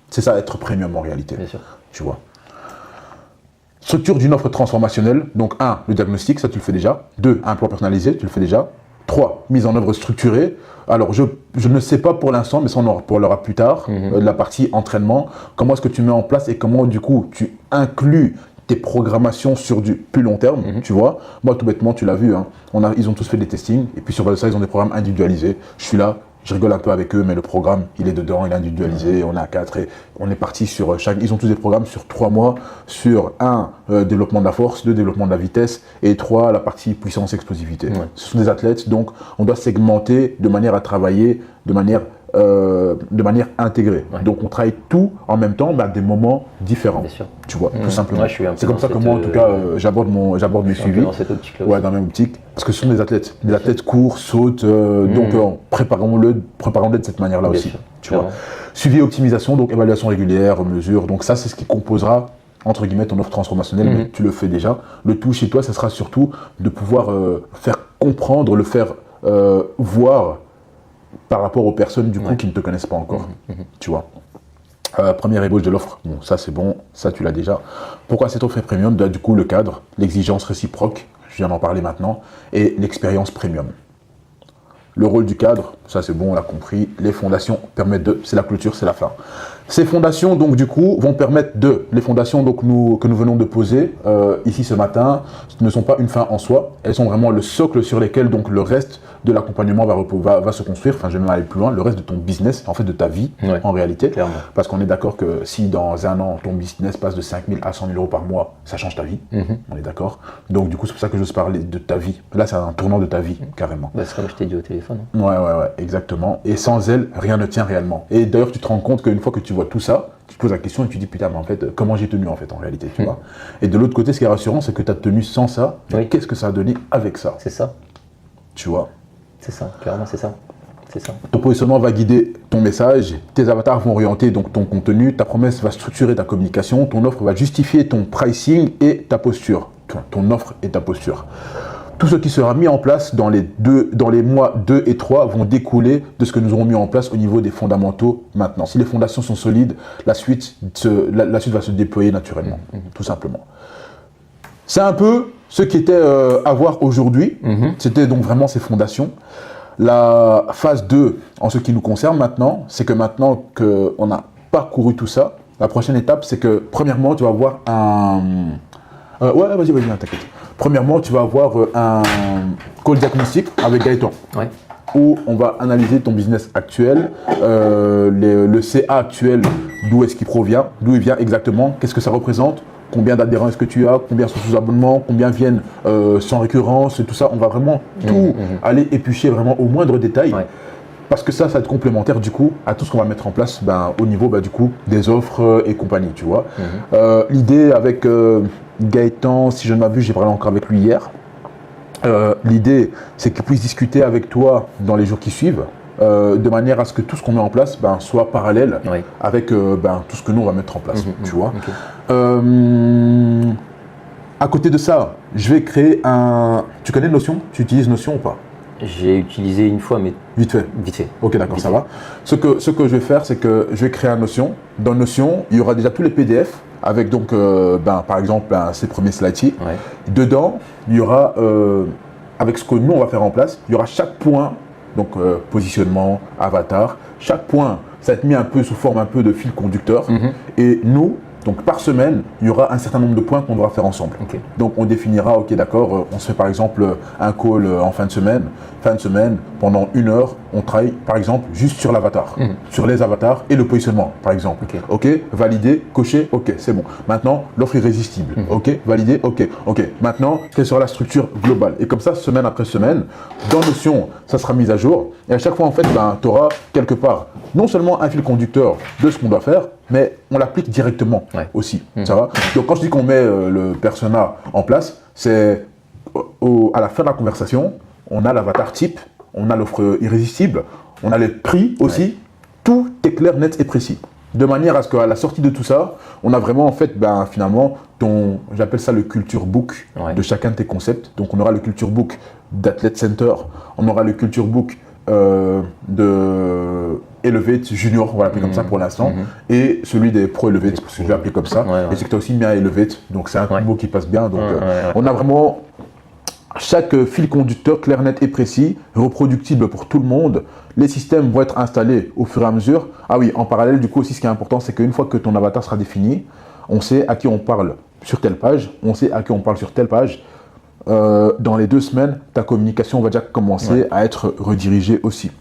Speaker 1: C'est ça être premium en réalité.
Speaker 2: Bien sûr.
Speaker 1: Tu vois. Structure d'une offre transformationnelle. Donc 1, le diagnostic, ça tu le fais déjà. 2, un plan personnalisé, tu le fais déjà. 3, mise en œuvre structurée. Alors je ne sais pas pour l'instant, mais ça on en reparlera plus tard. La partie entraînement. Comment est-ce que tu mets en place et comment du coup tu inclus tes programmations sur du plus long terme, tu vois. Moi, tout bêtement, tu l'as vu, hein, ils ont tous fait des testings, et puis sur base de ça, ils ont des programmes individualisés. Je suis là, je rigole un peu avec eux, mais le programme, il est dedans, il est individualisé, on est à 4, et on est parti sur chaque... Ils ont tous des programmes sur 3 mois, sur 1, développement de la force, 2, développement de la vitesse, et 3, la partie puissance explosivité. Ouais. Ce sont des athlètes, donc on doit segmenter de manière à travailler de manière intégrée. Ouais. Donc on travaille tout en même temps, mais à des moments différents.
Speaker 2: Bien sûr.
Speaker 1: Tu vois, tout simplement.
Speaker 2: Ouais,
Speaker 1: c'est comme ça que moi, en tout cas, j'aborde mes suivis.
Speaker 2: Dans cette optique-là.
Speaker 1: Ouais, dans la même optique. Parce que ce sont des athlètes. Des athlètes courent, sautent, donc préparons-le de cette manière-là aussi.
Speaker 2: Sûr.
Speaker 1: Tu vois. Suivi et optimisation, donc évaluation régulière, mesure. Donc ça, c'est ce qui composera entre guillemets ton offre transformationnelle, mais tu le fais déjà. Le tout chez toi, ça sera surtout de pouvoir faire comprendre, le faire voir par rapport aux personnes du coup qui ne te connaissent pas encore, tu vois. Première ébauche de l'offre, bon ça c'est bon, ça tu l'as déjà. Pourquoi cette offre est premium? Du coup le cadre, l'exigence réciproque, je viens d'en parler maintenant, et l'expérience premium. Le rôle du cadre, ça c'est bon, on l'a compris. Les fondations permettent c'est la clôture, c'est la fin. Ces fondations donc du coup vont permettre les fondations donc que nous venons de poser ici ce matin ne sont pas une fin en soi, elles sont vraiment le socle sur lesquels donc le reste de l'accompagnement va se construire. Enfin je vais même aller plus loin, le reste de ton business, en fait de ta vie en réalité. Clairement. Parce qu'on est d'accord que si dans un an ton business passe de 5 000 à 100 000 euros par mois, ça change ta vie. On est d'accord. Donc du coup c'est pour ça que j'ose parler de ta vie. Là c'est un tournant de ta vie carrément.
Speaker 2: Bah, c'est comme je t'ai dit au téléphone.
Speaker 1: Ouais, exactement. Et sans elle, rien ne tient réellement. Et d'ailleurs tu te rends compte qu'une fois que tu vois tout ça, tu te poses la question et tu te dis putain mais en fait comment j'ai tenu en fait en réalité, tu vois. Et de l'autre côté ce qui est rassurant c'est que tu as tenu sans ça, qu'est-ce que ça a donné avec ça?
Speaker 2: C'est ça.
Speaker 1: Tu vois.
Speaker 2: C'est ça, clairement c'est ça. C'est ça.
Speaker 1: Ton positionnement va guider ton message, tes avatars vont orienter donc ton contenu, ta promesse va structurer ta communication, ton offre va justifier ton pricing et ta posture. Ton offre et ta posture. Tout ce qui sera mis en place dans les mois 2 et 3 vont découler de ce que nous aurons mis en place au niveau des fondamentaux maintenant. Si les fondations sont solides, la suite va se déployer naturellement, tout simplement. C'est un peu ce qui était à voir aujourd'hui. C'était donc vraiment ces fondations. La phase 2, en ce qui nous concerne maintenant, c'est que maintenant qu'on a parcouru tout ça, la prochaine étape, c'est que premièrement, tu vas avoir un... vas-y, t'inquiète. Premièrement, tu vas avoir un call diagnostic avec Gaëtan, où on va analyser ton business actuel, le CA actuel, d'où est-ce qu'il provient, d'où il vient exactement, qu'est-ce que ça représente, combien d'adhérents est-ce que tu as, combien sont sous abonnement, combien viennent sans récurrence, tout ça. On va vraiment tout aller éplucher vraiment au moindre détail. Parce que ça va être complémentaire du coup à tout ce qu'on va mettre en place au niveau du coup des offres et compagnie, tu vois. L'idée avec Gaëtan, si je ne m'abuse, j'ai parlé encore avec lui hier. L'idée, c'est qu'il puisse discuter avec toi dans les jours qui suivent, de manière à ce que tout ce qu'on met en place soit parallèle avec tout ce que nous on va mettre en place, tu vois. À côté de ça, je vais créer un... Tu connais Notion? Tu utilises Notion ou pas?
Speaker 2: J'ai utilisé une fois, mais
Speaker 1: vite fait. Ok, d'accord, ça va. Ce que je vais faire, c'est que je vais créer un Notion. Dans Notion, il y aura déjà tous les PDF avec donc, par exemple, ces premiers slides. Dedans, il y aura, avec ce que nous on va faire en place, il y aura chaque point, donc positionnement, avatar. Chaque point, ça va être mis un peu sous forme un peu de fil conducteur. Et nous, donc par semaine, il y aura un certain nombre de points qu'on devra faire ensemble. Donc on définira, ok d'accord, on se fait par exemple un call en fin de semaine, pendant 1 heure, on travaille par exemple juste sur l'avatar, sur les avatars et le positionnement par exemple. Ok, validé, coché, ok, c'est bon. Maintenant, l'offre irrésistible, ok, validé, ok. Maintenant, quelle sera la structure globale? Et comme ça, semaine après semaine, dans Notion, ça sera mis à jour. Et à chaque fois, en fait, tu auras quelque part non seulement un fil conducteur de ce qu'on doit faire, mais on l'applique directement aussi. Ça va? Donc quand je dis qu'on met le persona en place, c'est à la fin de la conversation, on a l'avatar type, on a l'offre irrésistible, on a les prix aussi, tout est clair, net et précis. De manière à ce qu'à la sortie de tout ça, on a vraiment en fait finalement j'appelle ça le culture book de chacun de tes concepts. Donc on aura le culture book d'Athlete Center, on aura le culture book de Elevate Junior, on va l'appeler comme ça pour l'instant, et celui des Pro Elevate, parce que je vais l'appeler comme ça. Et c'est que tu as aussi mis un Elevate, donc c'est un combo qui passe bien. Donc on a vraiment chaque fil conducteur clair, net et précis, reproductible pour tout le monde. Les systèmes vont être installés au fur et à mesure. Ah oui, en parallèle, du coup aussi, ce qui est important, c'est qu'une fois que ton avatar sera défini, on sait à qui on parle sur telle page, on sait à qui on parle sur telle page. Dans les 2 semaines, ta communication va déjà commencer à être redirigée aussi,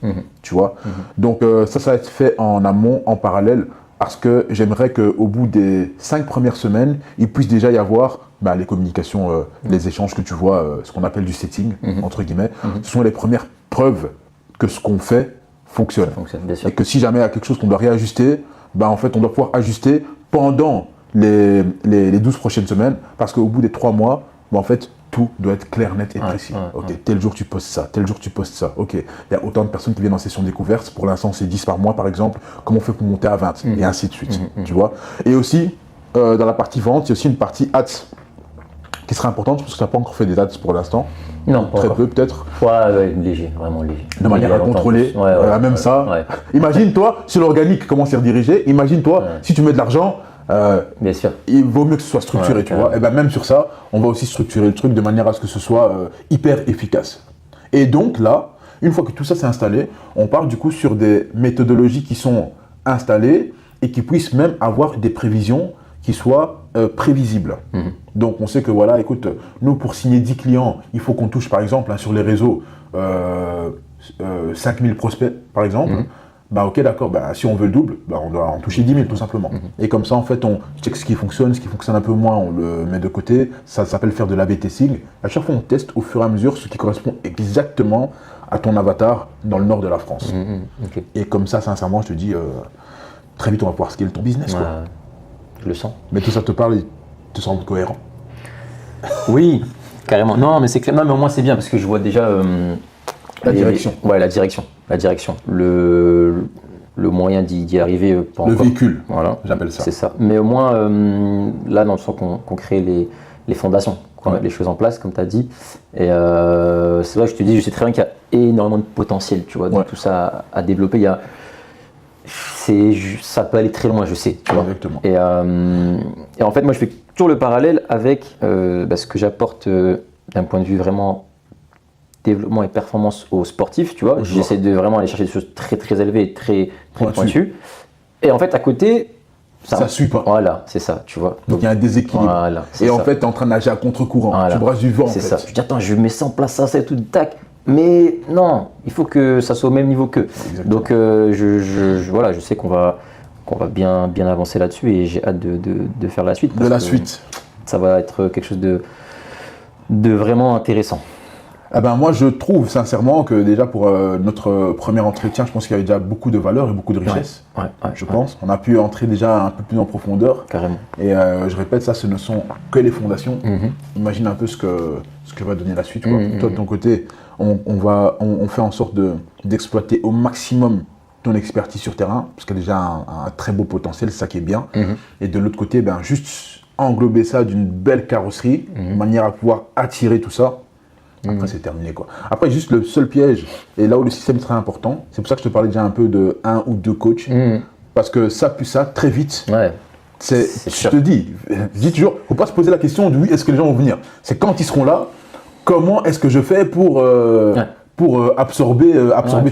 Speaker 1: tu vois. Donc ça va être fait en amont, en parallèle, parce que j'aimerais qu'au bout des 5 premières semaines, il puisse déjà y avoir les communications, les échanges que tu vois, ce qu'on appelle du setting, entre guillemets. Ce sont les premières preuves que ce qu'on fait fonctionne.
Speaker 2: Bien sûr.
Speaker 1: Et que si jamais il y a quelque chose qu'on doit réajuster, en fait, on doit pouvoir ajuster pendant les 12 prochaines semaines, parce qu'au bout des 3 mois, en fait, tout doit être clair, net et précis. Tel jour tu postes ça, tel jour tu postes ça. Ok, il y a autant de personnes qui viennent en session découverte. Pour l'instant, c'est 10 par mois, par exemple. Comment on fait pour monter à 20 et ainsi de suite. Tu vois. Et aussi, dans la partie vente, il y a aussi une partie ads qui sera importante, parce que tu n'as pas encore fait des ads pour l'instant.
Speaker 2: Non,
Speaker 1: très peu peut-être.
Speaker 2: Léger, vraiment léger.
Speaker 1: De manière à contrôler, même ça. Imagine-toi, sur l'organique, comment c'est redirigé. Imagine-toi, si tu mets de l'argent,
Speaker 2: bien sûr.
Speaker 1: Il vaut mieux que ce soit structuré, tu vois. Et même sur ça, on va aussi structurer le truc de manière à ce que ce soit hyper efficace. Et donc là, une fois que tout ça s'est installé, on part du coup sur des méthodologies qui sont installées et qui puissent même avoir des prévisions qui soient prévisibles. Donc on sait que voilà, écoute, nous pour signer 10 clients, il faut qu'on touche par exemple sur les réseaux 5000 prospects par exemple. Ok, d'accord, si on veut le double, on doit en toucher 10 000 tout simplement. Et comme ça, en fait, on check ce qui fonctionne un peu moins, on le met de côté. Ça s'appelle faire de l'A/B testing. À chaque fois, on teste au fur et à mesure ce qui correspond exactement à ton avatar dans le nord de la France. Et comme ça, sincèrement, je te dis, très vite, on va pouvoir scaler ton business. Quoi.
Speaker 2: Je le sens.
Speaker 1: Mais tout ça te parle et te semble cohérent?
Speaker 2: Oui, carrément. Non, mais c'est clair. Non, mais au moins, c'est bien parce que je vois déjà...
Speaker 1: la direction.
Speaker 2: La direction. Le moyen d'y arriver.
Speaker 1: Le véhicule, voilà, j'appelle ça.
Speaker 2: C'est ça. Mais au moins, là, dans le sens qu'on crée les fondations, qu'on met les choses en place, comme tu as dit. Et c'est vrai que je te dis, je sais très bien qu'il y a énormément de potentiel, tu vois, dans tout ça à développer. Ça peut aller très loin, je sais. Tu vois.
Speaker 1: Exactement.
Speaker 2: Et en fait, moi, je fais toujours le parallèle avec ce que j'apporte d'un point de vue vraiment développement et performance aux sportifs, tu vois. J'essaie de vraiment aller chercher des choses très très élevées et très pointues. Et en fait, à côté,
Speaker 1: ça suit pas.
Speaker 2: Voilà, c'est ça, tu vois.
Speaker 1: Donc il y a un déséquilibre.
Speaker 2: Voilà,
Speaker 1: et en fait, tu es en train de nager à contre-courant. Tu brasses du vent.
Speaker 2: C'est ça. Je dis, attends, je mets ça en place, ça, tout, tac. Mais non, il faut que ça soit au même niveau qu'eux. Donc je sais qu'on va bien avancer là-dessus et j'ai hâte de faire la suite. Ça va être quelque chose de vraiment intéressant.
Speaker 1: Moi, je trouve sincèrement que déjà pour notre premier entretien, je pense qu'il y avait déjà beaucoup de valeur et beaucoup de richesse. Je pense. On a pu entrer déjà un peu plus en profondeur.
Speaker 2: Carrément.
Speaker 1: Et je répète, ça, ce ne sont que les fondations. Imagine un peu ce que va donner la suite. Toi, de ton côté, on fait en sorte d'exploiter au maximum ton expertise sur terrain, parce qu'il y a déjà un très beau potentiel, c'est ça qui est bien. Et de l'autre côté, juste englober ça d'une belle carrosserie, de manière à pouvoir attirer tout ça. Après, c'est terminé, quoi. Après, juste le seul piège, et là où le système est très important, c'est pour ça que je te parlais déjà un peu de 1 ou 2 coachs, parce que ça, plus ça, très vite, je te dis toujours, faut pas se poser la question de oui, est-ce que les gens vont venir? C'est quand ils seront là, comment est-ce que je fais pour pour absorber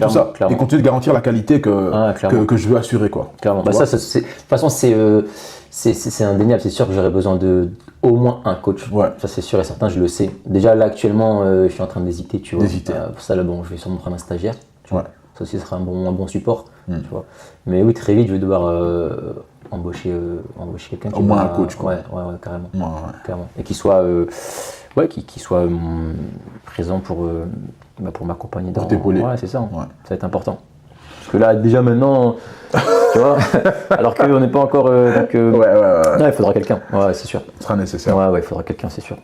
Speaker 1: tout ça
Speaker 2: clairement.
Speaker 1: et continuer de garantir la qualité que je veux assurer, quoi.
Speaker 2: Clairement. Bah, de toute façon, c'est indéniable. C'est sûr que j'aurais besoin de au moins un coach.
Speaker 1: Ouais.
Speaker 2: Ça, c'est sûr et certain, je le sais. Déjà, là, actuellement, je suis en train d'hésiter, tu vois. Pour ça, là, bon, je vais sûrement prendre un stagiaire. Tu vois. Ça aussi, ce sera un bon support. Tu vois. Mais oui, très vite, je vais devoir embaucher quelqu'un.
Speaker 1: Au moins un coach, quoi.
Speaker 2: Ouais, carrément.
Speaker 1: Ouais.
Speaker 2: Carrément. Et qui soit, qui soit présent pour m'accompagner dans.
Speaker 1: Pour t'épauler.
Speaker 2: Ouais, c'est ça. Ouais. Ça va être important. Parce que là, déjà maintenant, tu vois, alors qu'on n'est pas encore.
Speaker 1: Ouais.
Speaker 2: Non, il faudra quelqu'un. Ouais, c'est sûr.
Speaker 1: Ce sera nécessaire.
Speaker 2: Ouais, il faudra quelqu'un, c'est sûr.